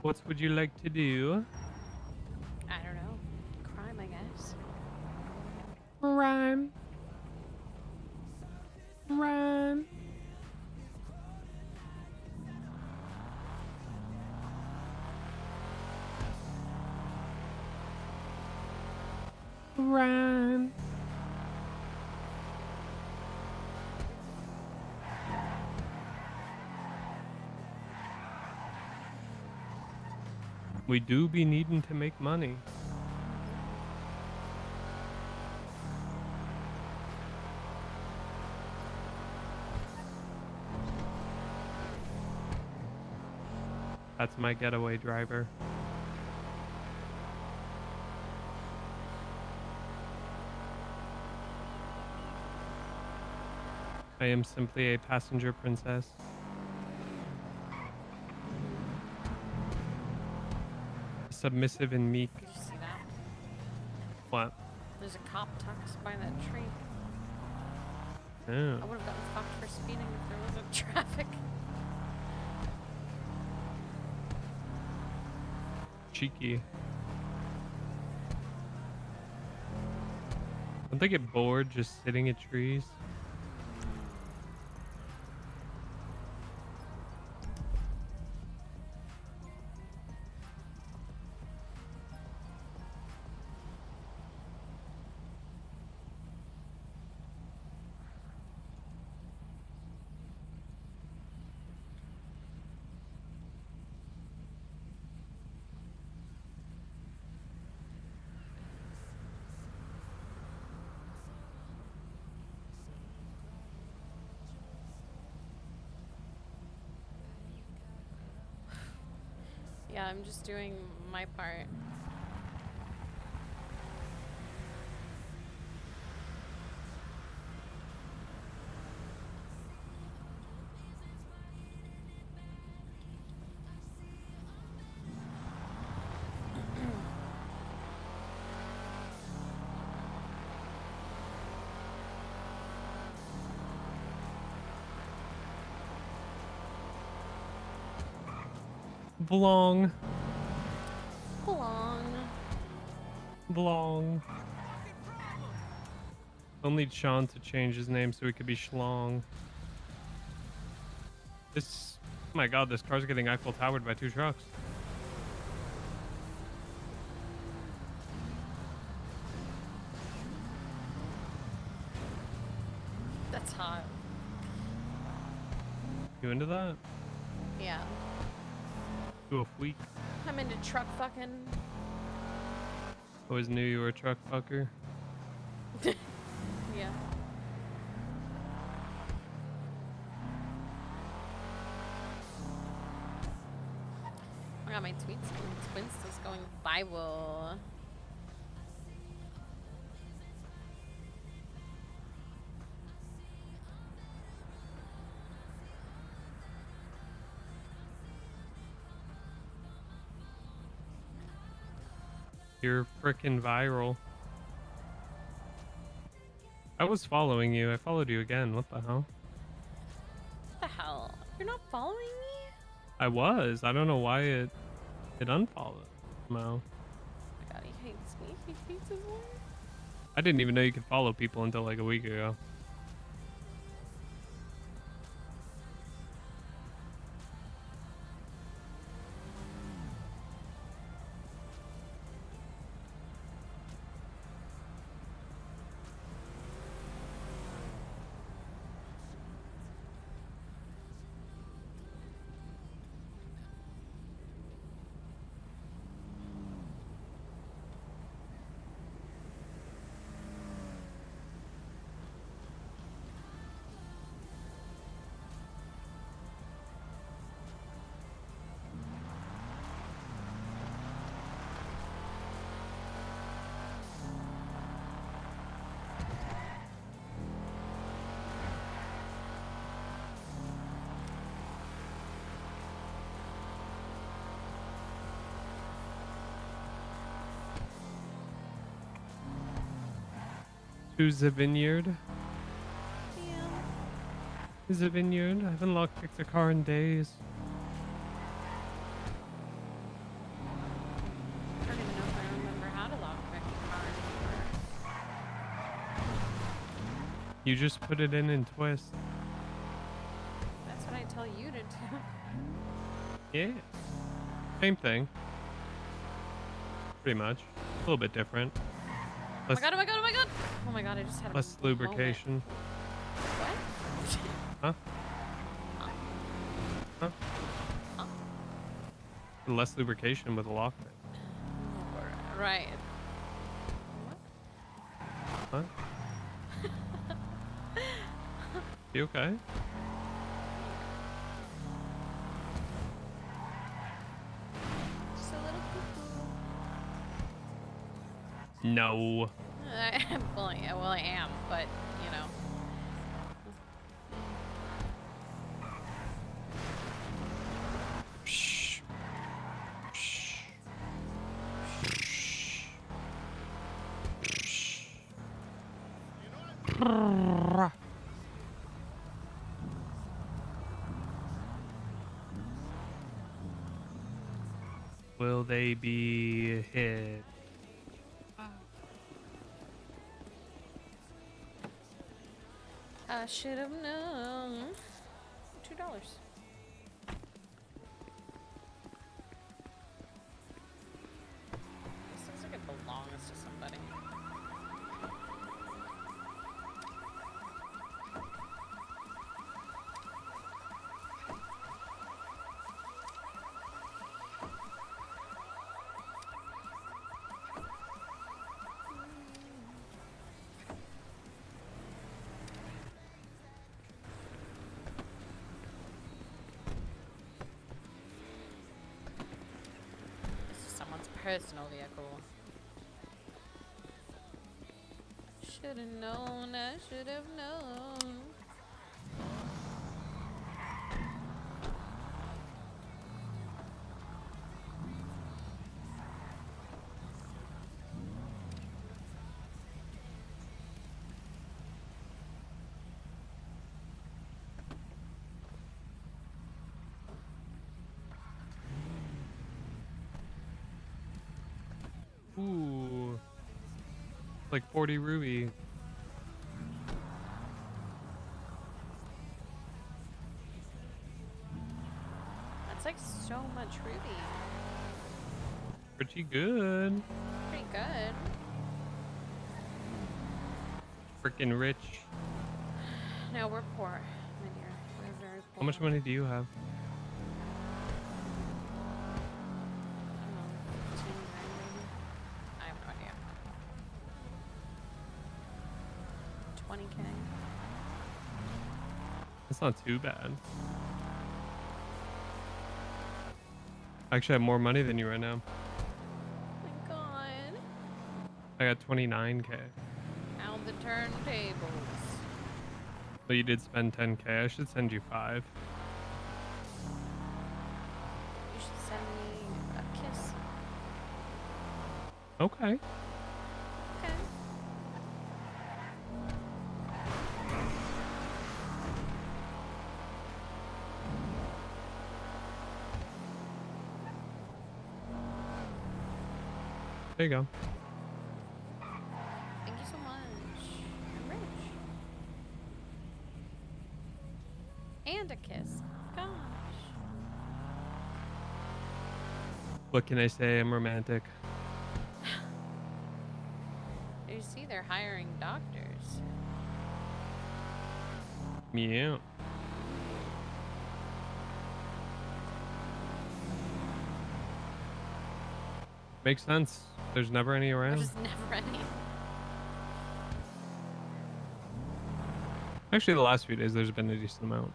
What would you like to do? I don't know. Crime, I guess. Rhyme. Rhyme. Rhyme. We do be needing to make money. That's my getaway driver. I am simply a passenger princess. Submissive and meek. Did you see that? What? There's a cop tucked by that tree. Oh. I would have gotten fucked for speeding if there wasn't traffic. Cheeky. Don't they get bored just sitting at trees? Yeah, I'm just doing my part. Vlong. Belong. Vlong. I'll need Sean to change his name so he could be Schlong. This... Oh my god, this car's getting Eiffel Towered by 2 trucks. That's hot. You into that? Yeah. To a week. I'm into truck fucking. Always knew you were a truck fucker. Yeah. I got my tweets and twins just going viral. You're frickin' viral. I was following you. I followed you again. What the hell? What the hell? You're not following me? I was. I don't know why it unfollowed. No. Oh my god, he hates me. He hates his life. I didn't even know you could follow people until like a week ago. Who's the vineyard? Yeah. Is a vineyard? I haven't lockpicked a car in days. I don't even know if I remember how to lockpick a car anymore. You just put it in and twist. That's what I tell you to do. Yeah. Same thing. Pretty much. A little bit different. Oh my god, oh my god, oh my god! Oh my god, I just had a Less moment. lubrication. What? Huh? Huh? Less lubrication with a lockpick. Right. Huh? You okay? Just a little cuckoo. No. Well, yeah, well, I am, but, you know. Shh. Shh. Will they be hit? I should have known. $2. This looks like it belongs to somebody. This is someone's personal vehicle. Should have known, I should have known. Ooh. Like 40 ruby. That's like so much ruby. Pretty good. Pretty good. Freaking rich. No, we're poor, my dear. We're very poor. How much money do you have? I don't know, 15 grand maybe? I have no idea. 20K. That's not too bad. I actually have more money than you right now. Oh my god. I got 29K. Out the turntables. But you did spend 10K. I should send you 5. You should send me a kiss. Okay. Okay. There you go. Thank you so much. I'm rich. And a kiss. Gosh. What can I say? I'm romantic. You see, they're hiring doctors. Yeah. Makes sense. There's never any around. There's never any. Actually, the last few days there's been a decent amount.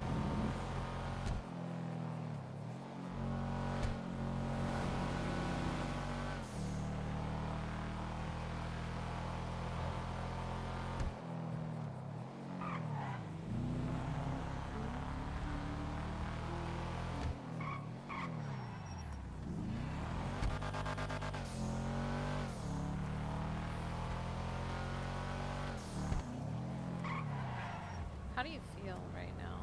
How do you feel right now?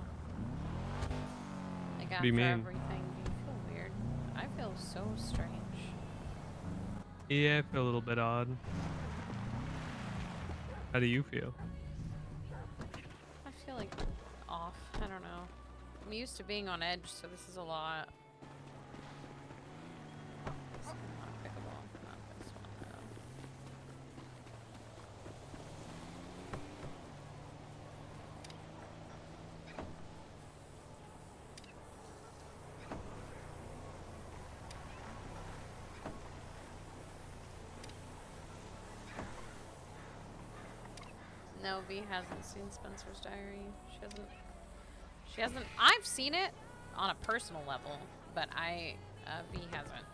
Like What do you after mean? everything, do you feel weird? I feel so strange. Yeah, I feel a little bit odd. How do you feel? I feel like off. I don't know. I'm used to being on edge, so this is a lot. This is not pickable. Not this one, though. No, V hasn't seen Spencer's diary. She hasn't. I've seen it on a personal level, but V hasn't.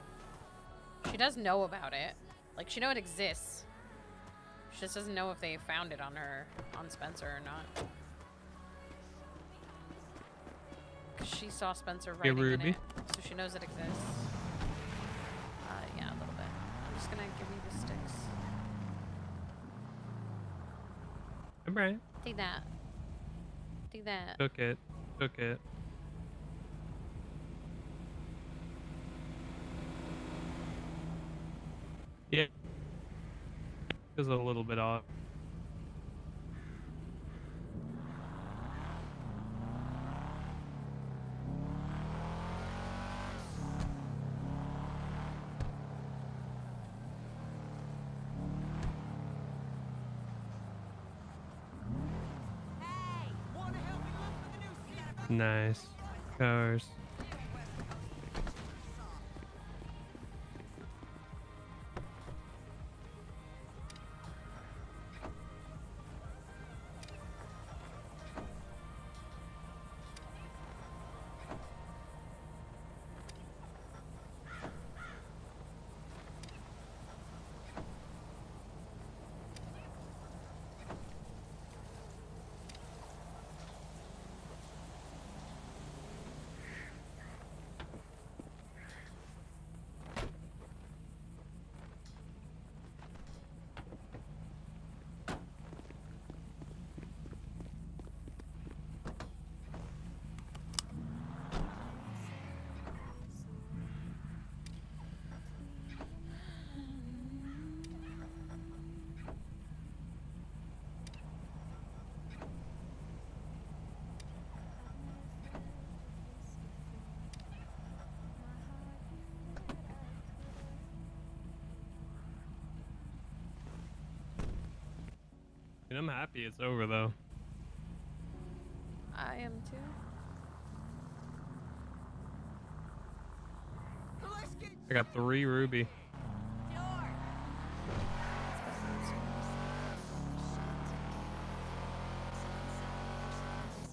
She does know about it. Like, she knows it exists. She just doesn't know if they found it on Spencer or not. 'Cause she saw Spencer writing in Ruby? it, so she knows it exists. Yeah, a little bit. I'm just gonna give you the sticks. Alright. Take that. Take that. Took it. Took it. Yeah. Feels a little bit off. Nice. Cars. And I'm happy it's over though. I am too. I got 3 ruby.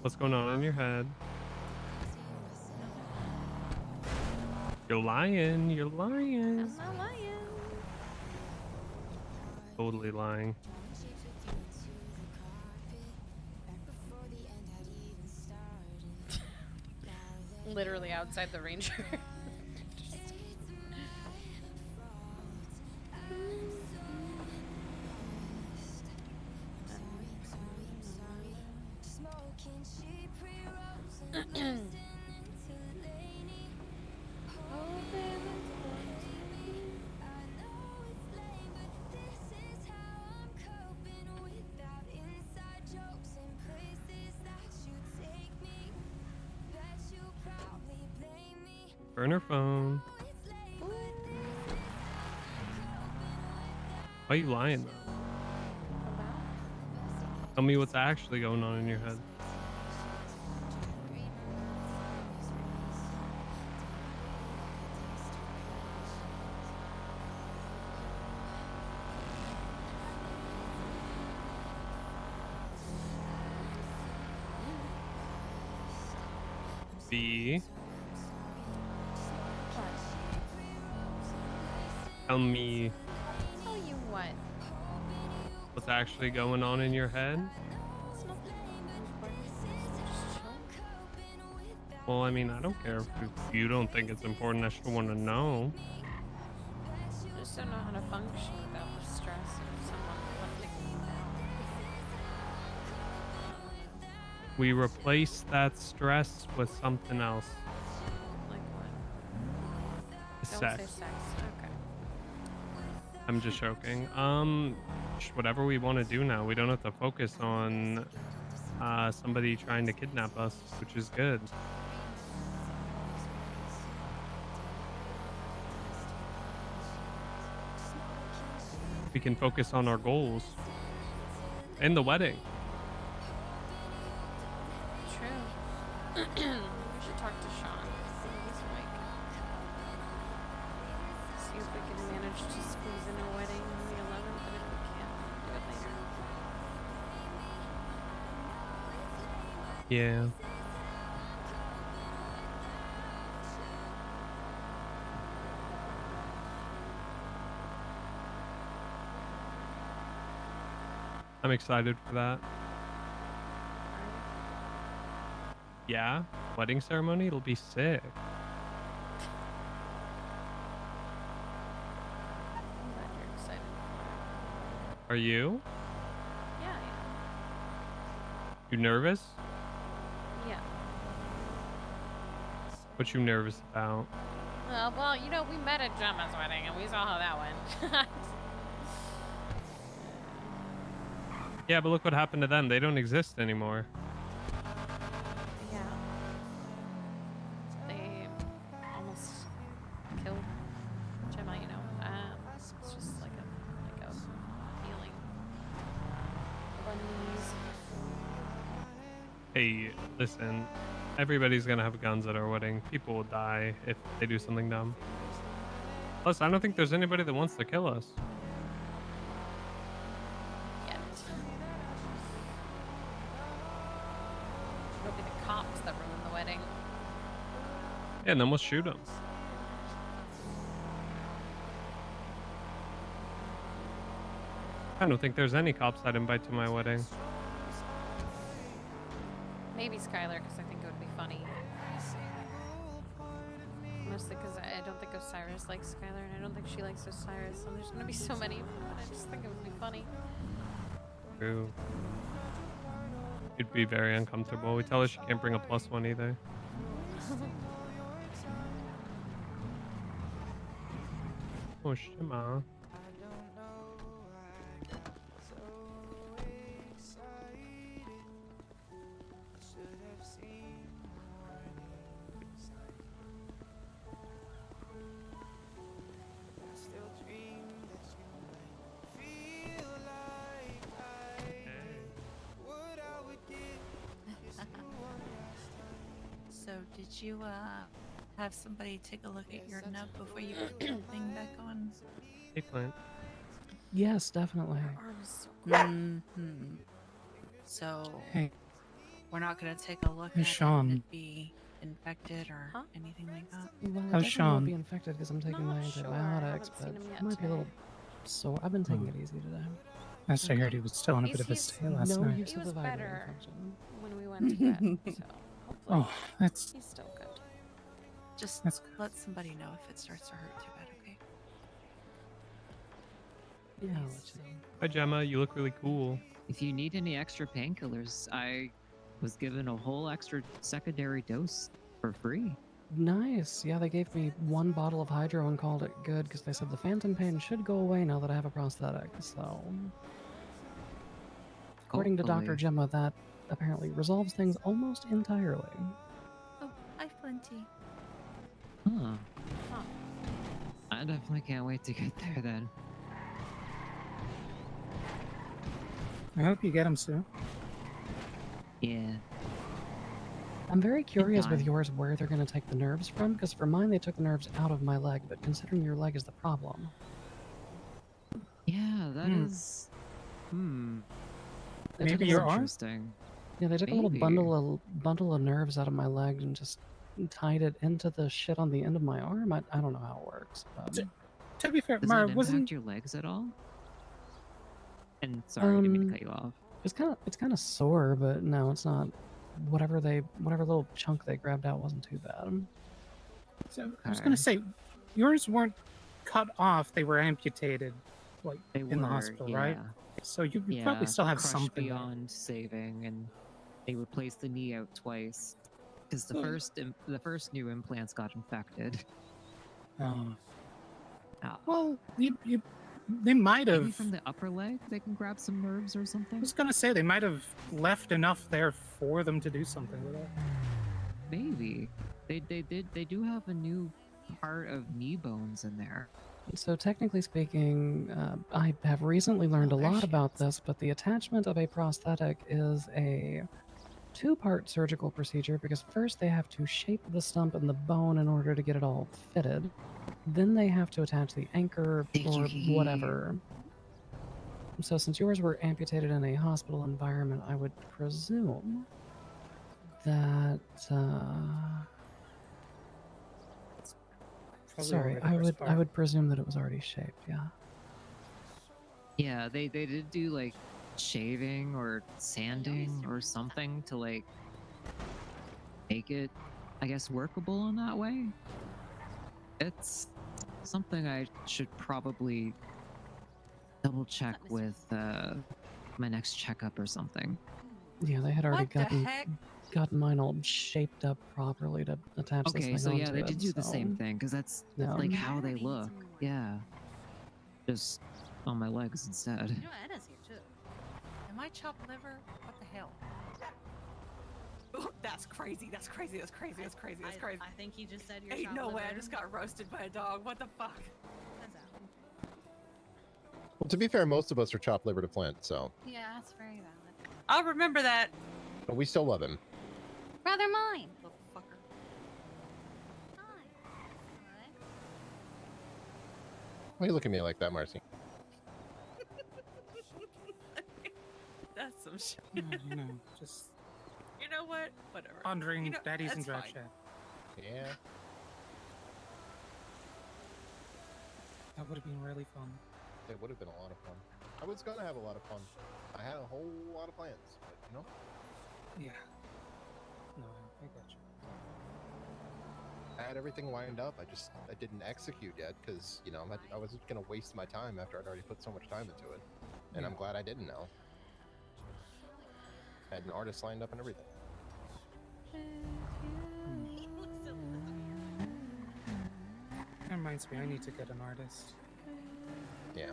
What's going on in your head? You're lying. You're lying. I'm not lying. Totally lying. Literally outside the ranger. Burn her phone. Why are you lying though? Tell me what's actually going on in your head. B. Tell me Tell you what. what's actually going on in your head. It's nothing important. Just chill. Well, I mean, I don't care if you don't think it's important. I still want to know. I just don't know how to function without the stress of someone lifting me. We replace that stress with something else. Like what? Don't Sex. say sex. Okay. I'm just joking. Whatever we want to do now, we don't have to focus on somebody trying to kidnap us, which is good. We can focus on our goals and the wedding. True. We should talk to Sean. He's like, see if we can manage to squeeze in a wedding on the 11th, and if we can't, do it later. Yeah. I'm excited for that. Yeah, wedding ceremony, it'll be sick. I'm glad you're excited for Are you? it. Yeah, You nervous? yeah. What you nervous about? Well, you know, we met at Gemma's wedding, and we saw how that went. Yeah, but look what happened to them. They don't exist anymore. Yeah. They almost killed Gemma, you know. It's just like a feeling of unease. Hey, listen. Everybody's gonna have guns at our wedding. People will die if they do something dumb. Plus, I don't think there's anybody that wants to kill us. Yet. It'll be the cops that ruin the wedding. Yeah, and then we'll shoot them. I don't think there's any cops I'd invite to my wedding. Maybe Skylar, because I think it would be funny. Mostly because I don't think Osiris likes Skylar, and I don't think she likes Osiris, and there's going to be so many of them, but I just think it would be funny. True. You'd be very uncomfortable. We tell her she can't bring a +1 either. Oh, Shima. So did you have somebody take a look at your nub before you put the thing back on? Hey, Plant. Yes, definitely. Arm is so Mm-hmm. So Hey. we're not gonna take a look Hey, at Sean. it and it be infected or anything like that. Well, How's I definitely Sean? won't be infected because I'm taking my Not sure. antibiotics, Haven't but seen him yet I might be a little sore. I've been taking it easy today. Last I heard he was still in a bit of a state last no night. use He of was the vibrator better infection. when we went to bed, so hopefully Oh, that's he's still good. Just That's let somebody know if it starts to hurt too bad, okay? Yeah, I'll let you know. Hi, Gemma. You look really cool. If you need any extra painkillers, I was given a whole extra secondary dose for free. Nice. Yeah, they gave me 1 bottle of hydro and called it good because they said the phantom pain should go away now that I have a prosthetic. So, according to Dr. Hopefully. Gemma, that apparently resolves things almost entirely. Oh, hi, Flinty. Huh. I definitely can't wait to get there then. I hope you get him soon. Yeah. I'm very curious with time. yours where they're going to take the nerves from, because for mine they took the nerves out of my leg, but considering your leg is the problem. Yeah, that is. They Maybe took a your little- arm? Interesting. Yeah, they took a little Maybe. bundle of nerves out of my leg and just tied it into the shit on the end of my arm. I don't know how it works. To be fair, Does Mara, it wasn't impact your legs at all? And sorry, I didn't mean to cut you off. It's kind of sore, but no, it's not. Whatever little chunk they grabbed out wasn't too bad. So I was gonna say, yours weren't cut off; they were amputated, like They in the were, hospital, right? yeah. So you Yeah, probably still have crushed something. there. beyond saving, and they replaced the knee out twice because the first new implants got infected. Well, they might Maybe have. from the upper leg, they can grab some nerves or something. I was gonna say they might have left enough there for them to do something with it. Maybe they do have a new part of knee bones in there. So technically speaking, I have recently learned a lot about this, but the attachment of a prosthetic is a two-part surgical procedure because first they have to shape the stump and the bone in order to get it all fitted. Then they have to attach the anchor or whatever. So since yours were amputated in a hospital environment, I would presume that sorry, I would presume that it was already shaped, yeah. Yeah, they did do like shaving or sanding or something to like make it, I guess, workable in that way. It's something I should probably double check with my next checkup or something. Yeah, they had already gotten mine all shaped up properly to attach this Okay, thing so yeah, onto they it, did do the same so- thing because that's Yeah. like how they look. Yeah, just on my legs instead. You know, Anna's here too. Am I chopped liver? What the hell? Oh, that's crazy. That's crazy. That's crazy. That's crazy. That's crazy. I think he just said you're Ain't no way I just got roasted by a dog. What the fuck? Well, to be fair, most of us are chopped liver to Flint, so Yeah, that's very valid. I'll remember that. but we still love him. Rather mine. Little fucker. Why you look at me like that, Marcy? That's some shit. You know, just You know what? Whatever. pondering You know, daddies in that's drive fine. shaft. Yeah. That would have been really fun. It would have been a lot of fun. I was gonna have a lot of fun. I had a whole lot of plans, but you know. Yeah. No, I got you. I had everything lined up. I didn't execute yet because you know I was gonna waste my time after I'd already put so much time into it, and I'm glad I didn't now. Had an artist lined up and everything. That reminds me, I need to get an artist. Yeah.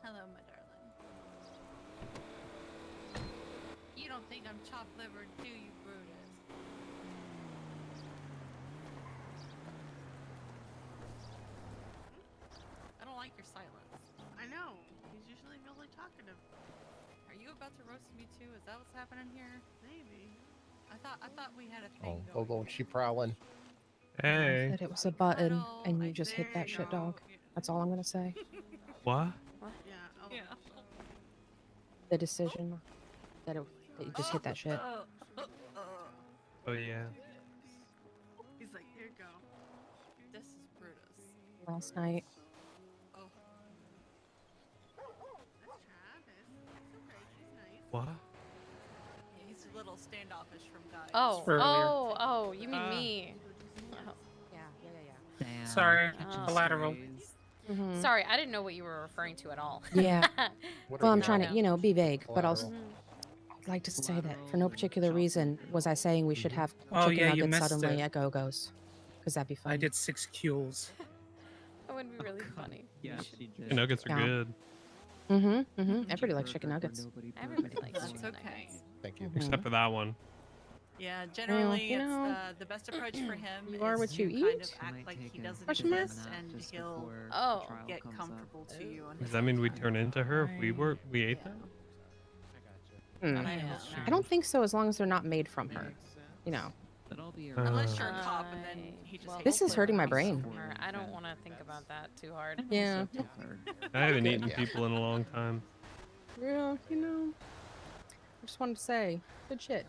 Hello, my darling. You don't think I'm chopped liver, do you, Brutus? I don't like your silence. I know. He's usually really talkative. Are you about to roast me too? Is that what's happening here? Maybe. I thought we had a Oh, thing oh, going. won't she prowling? Hey. That it was a button and you just hit that shit, dog. That's all I'm gonna say. What? Yeah. Oh. Yeah. The decision that you just hit that shit. Oh yeah. He's like, here you go. This is Brutus. Last night. Oh. That's Travis. It's okay. He's nice. What? He's a little standoffish from guys. Oh, you mean me? Oh. Damn. Sorry, catching collateral. strays. Mhm. Sorry, I didn't know what you were referring to at all. Yeah. What Well, are I'm you trying doing? to, be vague, but also Collateral. I'd like to say that for no particular reason was I saying we should have Oh, chicken yeah, you nuggets missed suddenly it. at Go-Go's. Because that'd be fun. I did 6 kills. That would be really funny. Yeah, We should- she did. Chicken nuggets are Yeah. good. Everybody likes chicken nuggets. Everybody likes That's chicken okay. nuggets. Thank you. Except for that one. Yeah, generally you it's know, the best approach for him you are is what to you kind eat. of act like he doesn't Question mark? exist and he'll Oh. get comfortable to you. On Does his that mean own we time. turn into her if we ate them? Hmm. I don't think so as long as they're not made from her. You know. But I'll be Unless you're a cop and then he just This hates is hurting my liver. brain. I don't want to think about that too hard. Yeah. I haven't eaten Yeah. people in a long time. Yeah, I just wanted to say, good shit.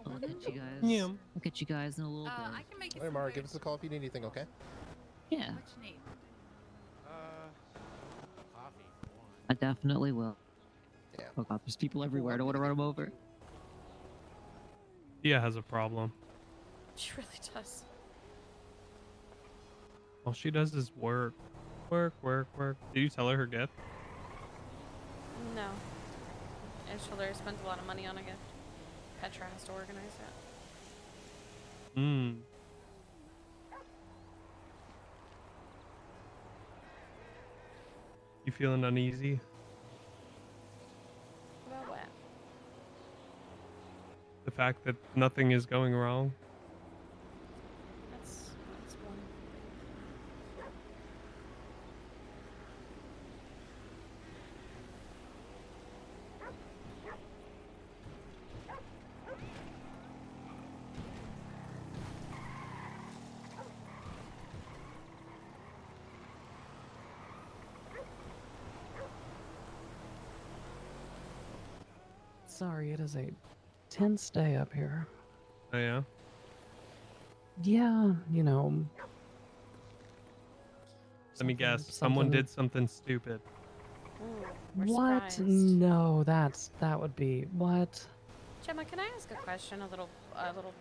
I'll catch you guys. Yeah. I'll catch you guys in a little bit. I can make you Hey, some Mara, good- give us a call if you need anything, okay? Yeah, What you need? I definitely will. Yeah. Oh god, there's people everywhere. I don't want to run them over. Tia has a problem. She really does. All she does is work. Work, work, work. Did you tell her her gift? No. I told her I spent a lot of money on a gift. Petra has to organize it. Hmm. You feeling uneasy? About what? The fact that nothing is going wrong? That's one. Sorry, it is a tense day up here. Oh yeah? Yeah, you know. Let me guess. Someone something- did something stupid. Ooh, we're What? surprised. No, that would be what? Gemma, can I ask a question a little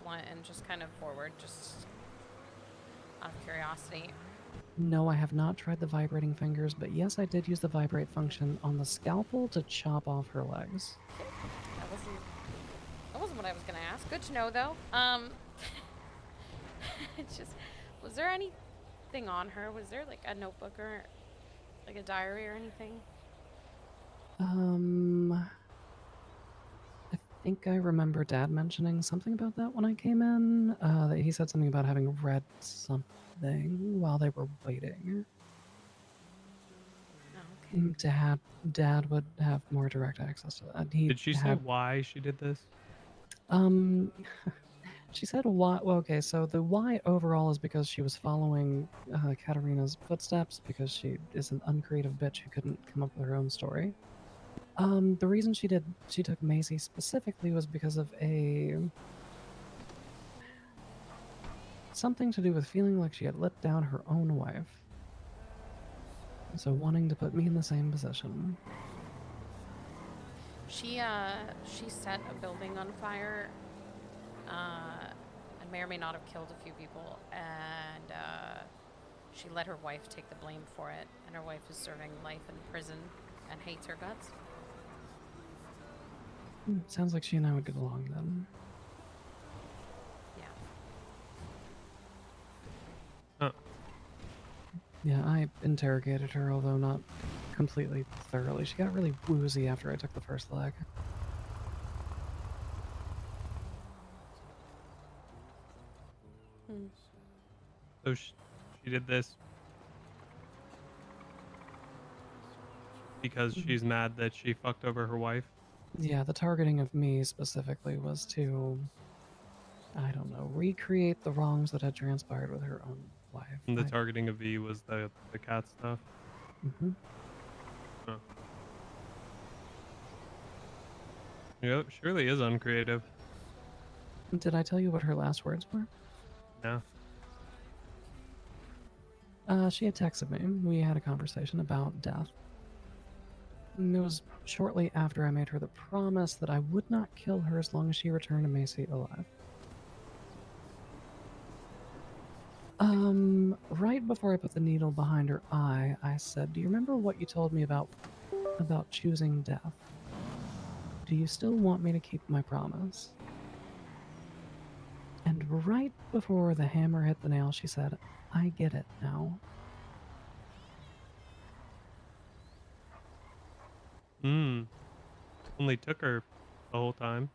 blunt and just kind of forward, just out of curiosity? No, I have not tried the vibrating fingers, but yes, I did use the vibrate function on the scalpel to chop off her legs. That wasn't what I was gonna ask. Good to know though. It's just, was there anything on her? Was there like a notebook or like a diary or anything? I think I remember Dad mentioning something about that when I came in. That he said something about having read something while they were waiting. Dad would have more direct access to that. Did she say why she did this? She said why. Well, okay, so the why overall is because she was following Katarina's footsteps because she is an uncreative bitch who couldn't come up with her own story. The reason she took Maisie specifically was because of something to do with feeling like she had let down her own wife. So wanting to put me in the same position. She set a building on fire, and may or may not have killed a few people, and she let her wife take the blame for it, and her wife is serving life in prison and hates her guts. Sounds like she and I would get along then. Yeah. Yeah, I interrogated her, although not completely thoroughly. She got really woozy after I took the first leg. So she did this because she's mad that she fucked over her wife? Yeah, the targeting of me specifically was to, I don't know, recreate the wrongs that had transpired with her own wife. And the targeting of V was the cat stuff? Mm-hmm. Oh. Yep, surely is uncreative. Did I tell you what her last words were? No. She had texted me. We had a conversation about death. And it was shortly after I made her the promise that I would not kill her as long as she returned to Macy alive. Right before I put the needle behind her eye, I said, "Do you remember what you told me about choosing death? Do you still want me to keep my promise?" And right before the hammer hit the nail, she said, "I get it now." Only took her the whole time.